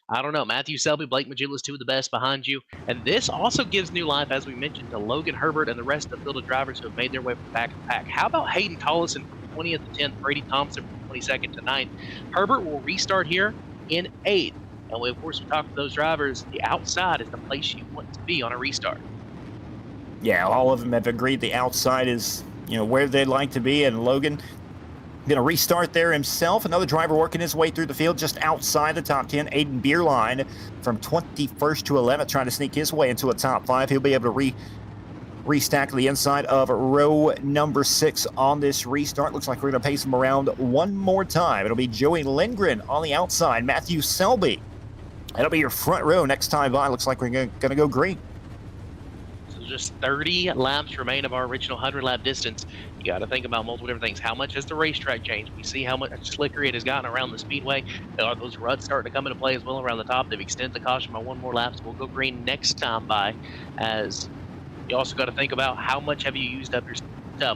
I don't know. Matthew Selby, Blake Majulis, 2 of the best behind you, and this also gives new life, as we mentioned, to Logan Herbert and the rest of the field of drivers who have made their way from back to back. How about Hayden Tollison from 20th to 10th, Brady Thompson from 22nd to 9th? Herbert will restart here in 8th. And we, of course, we talked to those drivers. The outside is the place you want to be on a restart. Yeah, all of them have agreed the outside is, where they'd like to be. And Logan going to restart there himself. Another driver working his way through the field just outside the top 10. Aiden Bierlein from 21st to 11th, trying to sneak his way into a top 5. He'll be able to restack the inside of row number 6 on this restart. Looks like we're going to pace him around one more time. It'll be Joey Lindgren on the outside. Matthew Selby. That'll be your front row next time by. Looks like we're going to go green. So just 30 laps remain of our original 100-lap distance. You got to think about multiple different things. How much has the racetrack changed? We see how much slicker it has gotten around the speedway. Are those ruts starting to come into play as well around the top? They've extended the caution by one more lap, so we'll go green next time by. As you also got to think about how much have you used up your stuff.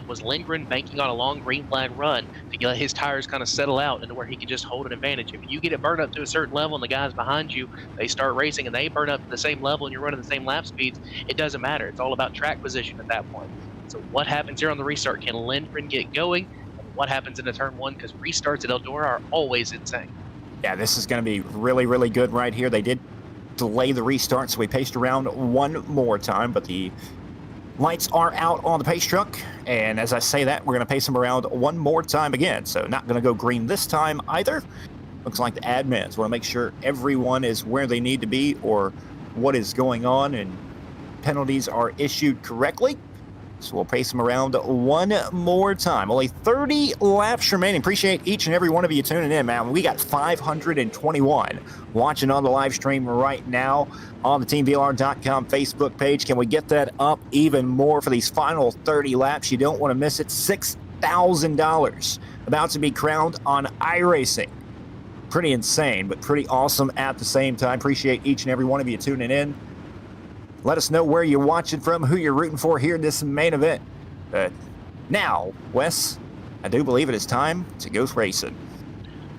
Was Lindgren banking on a long green flag run to let his tires kind of settle out into where he could just hold an advantage? If you get it burned up to a certain level and the guys behind you, they start racing and they burn up to the same level and you're running the same lap speeds, it doesn't matter. It's all about track position at that point. So what happens here on the restart? Can Lindgren get going? And what happens in the turn 1? Because restarts at Eldora are always insane. Yeah, this is going to be really, really good right here. They did delay the restart, so we paced around one more time, but the lights are out on the pace truck, and as I say that, we're going to pace them around one more time again. So not going to go green this time either. Looks like the admins want to make sure everyone is where they need to be or what is going on and penalties are issued correctly. So we'll pace them around one more time. Only 30 laps remaining. Appreciate each and every one of you tuning in, man. We got 521 watching on the live stream right now on the TeamVLR.com Facebook page. Can we get that up even more for these final 30 laps? You don't want to miss it. $6,000 about to be crowned on iRacing. Pretty insane, but pretty awesome at the same time. Appreciate each and every one of you tuning in. Let us know where you're watching from, who you're rooting for here in this main event. Now, Wes, I do believe it is time to go racing.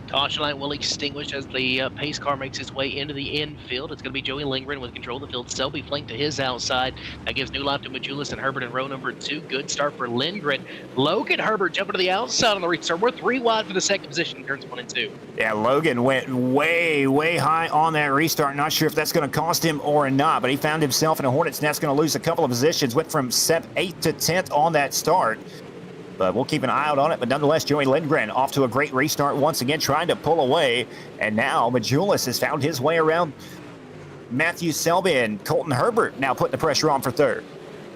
Caution light will extinguish as the pace car makes its way into the infield. It's going to be Joey Lindgren with control of the field. Selby flanked to his outside. That gives new life to Majulis and Herbert in row number 2. Good start for Lindgren. Logan Herbert jumping to the outside on the restart. We're 3 wide for the second position in turns 1 and 2. Yeah, Logan went way, way high on that restart. Not sure if that's going to cost him or not, but he found himself in a Hornet's Nest, going to lose a couple of positions. Went from 8th to 10th on that start. But we'll keep an eye out on it. But nonetheless, Joey Lindgren off to a great restart once again, trying to pull away. And now Majulis has found his way around Matthew Selby, and Colton Herbert now putting the pressure on for third.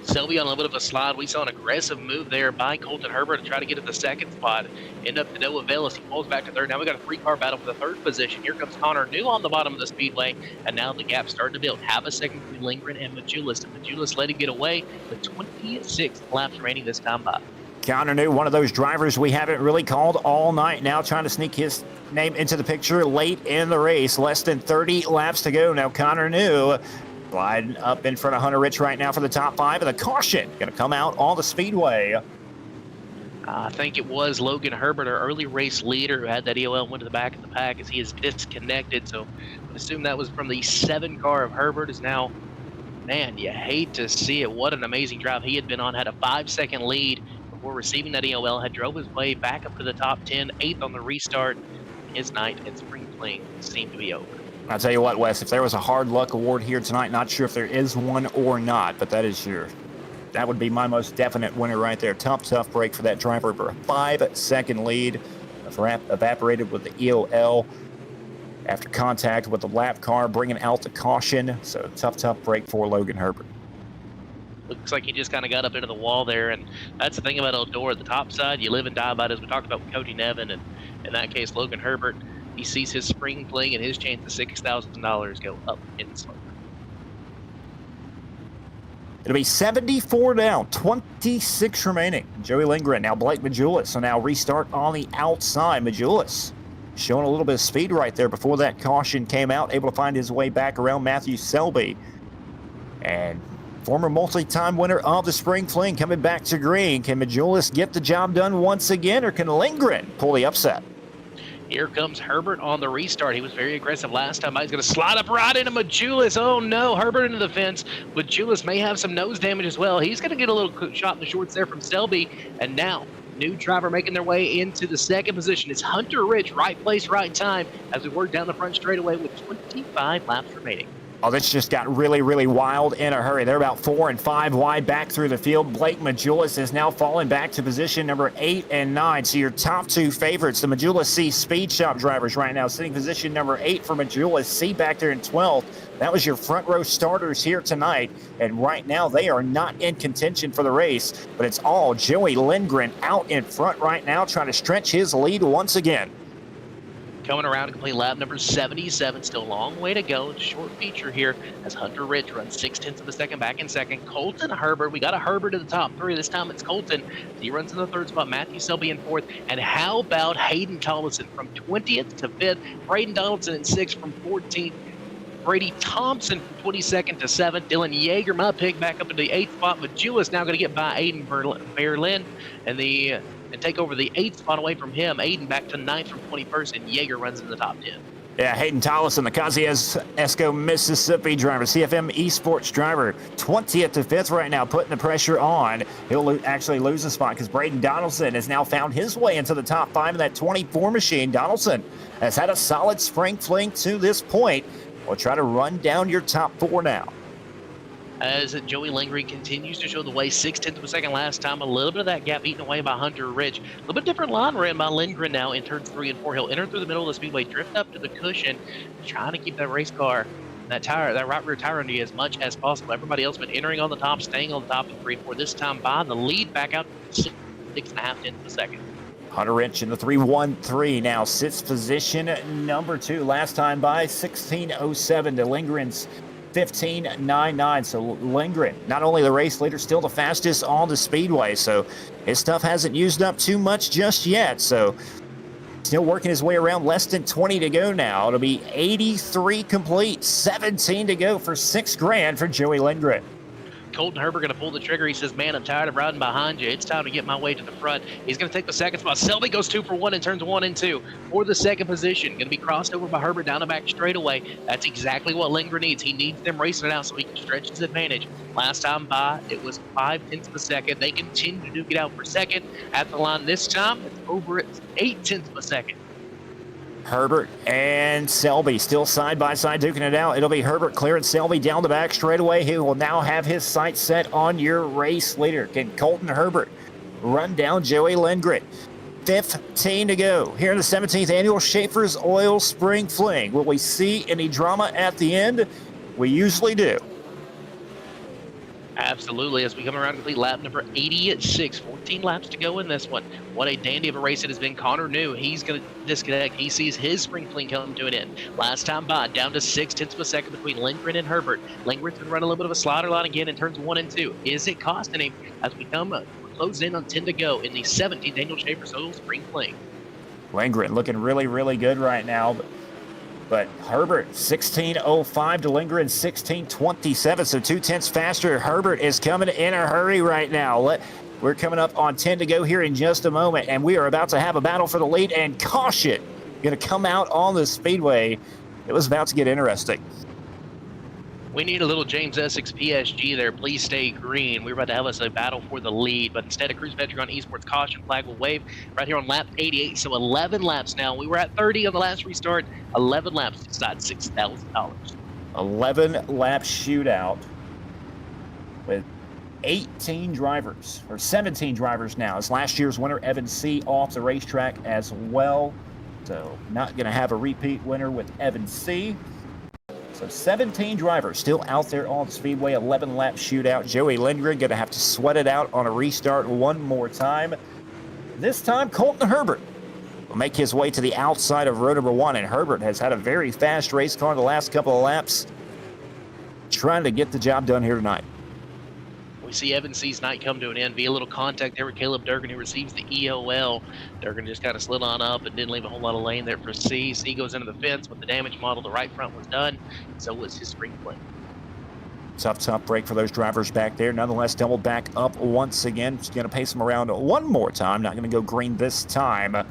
Selby on a little bit of a slide. We saw an aggressive move there by Colton Herbert to try to get to the second spot. End up to no avail as he pulls back to third. Now we got a 3-car battle for the third position. Here comes Connor New on the bottom of the speedway, and now the gap's starting to build. Have a second between Lindgren and Majulis. And Majulis let him get away with 26 laps remaining this time by. Connor New, one of those drivers we haven't really called all night now, trying to sneak his name into the picture late in the race. Less than 30 laps to go. Now Connor New gliding up in front of Hunter Rich right now for the top 5, and the caution going to come out on the speedway. I think it was Logan Herbert, our early race leader, who had that EOL, went to the back of the pack as he is disconnected. So I would assume that was from the 7 car of Herbert. Is now, man, you hate to see it. What an amazing drive he had been on. Had a 5-second lead before receiving that EOL. Had drove his way back up to the top 10, 8th on the restart. His night at Spring Fling seemed to be over. I'll tell you what, Wes, if there was a hard luck award here tonight, not sure if there is one or not, but that would be my most definite winner right there. Tough break for that driver for a 5-second lead. Evaporated with the EOL after contact with the lap car, bringing out the caution. So tough break for Logan Herbert. Looks like he just kind of got up into the wall there, and that's the thing about Eldora. The top side, you live and die by it, as we talked about with Cody Nevin, and in that case, Logan Herbert. He sees his Spring Fling and his chance of $6,000 go up in smoke. It'll be 74 down, 26 remaining. Joey Lindgren, now Blake Majulis. So now restart on the outside. Majulis showing a little bit of speed right there before that caution came out, able to find his way back around Matthew Selby. And former multi-time winner of the Spring Fling coming back to green. Can Majulis get the job done once again, or can Lindgren pull the upset? Here comes Herbert on the restart. He was very aggressive last time. He's going to slide up right into Majulis. Oh, no. Herbert into the fence. Majulis may have some nose damage as well. He's going to get a little shot in the shorts there from Selby. And now, new driver making their way into the second position. It's Hunter Rich, right place, right time, as we work down the front straightaway with 25 laps remaining. Oh, this just got really, really wild in a hurry. They're about 4 and 5 wide back through the field. Blake Majulis is now falling back to position number 8 and 9. So your top 2 favorites, the Majulis C Speed Shop drivers right now, sitting position number 8 for Majulis, C back there in 12th. That was your front row starters here tonight. And right now they are not in contention for the race, but it's all Joey Lindgren out in front right now, trying to stretch his lead once again. Coming around to complete lap number 77. Still a long way to go. It's a short feature here as Hunter Rich runs 0.6 of a second back in second. Colton Herbert. We got a Herbert in the top 3. This time it's Colton. He runs in the 3rd spot. Matthew Selby in 4th. And how about Hayden Tollison from 20th to 5th? Braden Donaldson in 6th from 14th. Brady Thompson from 22nd to 7th. Dylan Yeager, my pick, back up into the 8th spot. Majulis now going to get by Aiden Berlin and take over the 8th spot away from him. Aiden back to 9th from 21st, and Yeager runs in the top 10. Yeah, Hayden Tollison, the Casillas Esco, Mississippi driver, CFM Esports driver, 20th to 5th right now, putting the pressure on. He'll actually lose a spot because Braden Donaldson has now found his way into the top 5 in that 24 machine. Donaldson has had a solid Spring Fling to this point. We'll try to run down your top 4 now. As Joey Lindgren continues to show the way, 0.6 of a second last time. A little bit of that gap eaten away by Hunter Rich. A little bit different line ran by Lindgren now in turns 3 and 4. He'll enter through the middle of the speedway, drift up to the cushion, trying to keep that race car that right rear tire under you as much as possible. Everybody else been entering on the top, staying on the top in 3-4. This time by the lead back out to 6.5 tenths of a second. Hunter Inch in the 3-1-3 now sits position number 2. Last time by 16:07 to Lindgren's 15:99. So Lindgren, not only the race leader, still the fastest on the speedway. So his stuff hasn't used up too much just yet. So still working his way around. Less than 20 to go now. It'll be 83 complete. 17 to go for $6,000 for Joey Lindgren. Colton Herbert going to pull the trigger. He says, man, I'm tired of riding behind you. It's time to get my way to the front. He's going to take the second spot. Selby goes 2 for 1 and turns 1 and 2 for the second position. Going to be crossed over by Herbert down the back straightaway. That's exactly what Lindgren needs. He needs them racing it out so he can stretch his advantage. Last time by, it was 5 tenths of a second. They continue to duke it out for second. At the line this time, it's over at 8 tenths of a second. Herbert and Selby still side by side duking it out. It'll be Herbert clearing Selby down the back straightaway. He will now have his sights set on your race leader. Can Colton Herbert run down Joey Lindgren? 15 to go here in the 17th annual Schaeffer's Oil Spring Fling. Will we see any drama at the end? We usually do. Absolutely, as we come around to complete lap number 86, 14 laps to go in this one. What a dandy of a race it has been. Connor knew he's going to disconnect. He sees his spring fling come to an end. Last time by, down to 6 tenths of a second between Lindgren and Herbert. Lindgren's going to run a little bit of a slider line again in turns 1 and 2. Is it costing him as we come close in on 10 to go in the 17th annual Schaeffer's Oil Spring Fling? Lindgren looking really, really good right now. But Herbert, 16:05 to Lindgren, 16:27, so 2 tenths faster. Herbert is coming in a hurry right now. We're coming up on 10 to go here in just a moment, and we are about to have a battle for the lead, and caution going to come out on the speedway. It was about to get interesting. We need a little James Essex PSG there. Please stay green. We're about to have us a battle for the lead, but instead, a Cruise Petragon Esports caution flag will wave right here on lap 88. So 11 laps now. We were at 30 on the last restart. 11 laps to decide $6,000. 11 lap shootout with 18 drivers, or 17 drivers now. As last year's winner, Evan C., off the racetrack as well. So not going to have a repeat winner with Evan C. So 17 drivers still out there on the speedway, 11 lap shootout. Joey Lindgren going to have to sweat it out on a restart one more time. This time, Colton Herbert will make his way to the outside of row number 1, and Herbert has had a very fast race car the last couple of laps, trying to get the job done here tonight. We see Evan C's night come to an end via a little contact there with Caleb Durgan, who receives the EOL. Durgan just kind of slid on up and didn't leave a whole lot of lane there for C. C goes into the fence with the damage model. The right front was done. So was his spring fling. Tough break for those drivers back there. Nonetheless, doubled back up once again. Just going to pace them around one more time. Not going to go green this time.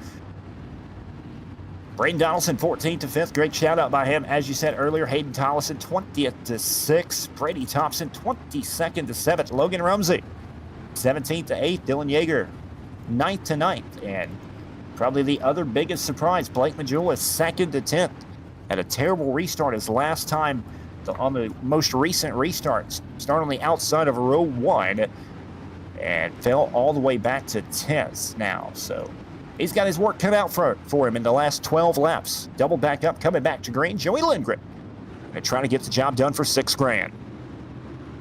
Braden Donaldson, 14th to 5th. Great shout out by him. As you said earlier, Hayden Tollison, 20th to 6th. Brady Thompson, 22nd to 7th. Logan Rumsey, 17th to 8th. Dylan Yeager, 9th to 9th. And probably the other biggest surprise, Blake Majula, 2nd to 10th. Had a terrible restart his last time on the most recent restarts. Started on the outside of row 1 and fell all the way back to 10th now. So he's got his work cut out for him in the last 12 laps. Double back up, coming back to green. Joey Lindgren and trying to get the job done for $6,000.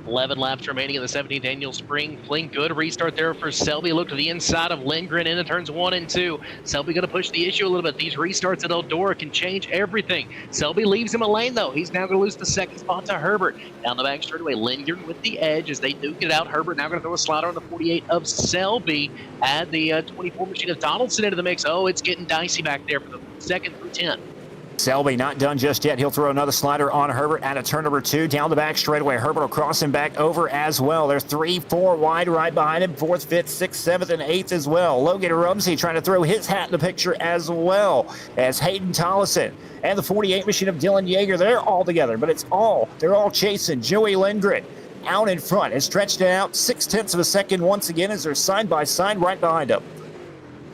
11 laps remaining in the 17th annual Spring Fling. Good restart there for Selby. Look to the inside of Lindgren into turns 1 and 2. Selby going to push the issue a little bit. These restarts at Eldora can change everything. Selby leaves him a lane, though. He's now going to lose the second spot to Herbert. Down the back straightaway, Lindgren with the edge as they duke it out. Herbert now going to throw a slider on the 48 of Selby. Add the 24 machine of Donaldson into the mix. Oh, it's getting dicey back there for the 2nd through 10. Selby not done just yet. He'll throw another slider on Herbert at a turn number 2 down the back straightaway. Herbert will cross him back over as well. There's 3, 4 wide right behind him. 4th, 5th, 6th, 7th, and 8th as well. Logan Rumsey trying to throw his hat in the picture as well as Hayden Tollison and the 48 machine of Dylan Yeager. They're all together, but they're all chasing Joey Lindgren out in front and stretched it out 6 tenths of a second once again as they're side by side right behind him.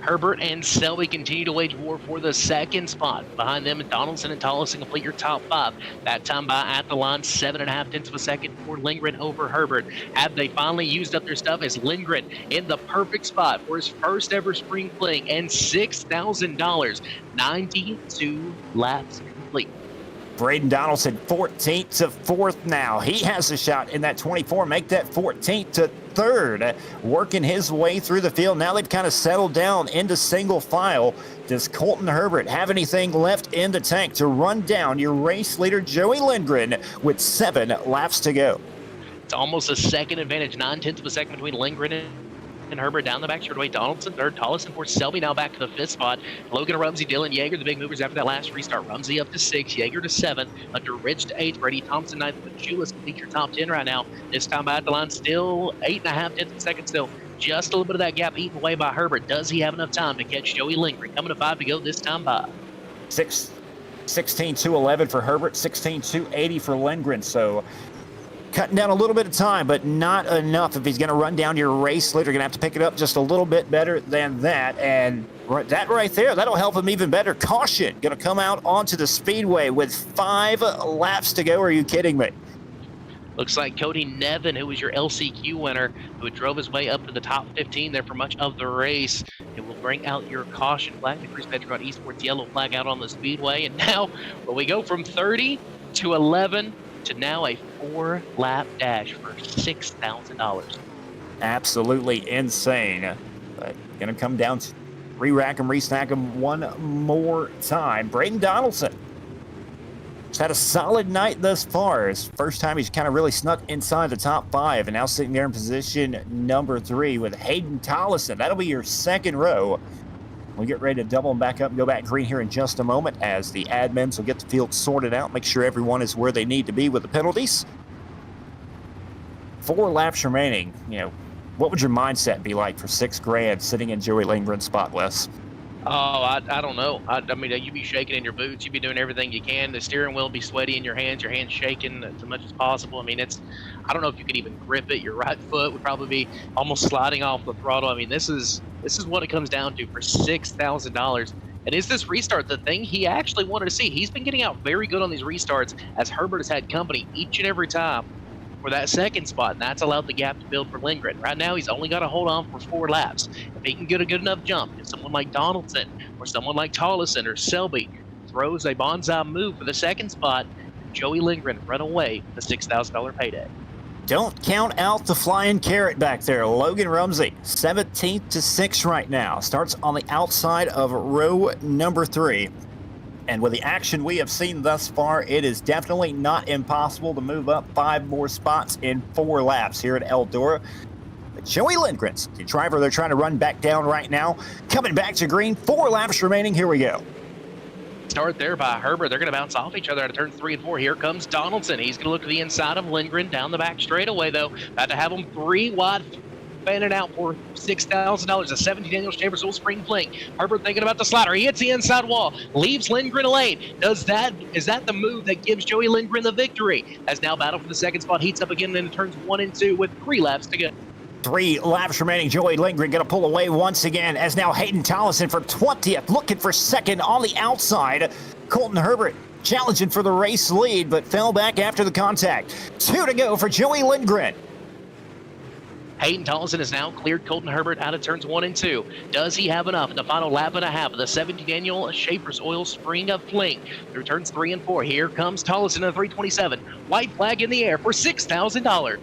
Herbert and Selby continue to wage war for the 2nd spot. Behind them, Donaldson and Tollison complete your top 5. That time by at the line, 7.5 tenths of a second for Lindgren over Herbert. Have they finally used up their stuff as Lindgren in the perfect spot for his first ever Spring Fling and $6,000. 92 laps complete. Braden Donaldson 14th to 4th now. He has a shot in that 24, make that 14th to 3rd, working his way through the field. Now they've kind of settled down into single file. Does Colton Herbert have anything left in the tank to run down your race leader, Joey Lindgren, with 7 laps to go? It's almost a second advantage, 9/10 of a second between Lindgren and Herbert. Down the back straightaway, Donaldson third, Tollison fourth, Selby now back to the 5th spot. Logan Rumsey, Dylan Yeager, the big movers after that last restart. Rumsey up to 6, Yeager to 7, Hunter Rich to 8, Brady Thompson 9th, but Julius complete your top 10 right now. This time by the line, still 8.5 tenths of a second still. Just a little bit of that gap eaten away by Herbert. Does he have enough time to catch Joey Lindgren? Coming to 5 to go this time by. 16.211 for Herbert, 16.280 for Lindgren. So cutting down a little bit of time, but not enough. If he's going to run down your race leader, you're going to have to pick it up just a little bit better than that. And that right there, that'll help him even better. Caution, going to come out onto the speedway with 5 laps to go. Are you kidding me? Looks like Cody Nevin, who was your LCQ winner, who drove his way up to the top 15 there for much of the race. It will bring out your caution flag. The Cruise Petrogron Esports yellow flag out on the speedway. And now we go from 30 to 11 to now a 4-lap dash for $6,000. Absolutely insane. But going to come down to re-rack him, re-stack him one more time. Braden Donaldson. He's had a solid night thus far. His first time he's kind of really snuck inside the top 5, and now sitting there in position number 3 with Hayden Tollison. That'll be your second row. We'll get ready to double them back up and go back green here in just a moment as the admins will get the field sorted out, make sure everyone is where they need to be with the penalties. 4 laps remaining. You know, what would your mindset be like for $6,000 sitting in Joey Lindgren's spot, Wes? Oh, I don't know. I mean, you'd be shaking in your boots. You'd be doing everything you can. The steering wheel would be sweaty in your hands shaking as much as possible. I mean, I don't know if you could even grip it. Your right foot would probably be almost sliding off the throttle. I mean, this is what it comes down to for $6,000. And is this restart the thing he actually wanted to see? He's been getting out very good on these restarts as Herbert has had company each and every time for that second spot, and that's allowed the gap to build for Lindgren. Right now, he's only got to hold on for 4 laps. If he can get a good enough jump, if someone like Donaldson or someone like Tollison or Selby throws a bonsai move for the second spot, Joey Lindgren run away with a $6,000 payday. Don't count out the flying carrot back there. Logan Rumsey, 17th to 6th right now. Starts on the outside of row number 3. And with the action we have seen thus far, it is definitely not impossible to move up 5 more spots in 4 laps here at Eldora. But Joey Lindgren's the driver they're trying to run back down right now. Coming back to green, 4 laps remaining. Here we go. Start there by Herbert. They're going to bounce off each other out of turns 3 and 4. Here comes Donaldson. He's going to look to the inside of Lindgren down the back straightaway, though. About to have him 3 wide, fanning out for $6,000. A 17 Daniel Schaeffer Soul Spring Fling. Herbert thinking about the slider. He hits the inside wall, leaves Lindgren a lane. Is that the move that gives Joey Lindgren the victory? As now battle for the second spot heats up again in turns 1 and 2 with 3 laps to go. 3 laps remaining. Joey Lindgren going to pull away once again as now Hayden Tollison for 20th, looking for second on the outside. Colton Herbert challenging for the race lead, but fell back after the contact. 2 to go for Joey Lindgren. Hayden Tollison has now cleared Colton Herbert out of turns 1 and 2. Does he have enough in the final lap and a half of the 17 Daniel Schaeffer's Oil Spring of Fling through turns 3 and 4? Here comes Tollison in the 327. White flag in the air for $6,000.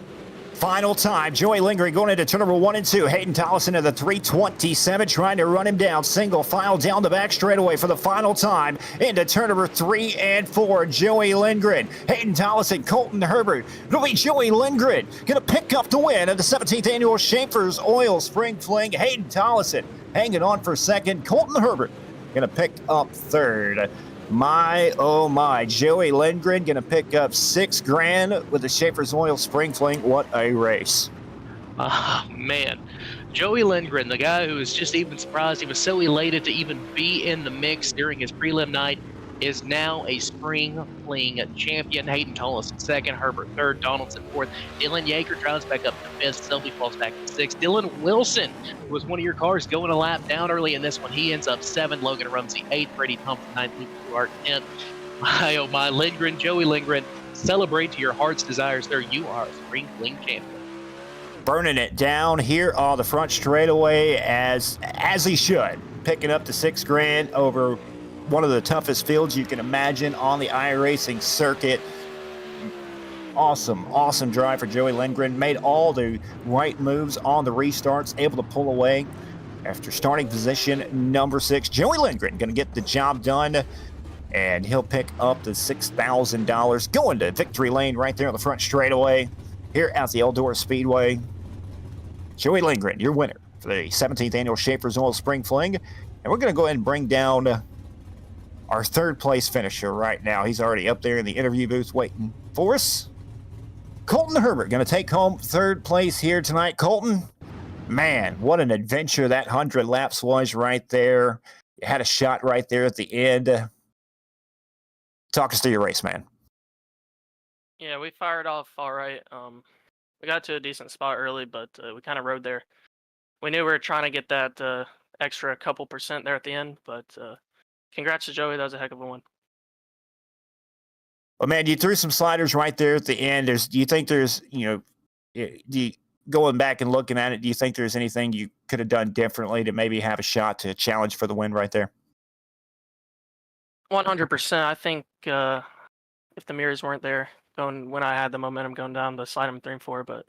Final time, Joey Lindgren going into turn number 1 and 2. Hayden Tollison in the 327, trying to run him down. Single file down the back straightaway for the final time into turn number 3 and 4. Joey Lindgren, Hayden Tollison, Colton Herbert. It'll be Joey Lindgren going to pick up the win of the 17th Annual Schaeffer's Oil Spring Fling. Hayden Tollison hanging on for second. Colton Herbert going to pick up third. My, oh my, Joey Lindgren going to pick up $6,000 with the Schaeffer's Oil Spring Fling. What a race. Oh, man. Joey Lindgren, the guy who was just even surprised, he was so elated to even be in the mix during his prelim night, is now a Spring Fling champion. Hayden Tollison second, Herbert third, Donaldson fourth. Dylan Yeager drives back up to fifth. Selby falls back to sixth. Dylan Wilson, who was one of your cars going a lap down early in this one, he ends up seventh. Logan Rumsey eighth. Brady Thompson ninth. Luke Duarte 10th. My, oh my, Lindgren, Joey Lindgren, celebrate to your heart's desires. There you are, Spring Fling champion. Burning it down here on the front straightaway as he should. Picking up the $6,000 over one of the toughest fields you can imagine on the iRacing circuit. Awesome drive for Joey Lindgren. Made all the right moves on the restarts, able to pull away after starting position number 6. Joey Lindgren going to get the job done, and he'll pick up the $6,000 going to victory lane right there on the front straightaway here at the Eldora Speedway. Joey Lindgren, your winner for the 17th annual Schaeffer's Oil Spring Fling. And we're going to go ahead and bring down our third place finisher right now. He's already up there in the interview booth waiting for us. Colton Herbert going to take home third place here tonight. Colton, man, what an adventure that 100 laps was right there. You had a shot right there at the end. Talk us through your race, man. Yeah, we fired off all right. We got to a decent spot early, but we kind of rode there. We knew we were trying to get that extra couple percent there at the end, but congrats to Joey. That was a heck of a win. Well, man, you threw some sliders right there at the end. Do you think there's, going back and looking at it, do you think there's anything you could have done differently to maybe have a shot to challenge for the win right there? 100%. I think if the mirrors weren't there, when I had the momentum going down, the slide I'm 3 and 4, but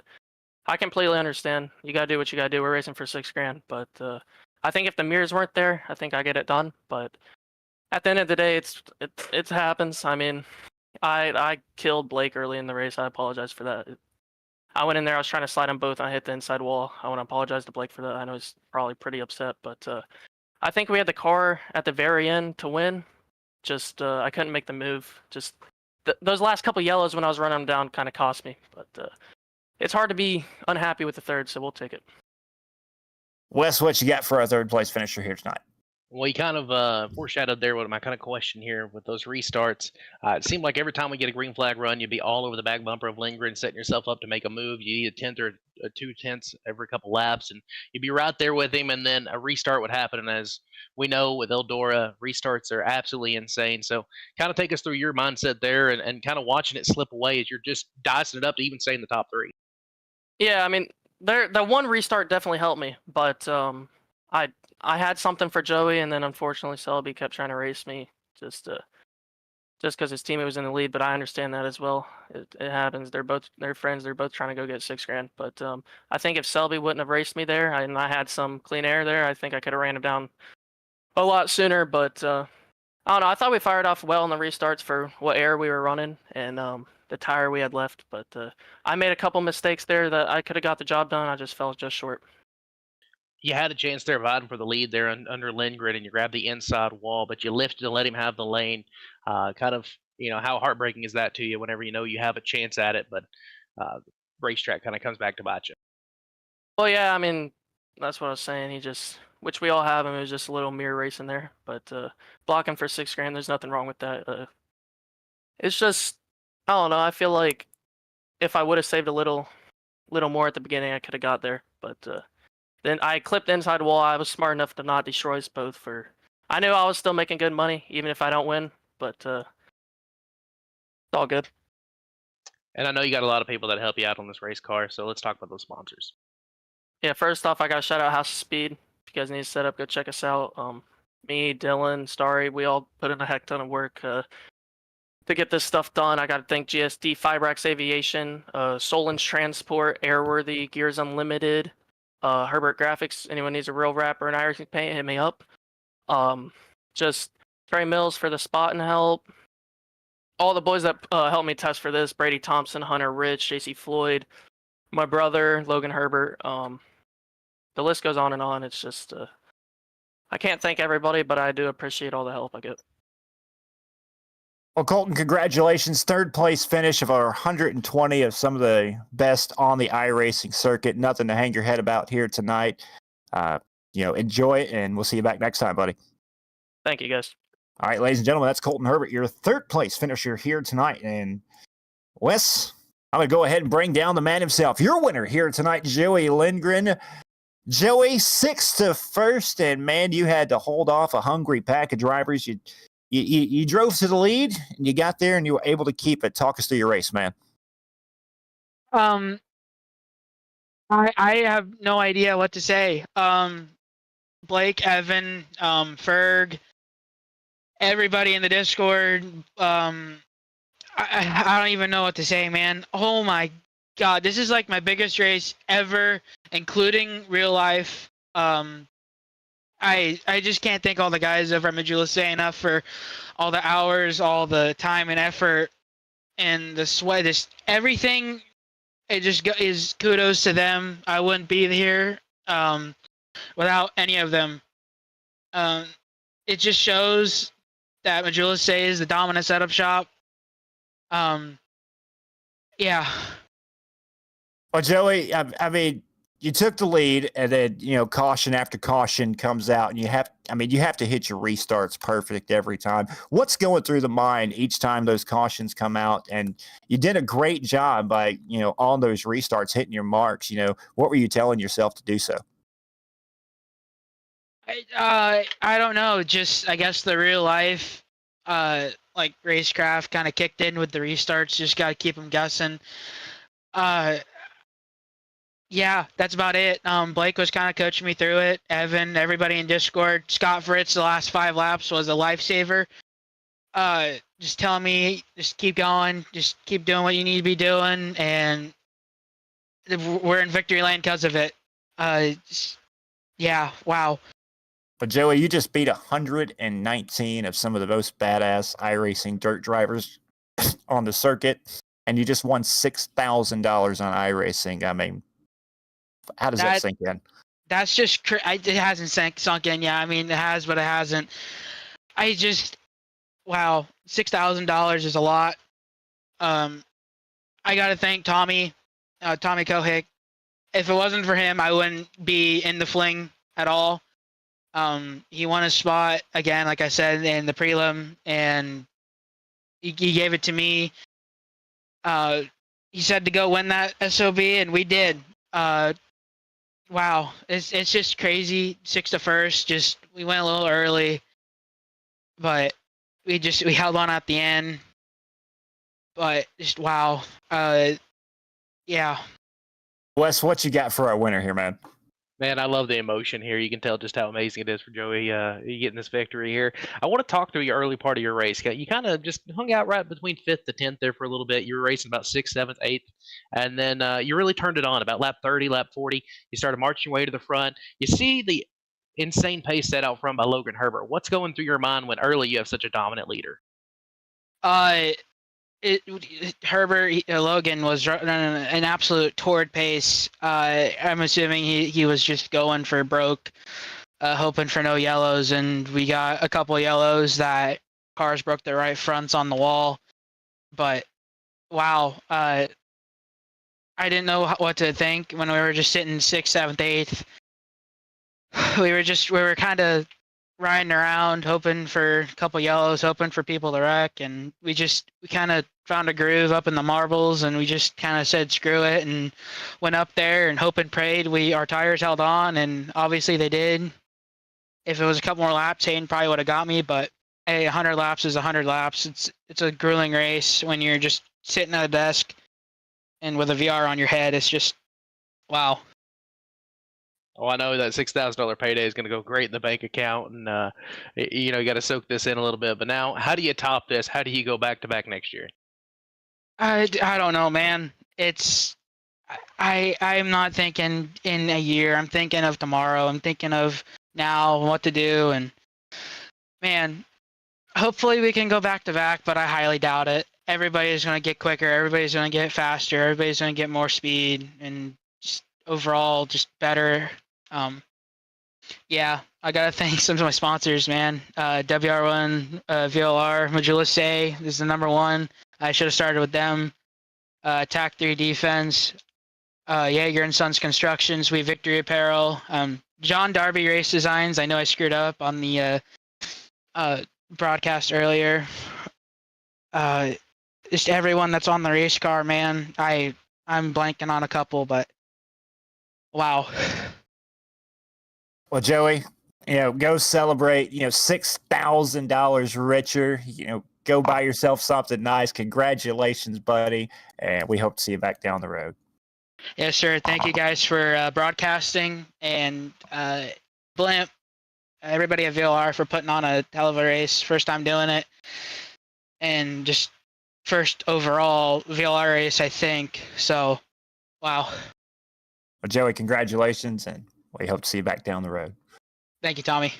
I completely understand. You got to do what you got to do. We're racing for $6,000, but I think if the mirrors weren't there, I think I get it done. But at the end of the day, it happens. I mean, I killed Blake early in the race. I apologize for that. I went in there. I was trying to slide them both, and I hit the inside wall. I want to apologize to Blake for that. I know he's probably pretty upset, but I think we had the car at the very end to win. Just I couldn't make the move. Just those last couple yellows when I was running them down kind of cost me. But it's hard to be unhappy with the third, so we'll take it. Wes, what you got for our third place finisher here tonight? Well, you kind of foreshadowed there what my kind of question here with those restarts. It seemed like every time we get a green flag run, you'd be all over the back bumper of Lindgren, setting yourself up to make a move. You need a tenth or 2/10 every couple laps, and you'd be right there with him, and then a restart would happen. And as we know with Eldora, restarts are absolutely insane. So kind of take us through your mindset there and kind of watching it slip away as you're just dicing it up to even stay in the top 3. Yeah, I mean, the one restart definitely helped me, but I had something for Joey, and then unfortunately Selby kept trying to race me just because his teammate was in the lead. But I understand that as well. It happens. They're friends. They're both trying to go get $6,000. But I think if Selby wouldn't have raced me there, and I had some clean air there, I think I could have ran him down a lot sooner. But I don't know. I thought we fired off well in the restarts for what air we were running and the tire we had left. But I made a couple mistakes there that I could have got the job done. I just fell just short. You had a chance there vying for the lead there under Lindgren, and you grabbed the inside wall, but you lifted and let him have the lane. Kind of, how heartbreaking is that to you whenever you know you have a chance at it, but racetrack kind of comes back to bite you? Well, yeah, I mean, that's what I was saying. Which we all have him, it was just a little mirror racing there. But blocking for $6,000, there's nothing wrong with that. It's just, I don't know. I feel like if I would have saved a little more at the beginning, I could have got there. But then I clipped the inside wall. I was smart enough to not destroy us both. I knew I was still making good money, even if I don't win. But it's all good. And I know you got a lot of people that help you out on this race car, so let's talk about those sponsors. Yeah, first off, I got to shout out House of Speed. If you guys need to set up, go check us out. Me, Dylan, Starry, we all put in a heck ton of work to get this stuff done. I got to thank GSD, Fibrax Aviation, Solon's Transport, Airworthy, Gears Unlimited, Herbert Graphics. Anyone needs a real wrapper and iris paint, hit me up. Just Trey Mills for the spot and help. All the boys that helped me test for this: Brady Thompson, Hunter Rich, JC Floyd, my brother Logan Herbert. The list goes on and on. It's just I can't thank everybody, but I do appreciate all the help I get. Well, Colton, congratulations. Third place finish of our 120 of some of the best on the iRacing circuit. Nothing to hang your head about here tonight. Enjoy it, and we'll see you back next time, buddy. Thank you, guys. All right, ladies and gentlemen, that's Colton Herbert, your third place finisher here tonight. And Wes, I'm going to go ahead and bring down the man himself. Your winner here tonight, Joey Lindgren. Joey, 6th to 1st, and man, you had to hold off a hungry pack of drivers. You drove to the lead, and you got there, and you were able to keep it. Talk us through your race, man. I have no idea what to say. Blake, Evan, Ferg, everybody in the Discord. I don't even know what to say, man. Oh my God, this is like my biggest race ever, including real life. I just can't thank all the guys over at Majula Say enough for all the hours, all the time and effort, and the sweat. Just everything. It just is kudos to them. I wouldn't be here without any of them. It just shows that Majula Say is the dominant setup shop. Yeah. Well, Joey, I mean, you took the lead, and then caution after caution comes out, and you have to hit your restarts perfect every time. What's going through the mind each time those cautions come out? And you did a great job by on those restarts hitting your marks. What were you telling yourself to do so? I don't know. Just I guess the real life, like racecraft, kind of kicked in with the restarts. Just got to keep them guessing. Yeah, that's about it. Blake was kind of coaching me through it. Evan, everybody in Discord, Scott Fritz, the last 5 laps was a lifesaver. Just telling me, just keep going, just keep doing what you need to be doing, and we're in victory lane because of it. Yeah, wow. But Joey, you just beat 119 of some of the most badass iRacing dirt drivers on the circuit, and you just won $6,000 on iRacing. I mean, how does that sink in? That's just it hasn't sunk in yet. I mean, it has, but it hasn't. Wow, $6,000 is a lot. I gotta thank Tommy Kohick. If it wasn't for him, I wouldn't be in the Fling at all. He won a spot again, like I said, in the prelim, and he gave it to me. He said to go win that SOB, and we did. Wow, it's just crazy. 6th to 1st, just we went a little early, but we held on at the end. But just wow, yeah. Wes, what you got for our winner here, man? Man, I love the emotion here. You can tell just how amazing it is for Joey getting this victory here. I want to talk through your early part of your race. You kind of just hung out right between 5th to 10th there for a little bit. You were racing about 6th, 7th, 8th, and then you really turned it on about lap 30, lap 40. You started marching your way to the front. You see the insane pace set out front by Logan Herbert. What's going through your mind when early you have such a dominant leader? Logan was running an absolute torrid pace. I'm assuming he was just going for broke, hoping for no yellows, and we got a couple yellows that cars broke their right fronts on the wall. But wow, I didn't know what to think when we were just sitting 6th, 7th, 8th. We were kind of riding around, hoping for a couple yellows, hoping for people to wreck, and we kind of found a groove up in the marbles, and we just kind of said screw it and went up there and hope and prayed our tires held on, and obviously they did. If it was a couple more laps, Hayden probably would have got me, but hey, 100 laps is 100 laps. It's a grueling race when you're just sitting at a desk and with a VR on your head. It's just wow. Oh, I know that $6,000 payday is going to go great in the bank account, and you got to soak this in a little bit. But now, how do you top this? How do you go back to back next year? I don't know, man. I'm not thinking in a year. I'm thinking of tomorrow. I'm thinking of now, what to do, and man, hopefully we can go back to back. But I highly doubt it. Everybody's going to get quicker. Everybody's going to get faster. Everybody's going to get more speed, and just overall, just better. Yeah, I gotta thank some of my sponsors, man. WR1, VLR, Majula Say is the #1. I should have started with them. Attack 3 Defense, Jaeger and Sons Constructions, We Victory Apparel, John Darby Race Designs. I know I screwed up on the broadcast earlier. Just everyone that's on the race car, man. I'm blanking on a couple, but wow. Well, Joey, go celebrate, $6,000 richer, go buy yourself something nice. Congratulations, buddy. And we hope to see you back down the road. Yes, sir. Thank you guys for broadcasting, and Blimp, everybody at VLR for putting on a hell of a race. First time doing it, and just first overall VLR race, I think. So, wow. Well, Joey, congratulations, and we hope to see you back down the road. Thank you, Tommy.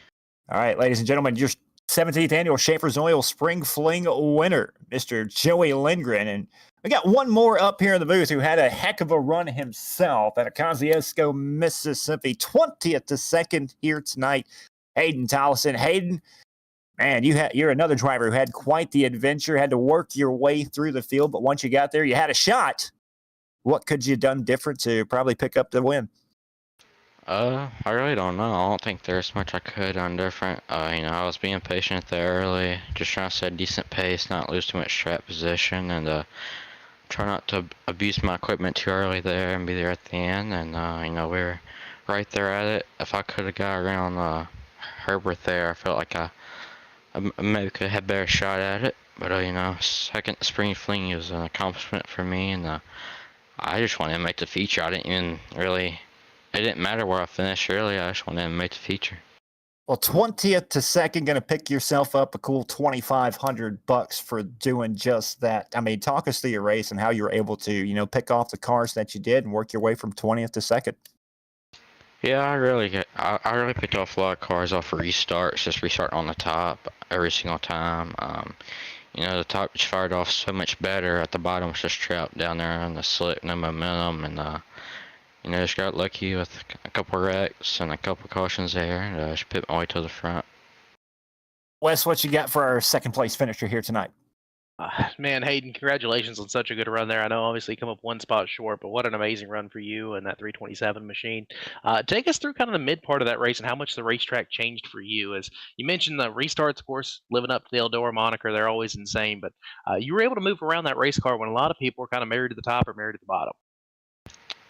All right, ladies and gentlemen, your 17th annual Schaeffer's Oil Spring Fling winner, Mr. Joey Lindgren. And we got one more up here in the booth who had a heck of a run himself at Kosciuszko, Mississippi, 20th to 2nd here tonight. Hayden Tollison. Hayden, man, you're another driver who had quite the adventure, had to work your way through the field, but once you got there, you had a shot. What could you have done different to probably pick up the win? I really don't know. I don't think there's much I could have done different. I was being patient there early, just trying to set a decent pace, not lose too much track position, and try not to abuse my equipment too early there and be there at the end. And we were right there at it. If I could have got around Herbert there, I felt like I maybe could have had a better shot at it. But second spring fling was an accomplishment for me, and I just wanted to make the feature. I didn't even really. It didn't matter where I finished really. I just wanted to make the feature. Well, 20th to 2nd, going to pick yourself up a cool $2,500 for doing just that. I mean, talk us through your race and how you were able to, pick off the cars that you did and work your way from 20th to 2nd. Yeah, I really picked off a lot of cars off of restarts, just restarting on the top every single time. The top just fired off so much better. At the bottom was just trapped down there on the slick, no momentum, and just got lucky with a couple of wrecks and a couple of cautions there, and just put my way to the front. Wes, what you got for our second place finisher here tonight? Man, Hayden, congratulations on such a good run there. I know obviously you come up one spot short, but what an amazing run for you and that 327 machine. Take us through kind of the mid part of that race and how much the racetrack changed for you. As you mentioned, the restarts, of course, living up to the Eldora moniker, they're always insane, but you were able to move around that race car when a lot of people were kind of married to the top or married to the bottom.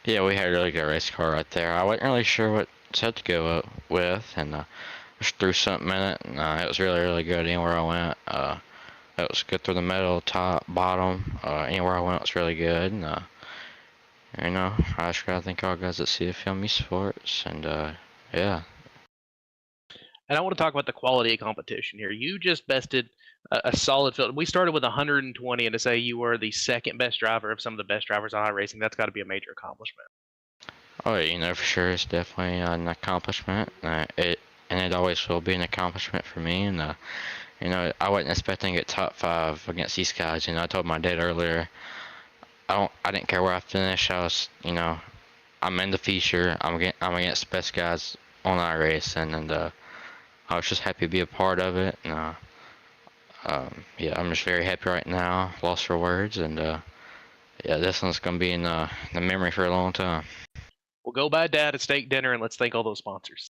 Yeah, we had a really good race car right there. I wasn't really sure what set to go with, and just threw something in it, and it was really, really good anywhere I went. It was good through the middle, top, bottom. Anywhere I went, it was really good. And I just gotta thank all guys at CFM Sports, and yeah. And I want to talk about the quality of competition here. You just bested a solid field. We started with 120, and to say you were the second best driver of some of the best drivers on iRacing, that's got to be a major accomplishment. Oh, for sure, it's definitely an accomplishment. It always will be an accomplishment for me. And I wasn't expecting to get top 5 against these guys. I told my dad earlier, I didn't care where I finished. I was, I'm in the feature. I'm against the best guys on iRacing, and I was just happy to be a part of it. And I'm just very happy right now. Lost for words, and this one's gonna be in the memory for a long time. We'll go buy Dad a steak dinner, and let's thank all those sponsors.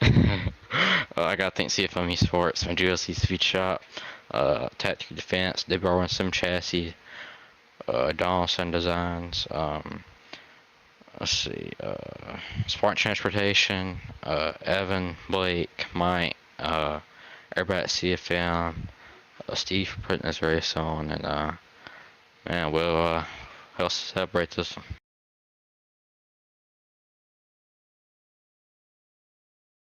I gotta thank CFM Sports, my GLC Speed Shop, Tactical Defense, Deborah Sim Chassis, Donaldson Designs, let's see, Spartan Transportation, Evan, Blake, Mike, everybody at CFM, Steve for putting this race on, and man, we'll celebrate this one.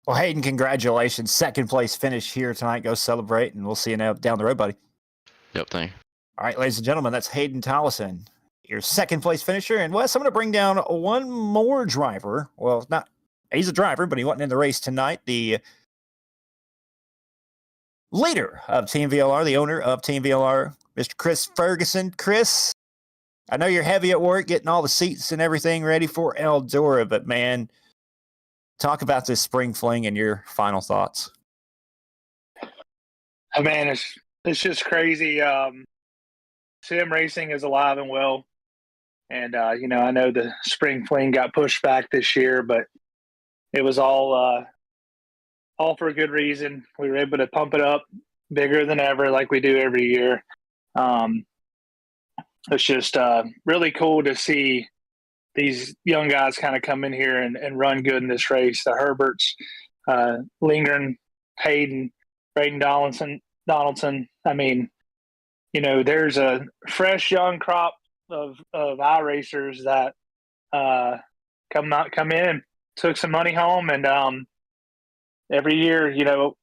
Well, Hayden, congratulations. Second place finish here tonight. Go celebrate, and we'll see you now down the road, buddy. Yep, thank you. All right, ladies and gentlemen, that's Hayden Tollison, your second place finisher. And Wes, I'm going to bring down one more driver. Well, he's a driver, but he wasn't in the race tonight. The leader of Team VLR, the owner of Team VLR, Mr. Chris Ferguson. Chris, I know you're heavy at work getting all the seats and everything ready for Eldora, but man, talk about this spring fling and your final thoughts. Oh, man, it's just crazy. Sim racing is alive and well. And, I know the spring fling got pushed back this year, but it was all for a good reason. We were able to pump it up bigger than ever like we do every year. It's just really cool to see these young guys kind of come in here and run good in this race. The Herberts, Lindgren, Hayden, Braden Donaldson. I mean, there's a fresh young crop of iRacers that come in and took some money home, and every year, you know,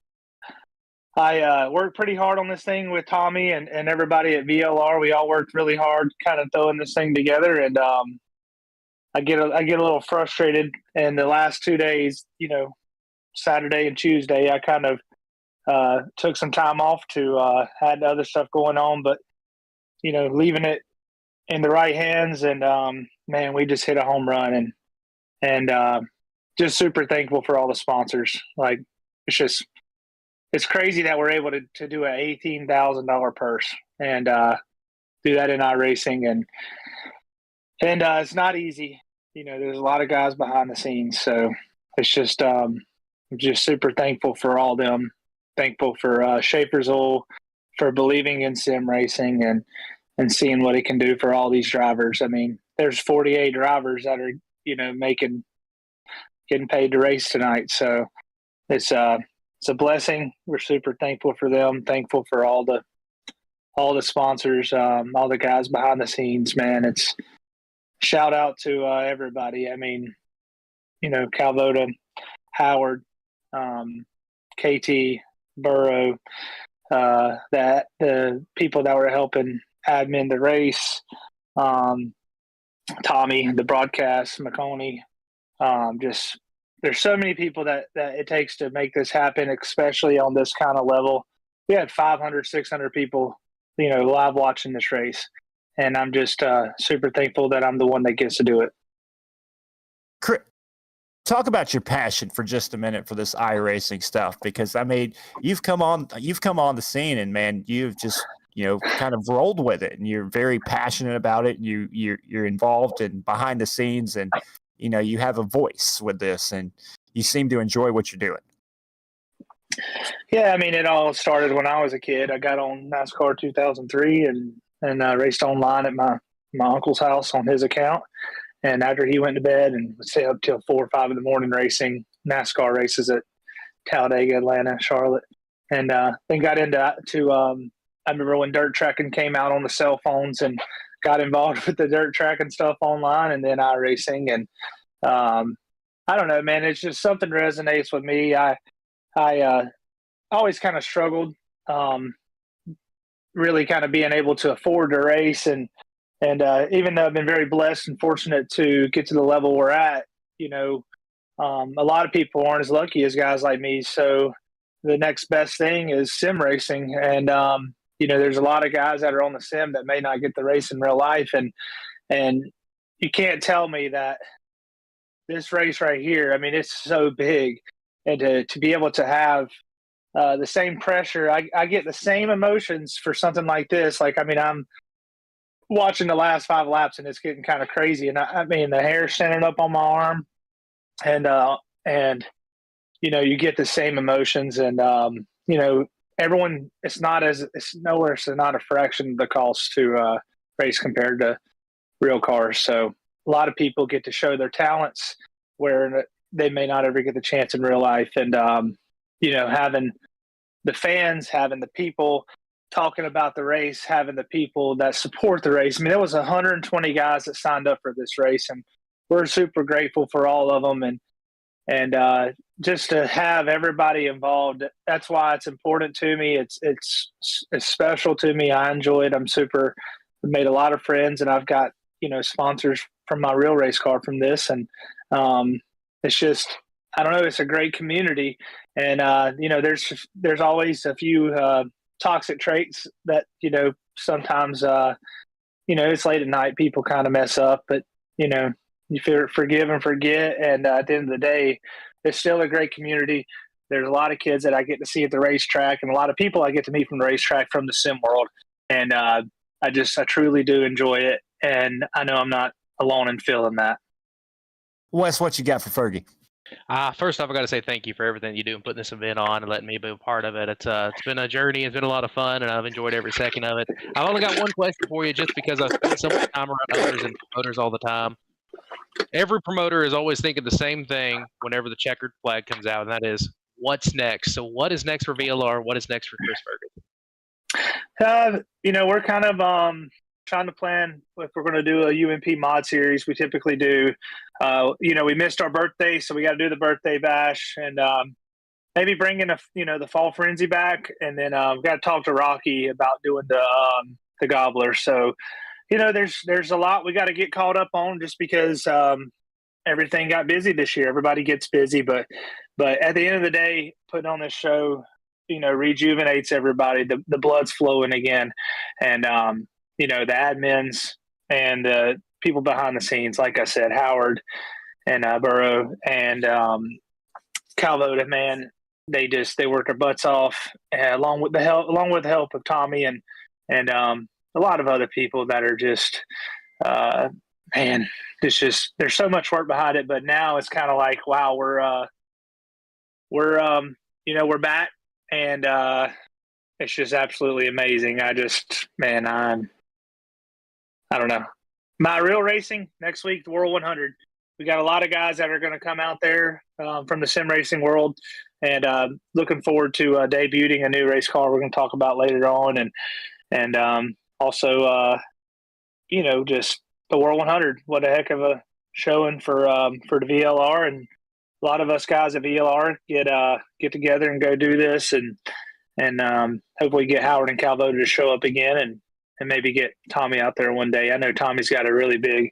I worked pretty hard on this thing with Tommy and everybody at VLR. We all worked really hard kind of throwing this thing together. And I get a little frustrated. And the last 2 days, you know, Saturday and Tuesday, I kind of took some time off to had other stuff going on. But, you know, leaving it in the right hands. And, man, we just hit a home run. And just super thankful for all the sponsors. Like, it's crazy that we're able to do an $18,000 purse and do that in iRacing. And it's not easy. You know, there's a lot of guys behind the scenes. So it's just super thankful for all them. Thankful for Schaeffer's oil for believing in sim racing and seeing what it can do for all these drivers. I mean, there's 48 drivers that are, you know, getting paid to race tonight. So it's a blessing. We're super thankful for them. Thankful for all the sponsors, all the guys behind the scenes, man. It's shout out to everybody. I mean, you know, Calvoda, Howard, KT, Burrow, that the people that were helping admin the race, Tommy, the broadcast, Maconi, just there's so many people that it takes to make this happen, especially on this kind of level. We had 500, 600 people, you know, live watching this race. And I'm just super thankful that I'm the one that gets to do it. Chris, talk about your passion for just a minute for this iRacing stuff, because I mean, you've come on the scene and man, you've just, you know, kind of rolled with it and you're very passionate about it. And you're involved in behind the scenes and, you know, you have a voice with this and you seem to enjoy what you're doing. Yeah. I mean, it all started when I was a kid. I got on NASCAR 2003 and raced online at my uncle's house on his account. And after he went to bed and would stay up till 4 or 5 in the morning racing NASCAR races at Talladega, Atlanta, Charlotte. And then got into I remember when dirt tracking came out on the cell phones and got involved with the dirt tracking stuff online and then iRacing. And I don't know, man, it's just something resonates with me. I always kind of struggled really kind of being able to afford to race. And even though I've been very blessed and fortunate to get to the level we're at, you know, a lot of people aren't as lucky as guys like me. So the next best thing is sim racing. And, you know, there's a lot of guys that are on the sim that may not get the race in real life. And you can't tell me that this race right here, I mean, it's so big. And to be able to have the same pressure, I get the same emotions for something like this. Like, I mean, I'm watching the last 5 laps and it's getting kind of crazy. And I mean, the hair standing up on my arm and, you know, you get the same emotions and, you know, everyone, it's not a fraction of the cost to race compared to real cars. So a lot of people get to show their talents where they may not ever get the chance in real life. And, you know, having the fans, having the people talking about the race, having the people that support the race. I mean, there was 120 guys that signed up for this race and we're super grateful for all of them. And just to have everybody involved, that's why it's important to me. It's special to me. I enjoy it. I've made a lot of friends and I've got, you know, sponsors from my real race car from this. And it's just, I don't know, it's a great community. And, you know, there's always a few toxic traits that, you know, sometimes, you know, it's late at night, people kind of mess up, but, you know, you forgive and forget. And at the end of the day, it's still a great community. There's a lot of kids that I get to see at the racetrack and a lot of people I get to meet from the racetrack from the sim world. And I truly do enjoy it. And I know I'm not alone in feeling that. Wes, what you got for Fergie? First off, I got to say thank you for everything you do and putting this event on and letting me be a part of it. It's been a journey. It's been a lot of fun, and I've enjoyed every second of it. I've only got one question for you, just because I spend so much time around others and promoters all the time. Every promoter is always thinking the same thing whenever the checkered flag comes out, and that is, what's next? So what is next for VLR? What is next for Chris Ferguson? You know, we're kind of trying to plan if we're going to do a UMP mod series. We typically do. You know, we missed our birthday, so we got to do the birthday bash. And maybe bringing the Fall Frenzy back, and then I've got to talk to Rocky about doing the Gobbler. So, there's a lot we got to get caught up on just because everything got busy this year. Everybody gets busy, but at the end of the day, putting on this show, rejuvenates everybody. The blood's flowing again, and the admins and the people behind the scenes, like I said, Howard and Burrow and Calvoda, man, they work their butts off, along with the help of Tommy and a lot of other people that are just man, it's just there's so much work behind it. But now it's kind of like, wow, we're back, and it's just absolutely amazing. I don't know. My real racing next week, the World 100. We got a lot of guys that are going to come out there from the sim racing world, and looking forward to debuting a new race car we're going to talk about later on, and also just the World 100. What a heck of a showing for the VLR, and a lot of us guys at VLR get together and go do this, and hopefully get Howard and Calvoda to show up again, and maybe get Tommy out there one day. I know Tommy's got a really big,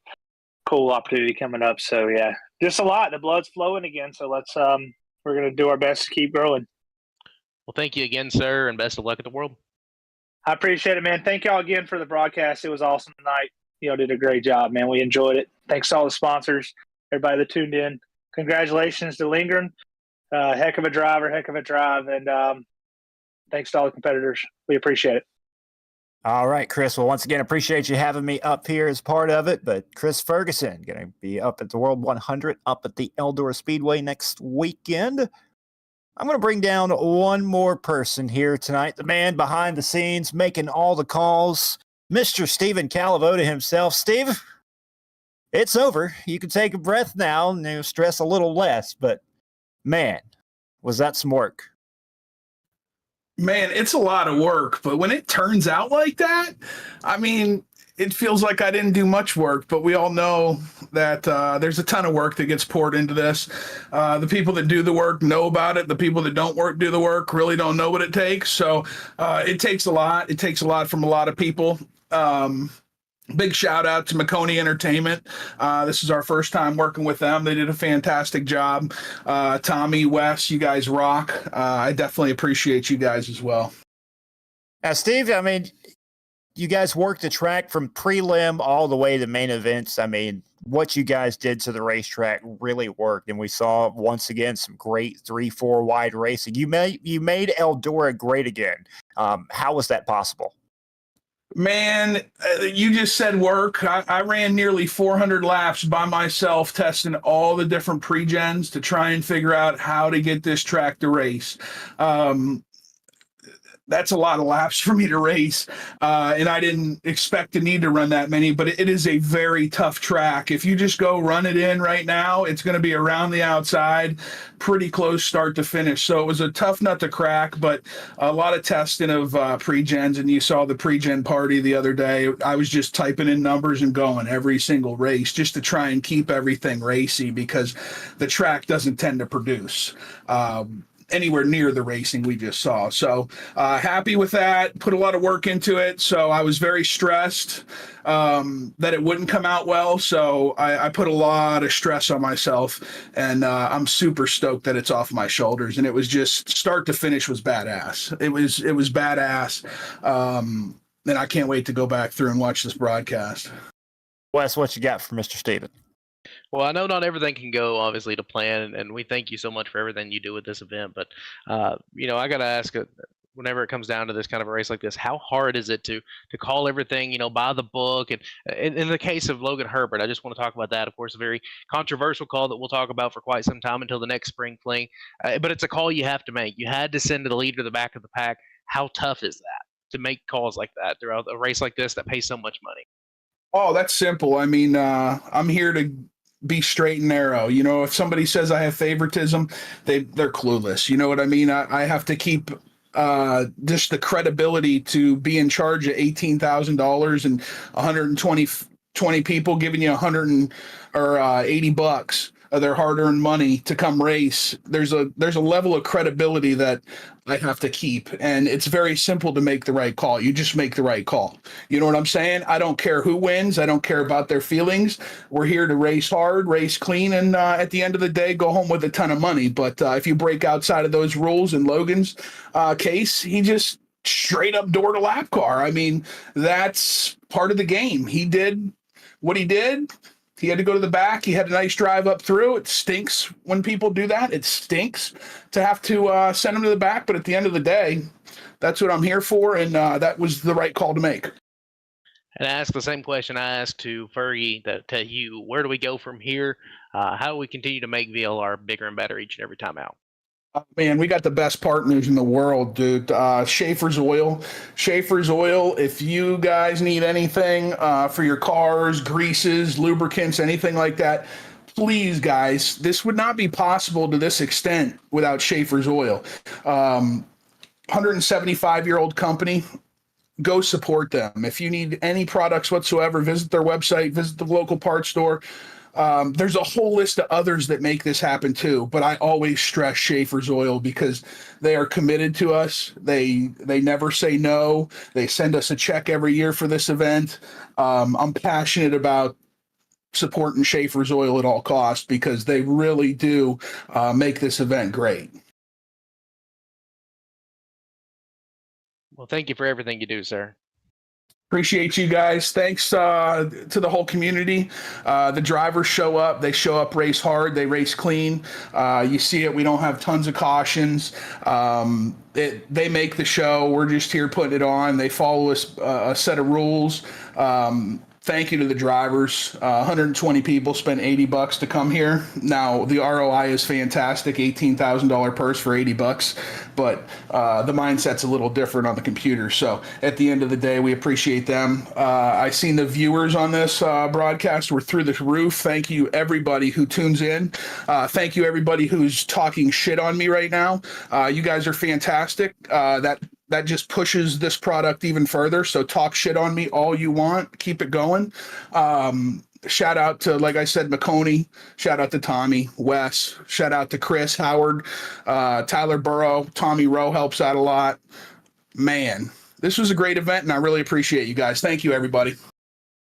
cool opportunity coming up. So yeah, just a lot. The blood's flowing again. So let's we're gonna do our best to keep growing. Well, thank you again, sir, and best of luck at the World. I appreciate it, man. Thank y'all again for the broadcast. It was awesome tonight. Y'all did a great job, man. We enjoyed it. Thanks to all the sponsors, everybody that tuned in. Congratulations to Lindgren. Heck of a driver, heck of a drive, and thanks to all the competitors. We appreciate it. All right, Chris. Well, once again, appreciate you having me up here as part of it. But Chris Ferguson going to be up at the World 100 up at the Eldora Speedway next weekend. I'm going to bring down one more person here tonight, the man behind the scenes making all the calls, Mr. Steven Calavoda himself. Steve, it's over. You can take a breath now and stress a little less. But, man, was that some work. Man, it's a lot of work, but when it turns out like that, I mean, it feels like I didn't do much work, but we all know that there's a ton of work that gets poured into this. The people that do the work know about it. The people that don't do the work really don't know what it takes. So it takes a lot. It takes a lot from a lot of people. Big shout out to Maconi Entertainment. This is our first time working with them. They did a fantastic job. Tommy, Wes, you guys rock. I definitely appreciate you guys as well. Now, Steve, I mean, you guys worked the track from prelim all the way to main events. I mean, what you guys did to the racetrack really worked, and we saw once again some great 3-4 wide racing. You made Eldora great again. How was that possible? Man, you just said work. I ran nearly 400 laps by myself, testing all the different pre-gens to try and figure out how to get this track to race. That's a lot of laps for me to race, and I didn't expect to need to run that many, but it is a very tough track. If you just go run it in right now, it's going to be around the outside, pretty close start to finish. So it was a tough nut to crack, but a lot of testing of pre-gens, and you saw the pre-gen party the other day. I was just typing in numbers and going every single race just to try and keep everything racy because the track doesn't tend to produce anywhere near the racing we just saw. So happy with that, put a lot of work into it. So I was very stressed that it wouldn't come out well. So I put a lot of stress on myself, and I'm super stoked that it's off my shoulders. And it was just start to finish was badass. It was badass. And I can't wait to go back through and watch this broadcast. Wes, what you got for Mr. Steven? Well, I know not everything can go obviously to plan, and we thank you so much for everything you do with this event. But I got to ask, whenever it comes down to this kind of a race like this, how hard is it to call everything by the book? And in the case of Logan Herbert, I just want to talk about that. Of course, a very controversial call that we'll talk about for quite some time until the next spring fling. But it's a call you have to make. You had to send the leader to the back of the pack. How tough is that to make calls like that throughout a race like this that pays so much money? Oh, that's simple. I mean, I'm here to be straight and narrow. If somebody says I have favoritism, they're clueless. You know what I mean? I have to keep just the credibility to be in charge of $18,000 and 120 people giving you $180. of their hard-earned money to come race, there's a level of credibility that I have to keep, and it's very simple to make the right call. You just make the right call. You know what I'm saying? I don't care who wins. I don't care about their feelings. We're here to race hard, race clean, and at the end of the day, go home with a ton of money. But if you break outside of those rules, in Logan's case, he just straight up door to lap car. I mean, that's part of the game. He did what he did. He had to go to the back. He had a nice drive up through. It stinks when people do that. It stinks to have to send him to the back. But at the end of the day, that's what I'm here for. And that was the right call to make. And I ask the same question I asked to Fergie, to you. Where do we go from here? How do we continue to make VLR bigger and better each and every time out? Man, we got the best partners in the world, dude. Schaeffer's Oil. Schaeffer's Oil, if you guys need anything for your cars, greases, lubricants, anything like that, please, guys, this would not be possible to this extent without Schaeffer's Oil. 175-year-old company. Go support them. If you need any products whatsoever, visit their website, visit the local parts store. There's a whole list of others that make this happen too, but I always stress Schaeffer's Oil because they are committed to us. They never say no. They send us a check every year for this event. I'm passionate about supporting Schaeffer's Oil at all costs because they really do make this event great. Well, thank you for everything you do, sir. Appreciate you guys. Thanks to the whole community. The drivers show up. They show up, race hard. They race clean. You see it. We don't have tons of cautions. They make the show. We're just here putting it on. They follow a set of rules. Thank you to the drivers. 120 people spent $80 to come here. Now the ROI is fantastic, $18,000 purse for $80, but the mindset's a little different on the computer. So at the end of the day, we appreciate them. I seen the viewers on this broadcast were through the roof. Thank you everybody who tunes in. Thank you everybody who's talking shit on me right now. You guys are fantastic. That just pushes this product even further. So talk shit on me all you want. Keep it going. Shout out to, like I said, Maconi. Shout out to Tommy, Wes. Shout out to Chris, Howard, Tyler Burrow. Tommy Rowe helps out a lot. Man, this was a great event, and I really appreciate you guys. Thank you, everybody.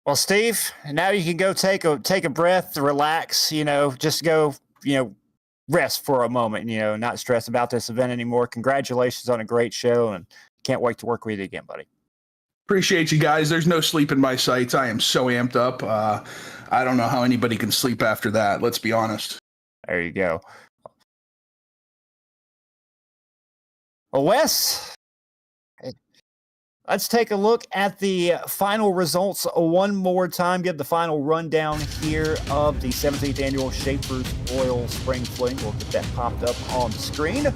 Well, Steve, now you can go take a breath, relax, just go, rest for a moment, not stress about this event anymore. Congratulations on a great show, and can't wait to work with you again, buddy. Appreciate you guys. There's no sleep in my sights. I am so amped up. I don't know how anybody can sleep after that. Let's be honest. There you go. Well, Wes, let's take a look at the final results one more time. Give the final rundown here of the 17th annual Schaeffer's Oil Spring Fling. We'll get that popped up on the screen.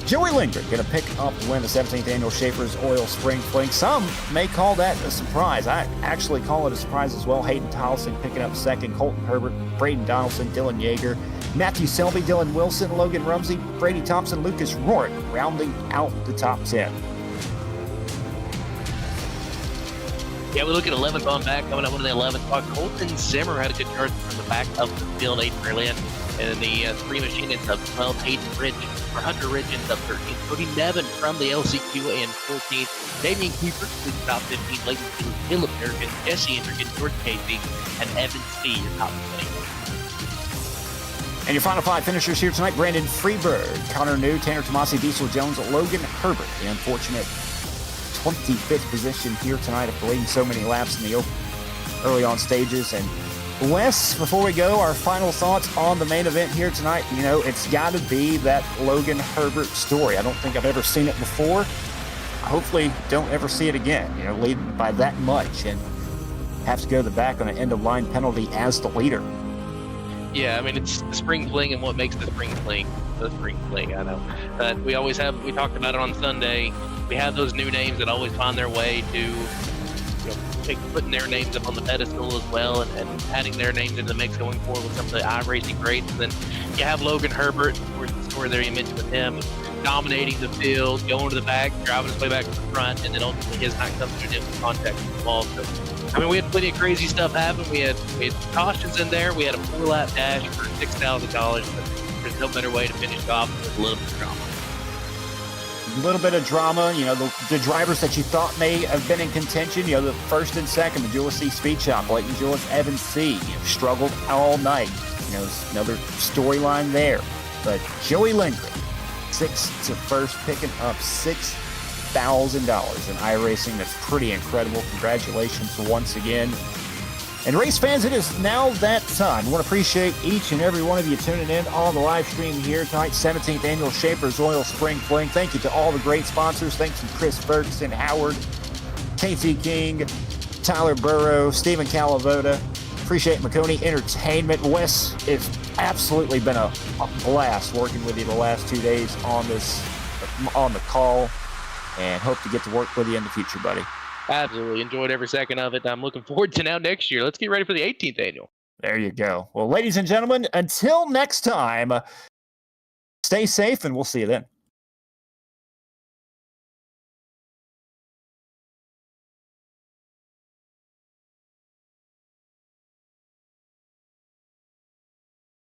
Joey Lindgren going to pick up the win, the 17th annual Schaeffer's Oil Spring Fling. Some may call that a surprise. I actually call it a surprise as well. Hayden Tolson picking up second, Colton Herbert, Braden Donaldson, Dylan Yeager, Matthew Selby, Dylan Wilson, Logan Rumsey, Brady Thompson, Lucas Rourke, rounding out the top 10. Yeah, we look at 11th on back, coming up into the 11th spot. Colton Zimmer had a good charge from the back of the field, 8 Brilliant. And then the three machine ends up 12, Hayden Ridge, or Hunter Ridge ends up 13th. Cody Nevin from the LCQ and 14th. Damian Kiefer to the top 15. Leighton Stewart, Philip Durkin, Jesse Endergan, George Casey, and Evan Spee, your top 20. And your final 5 finishers here tonight: Brandon Freeberg, Connor New, Tanner Tomasi, Diesel Jones, Logan Herbert. The unfortunate 25th position here tonight after leading so many laps in the early on stages. And Wes, before we go, our final thoughts on the main event here tonight. It's got to be that Logan Herbert story. I don't think I've ever seen it before. Hopefully don't ever see it again, leading by that much and have to go to the back on an end-of-line penalty as the leader. Yeah, I mean, it's the spring fling and what makes the spring fling the spring fling. I know. We always have, we talked about it on Sunday, we have those new names that always find their way to putting their names up on the pedestal as well and adding their names into the mix going forward with some of the iRacing greats. And then you have Logan Herbert, of course, the story there you mentioned with him, dominating the field, going to the back, driving his way back to the front, and then ultimately his night comes through him with contact with the ball. So I mean, we had plenty of crazy stuff happen. We had cautions in there. We had a 4-lap dash for $6,000. But there's no better way to finish off with a little bit of drama. A little bit of drama, the drivers that you thought may have been in contention, the first and second, Missoula C Speed Shop, Leighton Julius, Evan C. Struggled all night. There's another storyline there. But Joey Lindgren, 6th to first, picking up $6,000 in iRacing. That's pretty incredible. Congratulations once again. And race fans, it is now that time. I want to appreciate each and every one of you tuning in on the live stream here tonight, 17th Annual Schaeffer's Oil Spring Fling. Thank you to all the great sponsors. Thanks to Chris Ferguson, Howard, KT King, Tyler Burrow, Stephen Calavoda. Appreciate Maconi Entertainment. Wes, it's absolutely been a blast working with you the last 2 days on the call, and hope to get to work with you in the future, buddy. Absolutely. Enjoyed every second of it. I'm looking forward to now next year. Let's get ready for the 18th annual. There you go. Well, ladies and gentlemen, until next time, stay safe and we'll see you then.